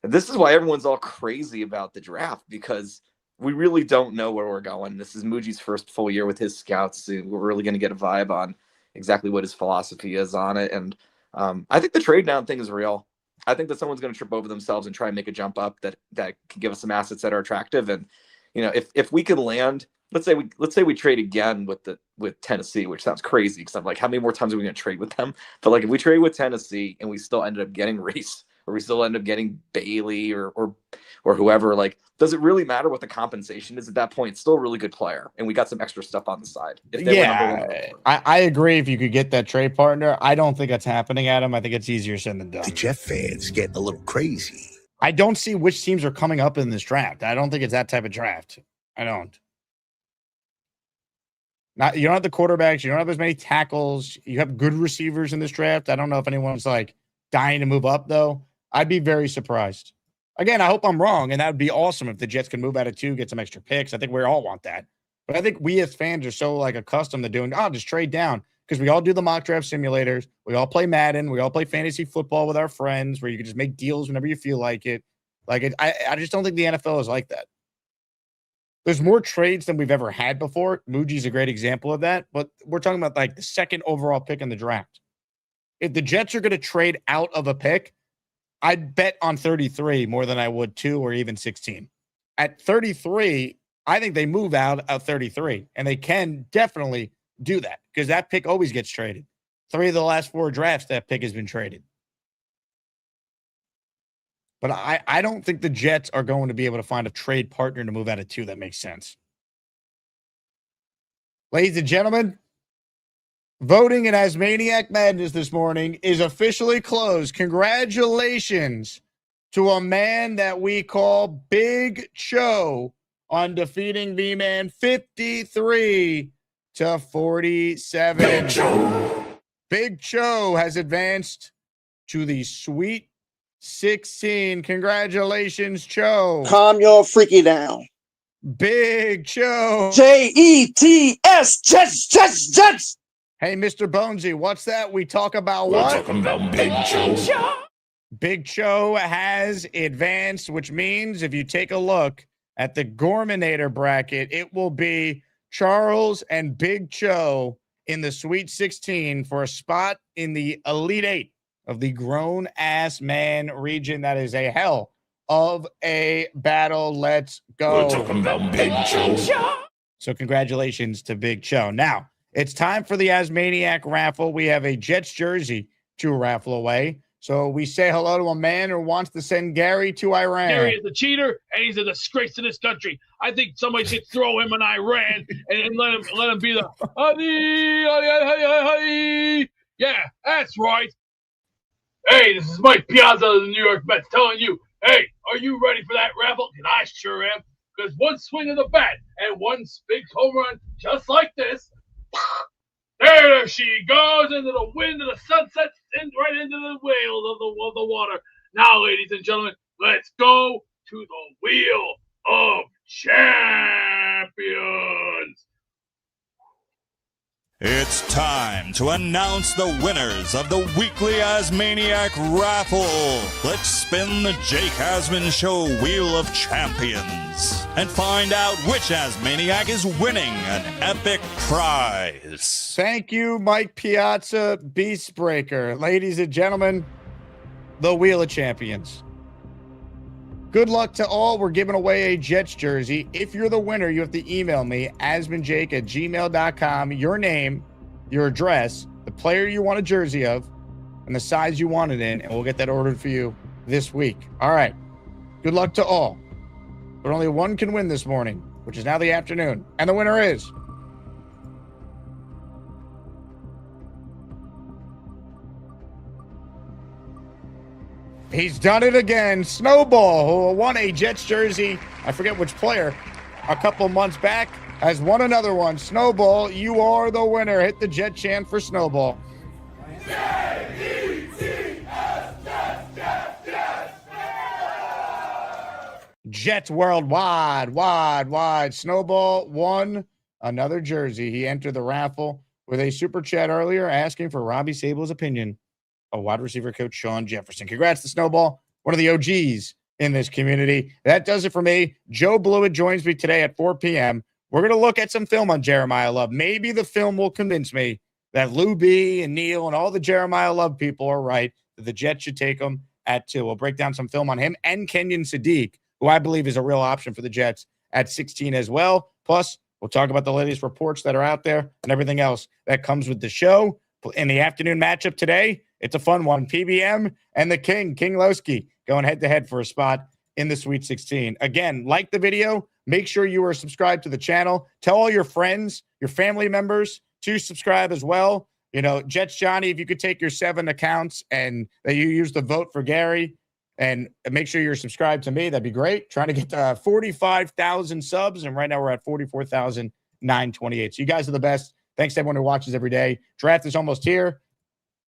this is why everyone's all crazy about the draft, because we really don't know where we're going. This is Muji's first full year with his scouts. So we're really going to get a vibe on exactly what his philosophy is on it. And I think the trade down thing is real. I think that someone's going to trip over themselves and try and make a jump up that can give us some assets that are attractive. And if we could land, let's say we trade again with Tennessee, which sounds crazy because I'm like, how many more times are we going to trade with them? But like if we trade with Tennessee and we still ended up getting Reese, or we still end up getting Bailey or whoever, like, does it really matter what the compensation is at that point? It's still a really good player, and we got some extra stuff on the side. I agree. If you could get that trade partner, I don't think that's happening, Adam. I think it's easier said than done. The Jet fans getting a little crazy. I don't see which teams are coming up in this draft. I don't think it's that type of draft. I don't. You don't have the quarterbacks. You don't have as many tackles. You have good receivers in this draft. I don't know if anyone's like dying to move up, though. I'd be very surprised. Again, I hope I'm wrong, and that would be awesome if the Jets can move out of 2, get some extra picks. I think we all want that. But I think we as fans are so like accustomed to doing, just trade down, because we all do the mock draft simulators. We all play Madden. We all play fantasy football with our friends where you can just make deals whenever you feel like it. I just don't think the NFL is like that. There's more trades than we've ever had before. Muji's a great example of that. But we're talking about like the second overall pick in the draft. If the Jets are going to trade out of a pick, I'd bet on 33 more than I would 2 or even 16. At 33, I think they move out of 33, and they can definitely do that because that pick always gets traded. 3 of the last 4 drafts, that pick has been traded. But I don't think the Jets are going to be able to find a trade partner to move out of 2 that makes sense. Ladies and gentlemen, voting in Asmaniac Madness this morning is officially closed. Congratulations to a man that we call Big Cho on defeating V-Man 53-47. Big Cho has advanced to the Sweet 16. Congratulations, Cho. Calm your freaky down. Big Cho. Jets, Jets. Hey, Mr. Bonesy, what's that? We talk about what? We're talking about Big Cho. Big Cho has advanced, which means if you take a look at the Gorminator bracket, it will be Charles and Big Cho in the Sweet 16 for a spot in the Elite 8 of the grown-ass man region. That is a hell of a battle. Let's go. We're talking about Big Cho. So congratulations to Big Cho. Now, it's time for the Asmaniac raffle. We have a Jets jersey to raffle away. So we say hello to a man who wants to send Gary to Iran. Gary is a cheater, and he's a disgrace to this country. I think somebody should throw him in Iran and let him be the yeah, that's right. Hey, this is Mike Piazza of the New York Mets telling you, hey, are you ready for that raffle? And I sure am. Because one swing of the bat and one big home run just like this, there she goes into the wind and the sunset and right into the whale of the water. Now, ladies and gentlemen, let's go to the Wheel of Champions. It's time to announce the winners of the weekly Asmaniac Raffle. Let's spin the Jake Asman Show Wheel of Champions and find out which Asmaniac is winning an epic prize. Thank you, Mike Piazza, Beastbreaker. Ladies and gentlemen, the Wheel of Champions. Good luck to all. We're giving away a Jets jersey. If you're the winner, you have to email me, asmanjake@gmail.com, your name, your address, the player you want a jersey of, and the size you want it in, and we'll get that ordered for you this week. All right. Good luck to all. But only one can win this morning, which is now the afternoon. And the winner is... he's done it again. Snowball, who won a Jets jersey, I forget which player, a couple months back, has won another one. Snowball, you are the winner. Hit the Jet chant for Snowball. Jets worldwide, wide. Snowball won another jersey. He entered the raffle with a super chat earlier asking for Robby Sabo's opinion of wide receiver coach Sean Jefferson. Congrats to Snowball, one of the OGs in this community. That does it for me. Joe Blewett joins me today at 4 p.m. We're going to look at some film on Jeremiah Love. Maybe the film will convince me that Lou B and Neil and all the Jeremiah Love people are right, that the Jets should take him at 2. We'll break down some film on him and Kenyon Sadiq, who I believe is a real option for the Jets at 16 as well. Plus, we'll talk about the latest reports that are out there and everything else that comes with the show. In the afternoon matchup today, it's a fun one. PBM and the King Lowski, going head-to-head for a spot in the Sweet 16. Again, like the video. Make sure you are subscribed to the channel. Tell all your friends, your family members to subscribe as well. You know, Jets Johnny, if you could take your 7 accounts and that you use the vote for Gary and make sure you're subscribed to me, that'd be great. Trying to get to 45,000 subs, and right now we're at 44,928. So you guys are the best. Thanks to everyone who watches every day. Draft is almost here.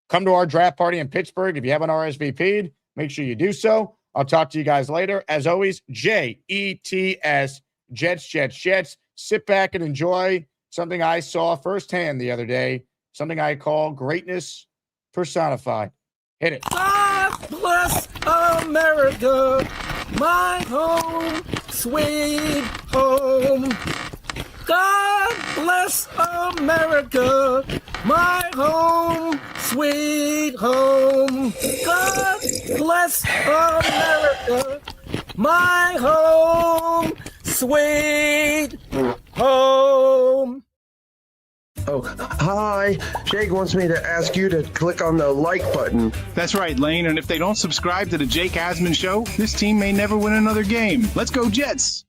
Come to our draft party in Pittsburgh. If you haven't RSVP'd, make sure you do so. I'll talk to you guys later. As always, JETS, Jets. Sit back and enjoy something I saw firsthand the other day, something I call greatness personified. Hit it. God bless America, my home, sweet home. God bless America, my home, sweet home. God bless America, my home, sweet home. Oh, hi. Jake wants me to ask you to click on the like button. That's right, Lane. And if they don't subscribe to the Jake Asman Show, this team may never win another game. Let's go, Jets!